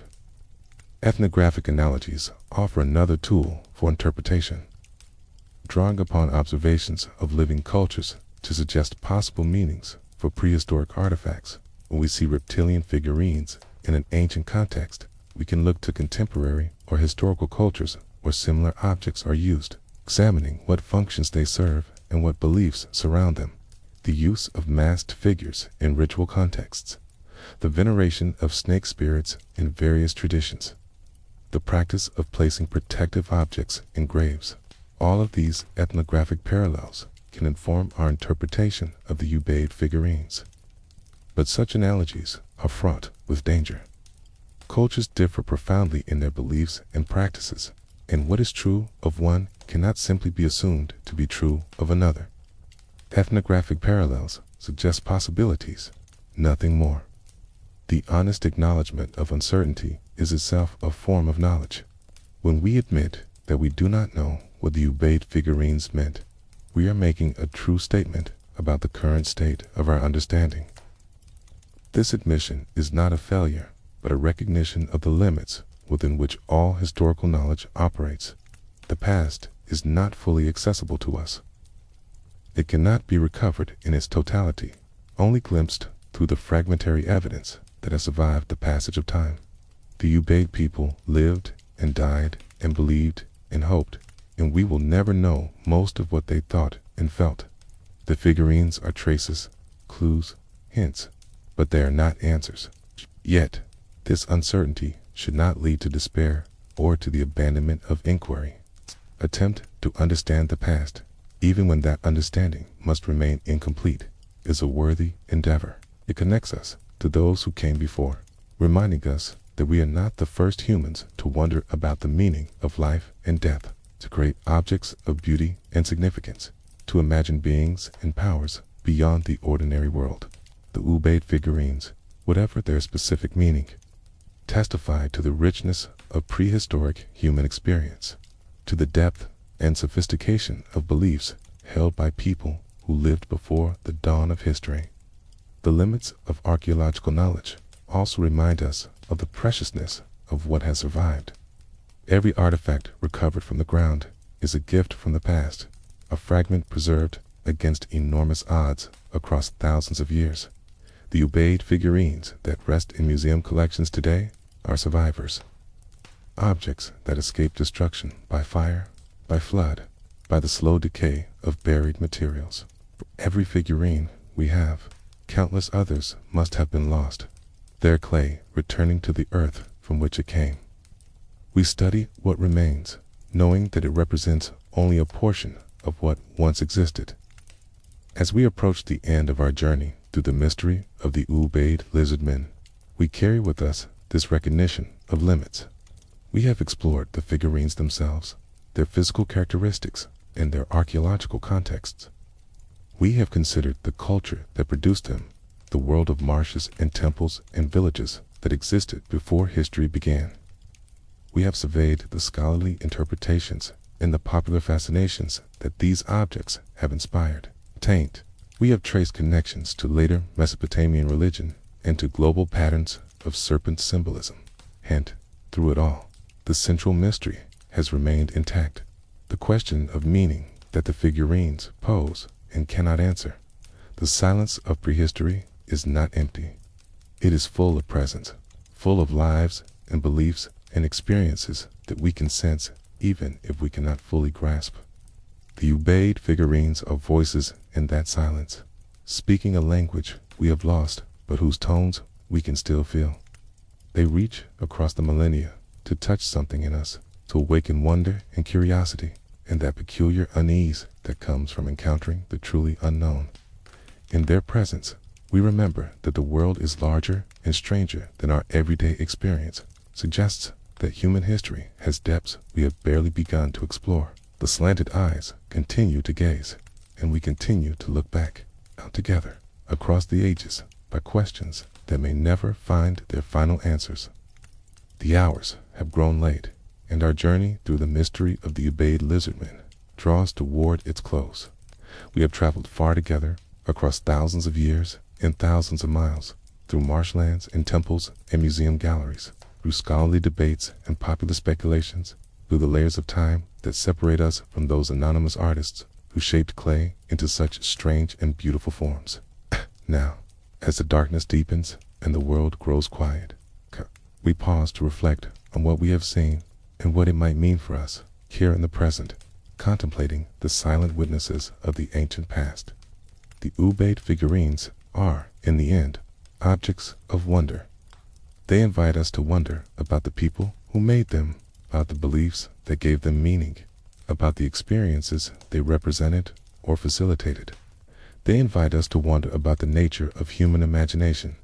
Ethnographic analogies offer another tool for interpretation, drawing upon observations of living cultures to suggest possible meanings for prehistoric artifacts. When we see reptilian figurines in an ancient context, we can look to contemporary or historical cultures where similar objects are used, examining what functions they serve and what beliefs surround them. The use of masked figures in ritual contexts, the veneration of snake spirits in various traditions, the practice of placing protective objects in graves. All of these ethnographic parallels can inform our interpretation of the Ubaid figurines. But such analogies are fraught with danger. Cultures differ profoundly in their beliefs and practices, and what is true of one cannot simply be assumed to be true of another. Ethnographic parallels suggest possibilities, nothing more. The honest acknowledgement of uncertainty is itself a form of knowledge. When we admit that we do not know what the Ubaid figurines meant, we are making a true statement about the current state of our understanding. This admission is not a failure, but a recognition of the limits within which all historical knowledge operates. The past is not fully accessible to us. It cannot be recovered in its totality, only glimpsed through the fragmentary evidence that has survived the passage of time. The Ubaid people lived and died and believed and hoped, and we will never know most of what they thought and felt. The figurines are traces, clues, hints, but they are not answers. Yet, this uncertainty should not lead to despair or to the abandonment of inquiry. Attempt to understand the past, even when that understanding must remain incomplete, is a worthy endeavor. It connects us to those who came before, reminding us that we are not the first humans to wonder about the meaning of life and death, to create objects of beauty and significance, to imagine beings and powers beyond the ordinary world. The Ubaid figurines, whatever their specific meaning, testify to the richness of prehistoric human experience, to the depth and sophistication of beliefs held by people who lived before the dawn of history. The limits of archaeological knowledge also remind us of the preciousness of what has survived. Every artifact recovered from the ground is a gift from the past, a fragment preserved against enormous odds across thousands of years. The Ubaid figurines that rest in museum collections today are survivors, objects that escape destruction by fire, by flood, by the slow decay of buried materials. For every figurine we have, countless others must have been lost, their clay returning to the earth from which it came. We study what remains, knowing that it represents only a portion of what once existed. As we approach the end of our journey through the mystery of the Ubaid Lizardmen, we carry with us this recognition of limits. We have explored the figurines themselves, their physical characteristics, and their archaeological contexts. We have considered the culture that produced them, the world of marshes and temples and villages that existed before history began. We have surveyed the scholarly interpretations and the popular fascinations that these objects have inspired. We have traced connections to later Mesopotamian religion and to global patterns of serpent symbolism. And, through it all, the central mystery has remained intact. The question of meaning that the figurines pose and cannot answer. The silence of prehistory is not empty. It is full of presence, full of lives and beliefs and experiences that we can sense even if we cannot fully grasp. The Ubaid figurines are voices in that silence, speaking a language we have lost, but whose tones we can still feel. They reach across the millennia to touch something in us, to awaken wonder and curiosity, and that peculiar unease that comes from encountering the truly unknown. In their presence, we remember that the world is larger and stranger than our everyday experience, suggests that human history has depths we have barely begun to explore. The slanted eyes continue to gaze, and we continue to look back, out together, across the ages, by questions that may never find their final answers. The hours have grown late, and our journey through the mystery of the Ubaid Lizardmen draws toward its close. We have traveled far together, across thousands of years and thousands of miles, through marshlands and temples and museum galleries, through scholarly debates and popular speculations, through the layers of time that separate us from those anonymous artists who shaped clay into such strange and beautiful forms. Now, as the darkness deepens and the world grows quiet, we pause to reflect on what we have seen and what it might mean for us here in the present, contemplating the silent witnesses of the ancient past. The Ubaid figurines are, in the end, objects of wonder. They invite us to wonder about the people who made them, about the beliefs that gave them meaning, about the experiences they represented or facilitated. They invite us to wonder about the nature of human imagination,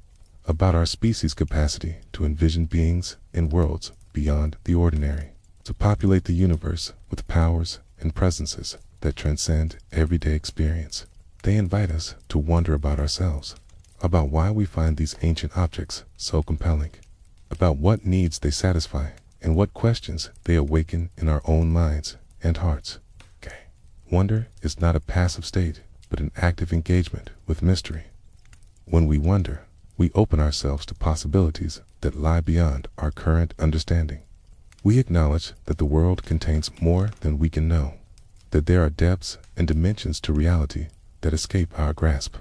about our species' capacity to envision beings and worlds beyond the ordinary, to populate the universe with powers and presences that transcend everyday experience. They invite us to wonder about ourselves, about why we find these ancient objects so compelling, about what needs they satisfy, and what questions they awaken in our own minds and hearts. Wonder is not a passive state, but an active engagement with mystery. When we wonder, we open ourselves to possibilities that lie beyond our current understanding. We acknowledge that the world contains more than we can know, that there are depths and dimensions to reality that escape our grasp.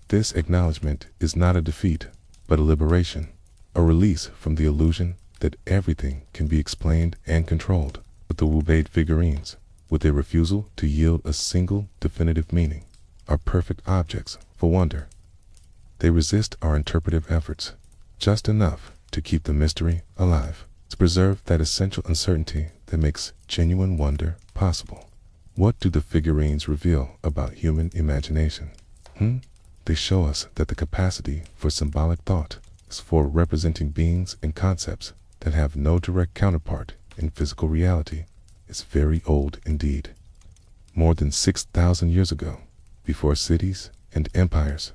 This acknowledgement is not a defeat, but a liberation, a release from the illusion that everything can be explained and controlled. But the Ubaid figurines, with their refusal to yield a single definitive meaning, are perfect objects for wonder. They resist our interpretive efforts, just enough to keep the mystery alive, to preserve that essential uncertainty that makes genuine wonder possible. What do the figurines reveal about human imagination? They show us that the capacity for symbolic thought is for representing beings and concepts that have no direct counterpart in physical reality is very old indeed. More than 6,000 years ago, before cities and empires,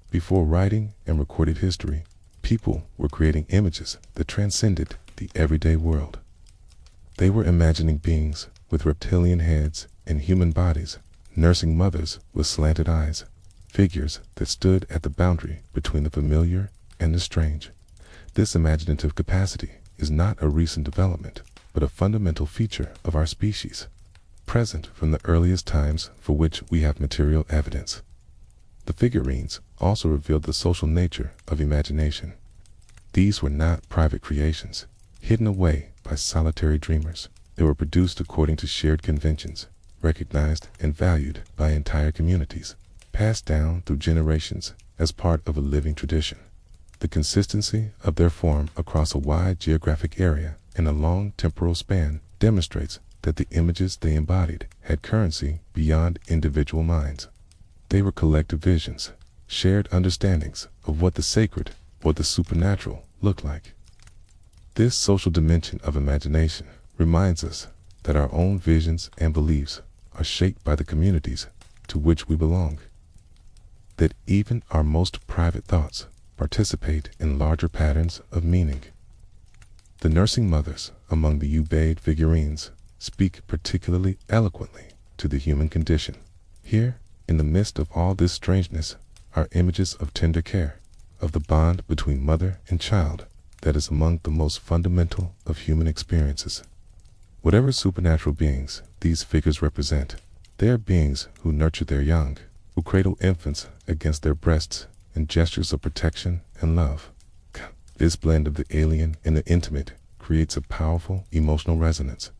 before writing and recorded history, people were creating images that transcended the everyday world. They were imagining beings with reptilian heads and human bodies, nursing mothers with slanted eyes, figures that stood at the boundary between the familiar and the strange. This imaginative capacity is not a recent development, but a fundamental feature of our species, present from the earliest times for which we have material evidence. The figurines also revealed the social nature of imagination. These were not private creations, hidden away by by solitary dreamers. They were produced according to shared conventions, recognized and valued by entire communities, passed down through generations as part of a living tradition. The consistency of their form across a wide geographic area and a long temporal span demonstrates that the images they embodied had currency beyond individual minds. They were collective visions, shared understandings of what the sacred or the supernatural looked like. This social dimension of imagination reminds us that our own visions and beliefs are shaped by the communities to which we belong, that even our most private thoughts participate in larger patterns of meaning. The nursing mothers among the Ubaid figurines speak particularly eloquently to the human condition. Here, in the midst of all this strangeness, are images of tender care, of the bond between mother and child that is among the most fundamental of human experiences. Whatever supernatural beings these figures represent, they are beings who nurture their young, who cradle infants against their breasts in gestures of protection and love. This blend of the alien and the intimate creates a powerful emotional resonance.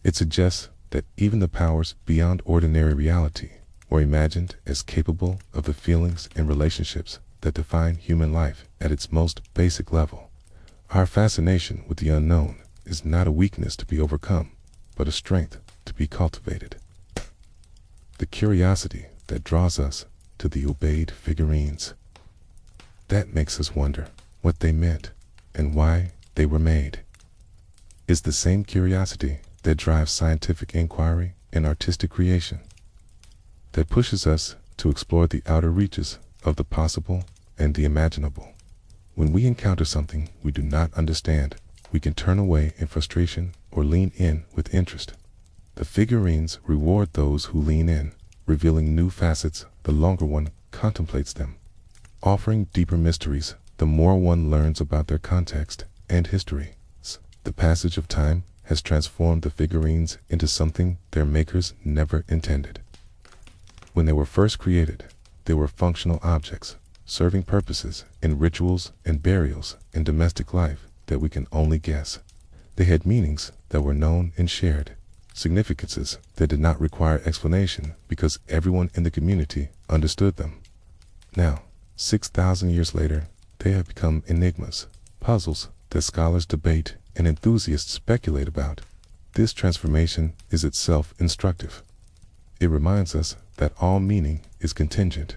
It suggests that even the powers beyond ordinary reality were imagined as capable of the feelings and relationships that define human life at its most basic level. Our fascination with the unknown is not a weakness to be overcome, but a strength to be cultivated. The curiosity that draws us to the Ubaid figurines, that makes us wonder what they meant and why they were made, is the same curiosity that drives scientific inquiry and artistic creation, that pushes us to explore the outer reaches of the possible and the imaginable. When we encounter something we do not understand, we can turn away in frustration or lean in with interest. The figurines reward those who lean in, revealing new facets the longer one contemplates them, offering deeper mysteries the more one learns about their context and history. The passage of time has transformed the figurines into something their makers never intended. When they were first created, they were functional objects, serving purposes in rituals and burials in domestic life that we can only guess. They had meanings that were known and shared, significances that did not require explanation because everyone in the community understood them. Now, 6,000 years later, they have become enigmas, puzzles that scholars debate and enthusiasts speculate about. This transformation is itself instructive. It reminds us that all meaning is contingent,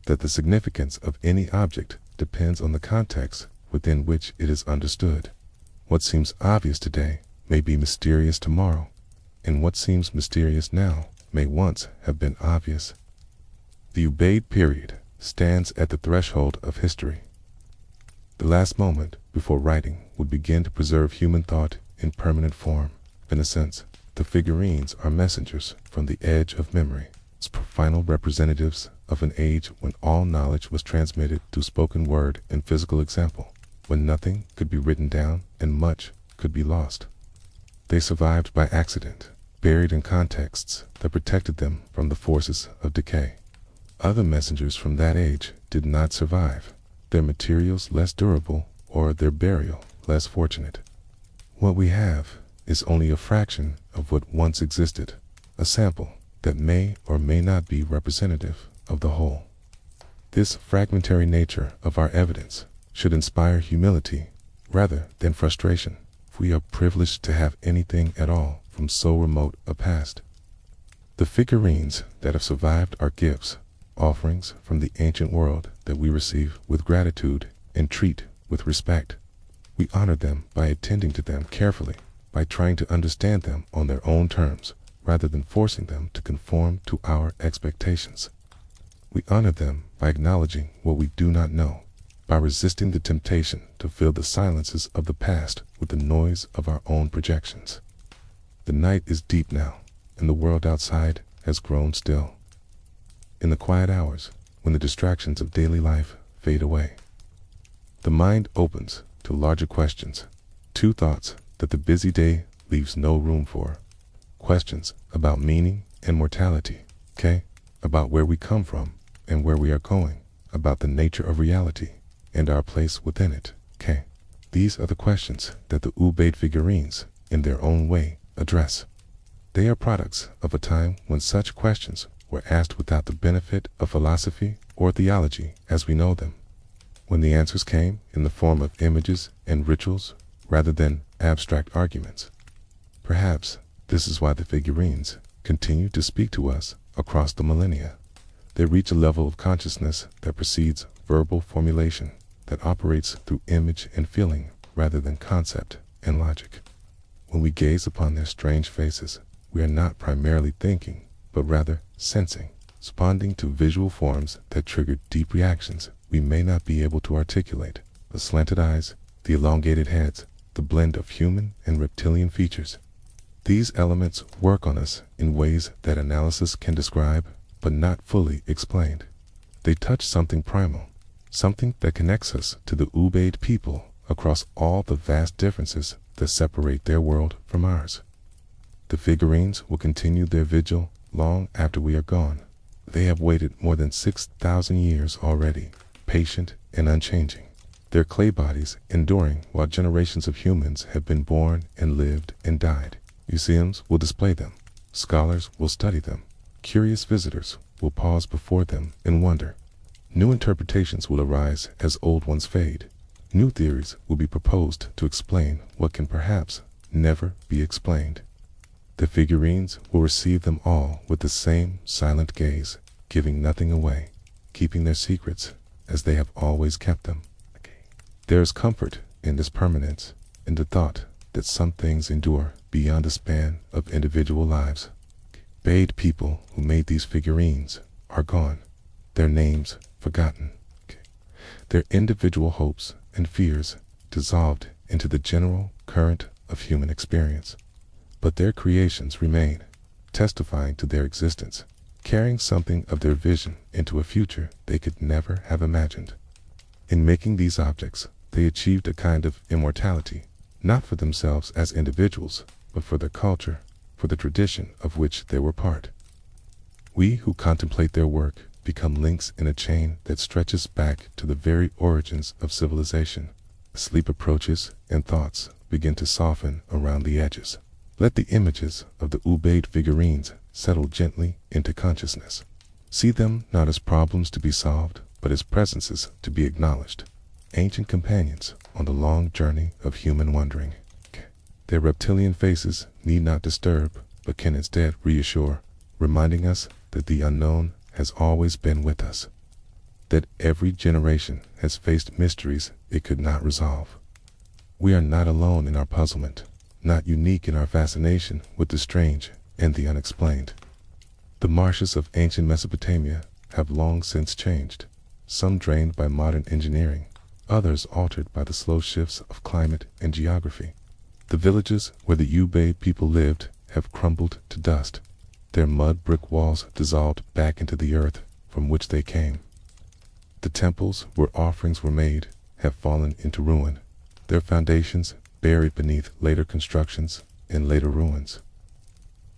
that the significance of any object depends on the context within which it is understood. What seems obvious today may be mysterious tomorrow, and what seems mysterious now may once have been obvious. The Ubaid period stands at the threshold of history. The last moment before writing would begin to preserve human thought in permanent form. In a sense, the figurines are messengers from the edge of memory, final representatives of an age when all knowledge was transmitted through spoken word and physical example, when nothing could be written down and much could be lost. They survived by accident, buried in contexts that protected them from the forces of decay. Other messengers from that age did not survive, their materials less durable or their burial less fortunate. What we have is only a fraction of what once existed, a sample that may or may not be representative of the whole. This fragmentary nature of our evidence should inspire humility rather than frustration. We are privileged to have anything at all from so remote a past. The figurines that have survived are gifts, offerings from the ancient world that we receive with gratitude and treat with respect. We honor them by attending to them carefully, by trying to understand them on their own terms, rather than forcing them to conform to our expectations. We honor them by acknowledging what we do not know, by resisting the temptation to fill the silences of the past with the noise of our own projections. The night is deep now, and the world outside has grown still. In the quiet hours, when the distractions of daily life fade away, the mind opens to larger questions, two thoughts that the busy day leaves no room for. Questions about meaning and mortality, about where we come from and where we are going, about the nature of reality and our place within it, These are the questions that the Ubaid figurines, in their own way, address. They are products of a time when such questions were asked without the benefit of philosophy or theology as we know them, when the answers came in the form of images and rituals rather than abstract arguments. Perhaps this is why the figurines continue to speak to us across the millennia. They reach a level of consciousness that precedes verbal formulation, that operates through image and feeling rather than concept and logic. When we gaze upon their strange faces, we are not primarily thinking, but rather sensing, responding to visual forms that trigger deep reactions we may not be able to articulate. The slanted eyes, the elongated heads, the blend of human and reptilian features. These elements work on us in ways that analysis can describe, but not fully explained. They touch something primal, something that connects us to the Ubaid people across all the vast differences that separate their world from ours. The figurines will continue their vigil long after we are gone. They have waited more than 6,000 years already, patient and unchanging, their clay bodies enduring while generations of humans have been born and lived and died. Museums will display them, scholars will study them, curious visitors will pause before them in wonder. New interpretations will arise as old ones fade. New theories will be proposed to explain what can perhaps never be explained. The figurines will receive them all with the same silent gaze, giving nothing away, keeping their secrets as they have always kept them. There is comfort in this permanence, in the thought that some things endure beyond the span of individual lives. Ubaid people who made these figurines are gone, their names forgotten, their individual hopes and fears dissolved into the general current of human experience. But their creations remain, testifying to their existence, carrying something of their vision into a future they could never have imagined. In making these objects, they achieved a kind of immortality, not for themselves as individuals, but for their culture, for the tradition of which they were part. We who contemplate their work become links in a chain that stretches back to the very origins of civilization. Sleep approaches and thoughts begin to soften around the edges. Let the images of the Ubaid figurines settle gently into consciousness. See them not as problems to be solved, but as presences to be acknowledged, ancient companions on the long journey of human wandering. Their reptilian faces need not disturb, but can instead reassure, reminding us that the unknown has always been with us, that every generation has faced mysteries it could not resolve. We are not alone in our puzzlement, not unique in our fascination with the strange and the unexplained. The marshes of ancient Mesopotamia have long since changed, some drained by modern engineering, others altered by the slow shifts of climate and geography. The villages where the Ubaid people lived have crumbled to dust, their mud brick walls dissolved back into the earth from which they came. The temples where offerings were made have fallen into ruin, their foundations buried beneath later constructions and later ruins.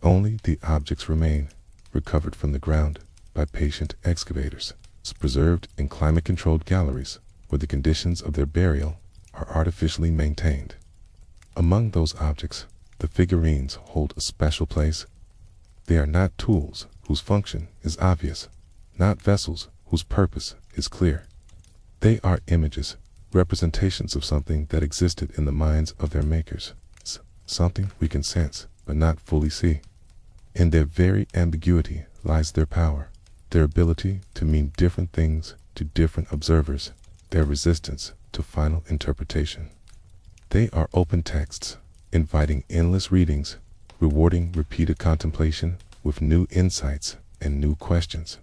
Only the objects remain, recovered from the ground by patient excavators, preserved in climate-controlled galleries where the conditions of their burial are artificially maintained. Among those objects, the figurines hold a special place. They are not tools whose function is obvious, not vessels whose purpose is clear. They are images, representations of something that existed in the minds of their makers, something we can sense but not fully see. In their very ambiguity lies their power, their ability to mean different things to different observers, their resistance to final interpretation. They are open texts, inviting endless readings, rewarding repeated contemplation with new insights and new questions.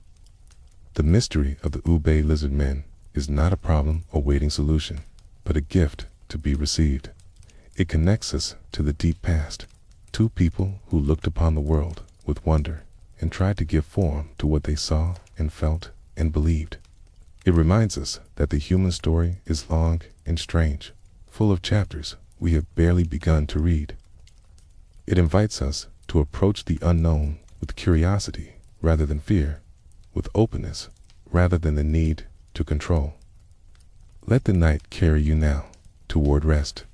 The mystery of the Ubaid Lizardmen is not a problem awaiting solution, but a gift to be received. It connects us to the deep past, two people who looked upon the world with wonder and tried to give form to what they saw and felt and believed. It reminds us that the human story is long and strange, full of chapters we have barely begun to read. It invites us to approach the unknown with curiosity rather than fear, with openness rather than the need to control. Let the night carry you now to toward rest.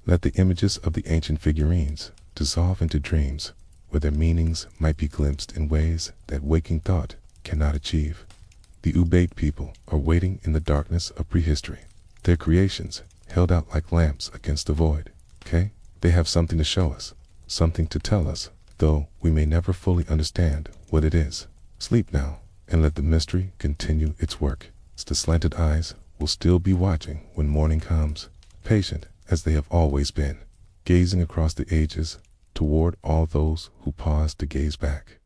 Let the images of the ancient figurines dissolve into dreams, where their meanings might be glimpsed in ways that waking thought cannot achieve. The Ubaid people are waiting in the darkness of prehistory. Their creations held out like lamps against the void. Okay? They have something to show us, something to tell us, though we may never fully understand what it is. Sleep now, and let the mystery continue its work. The slanted eyes will still be watching when morning comes, patient as they have always been, gazing across the ages toward all those who pause to gaze back.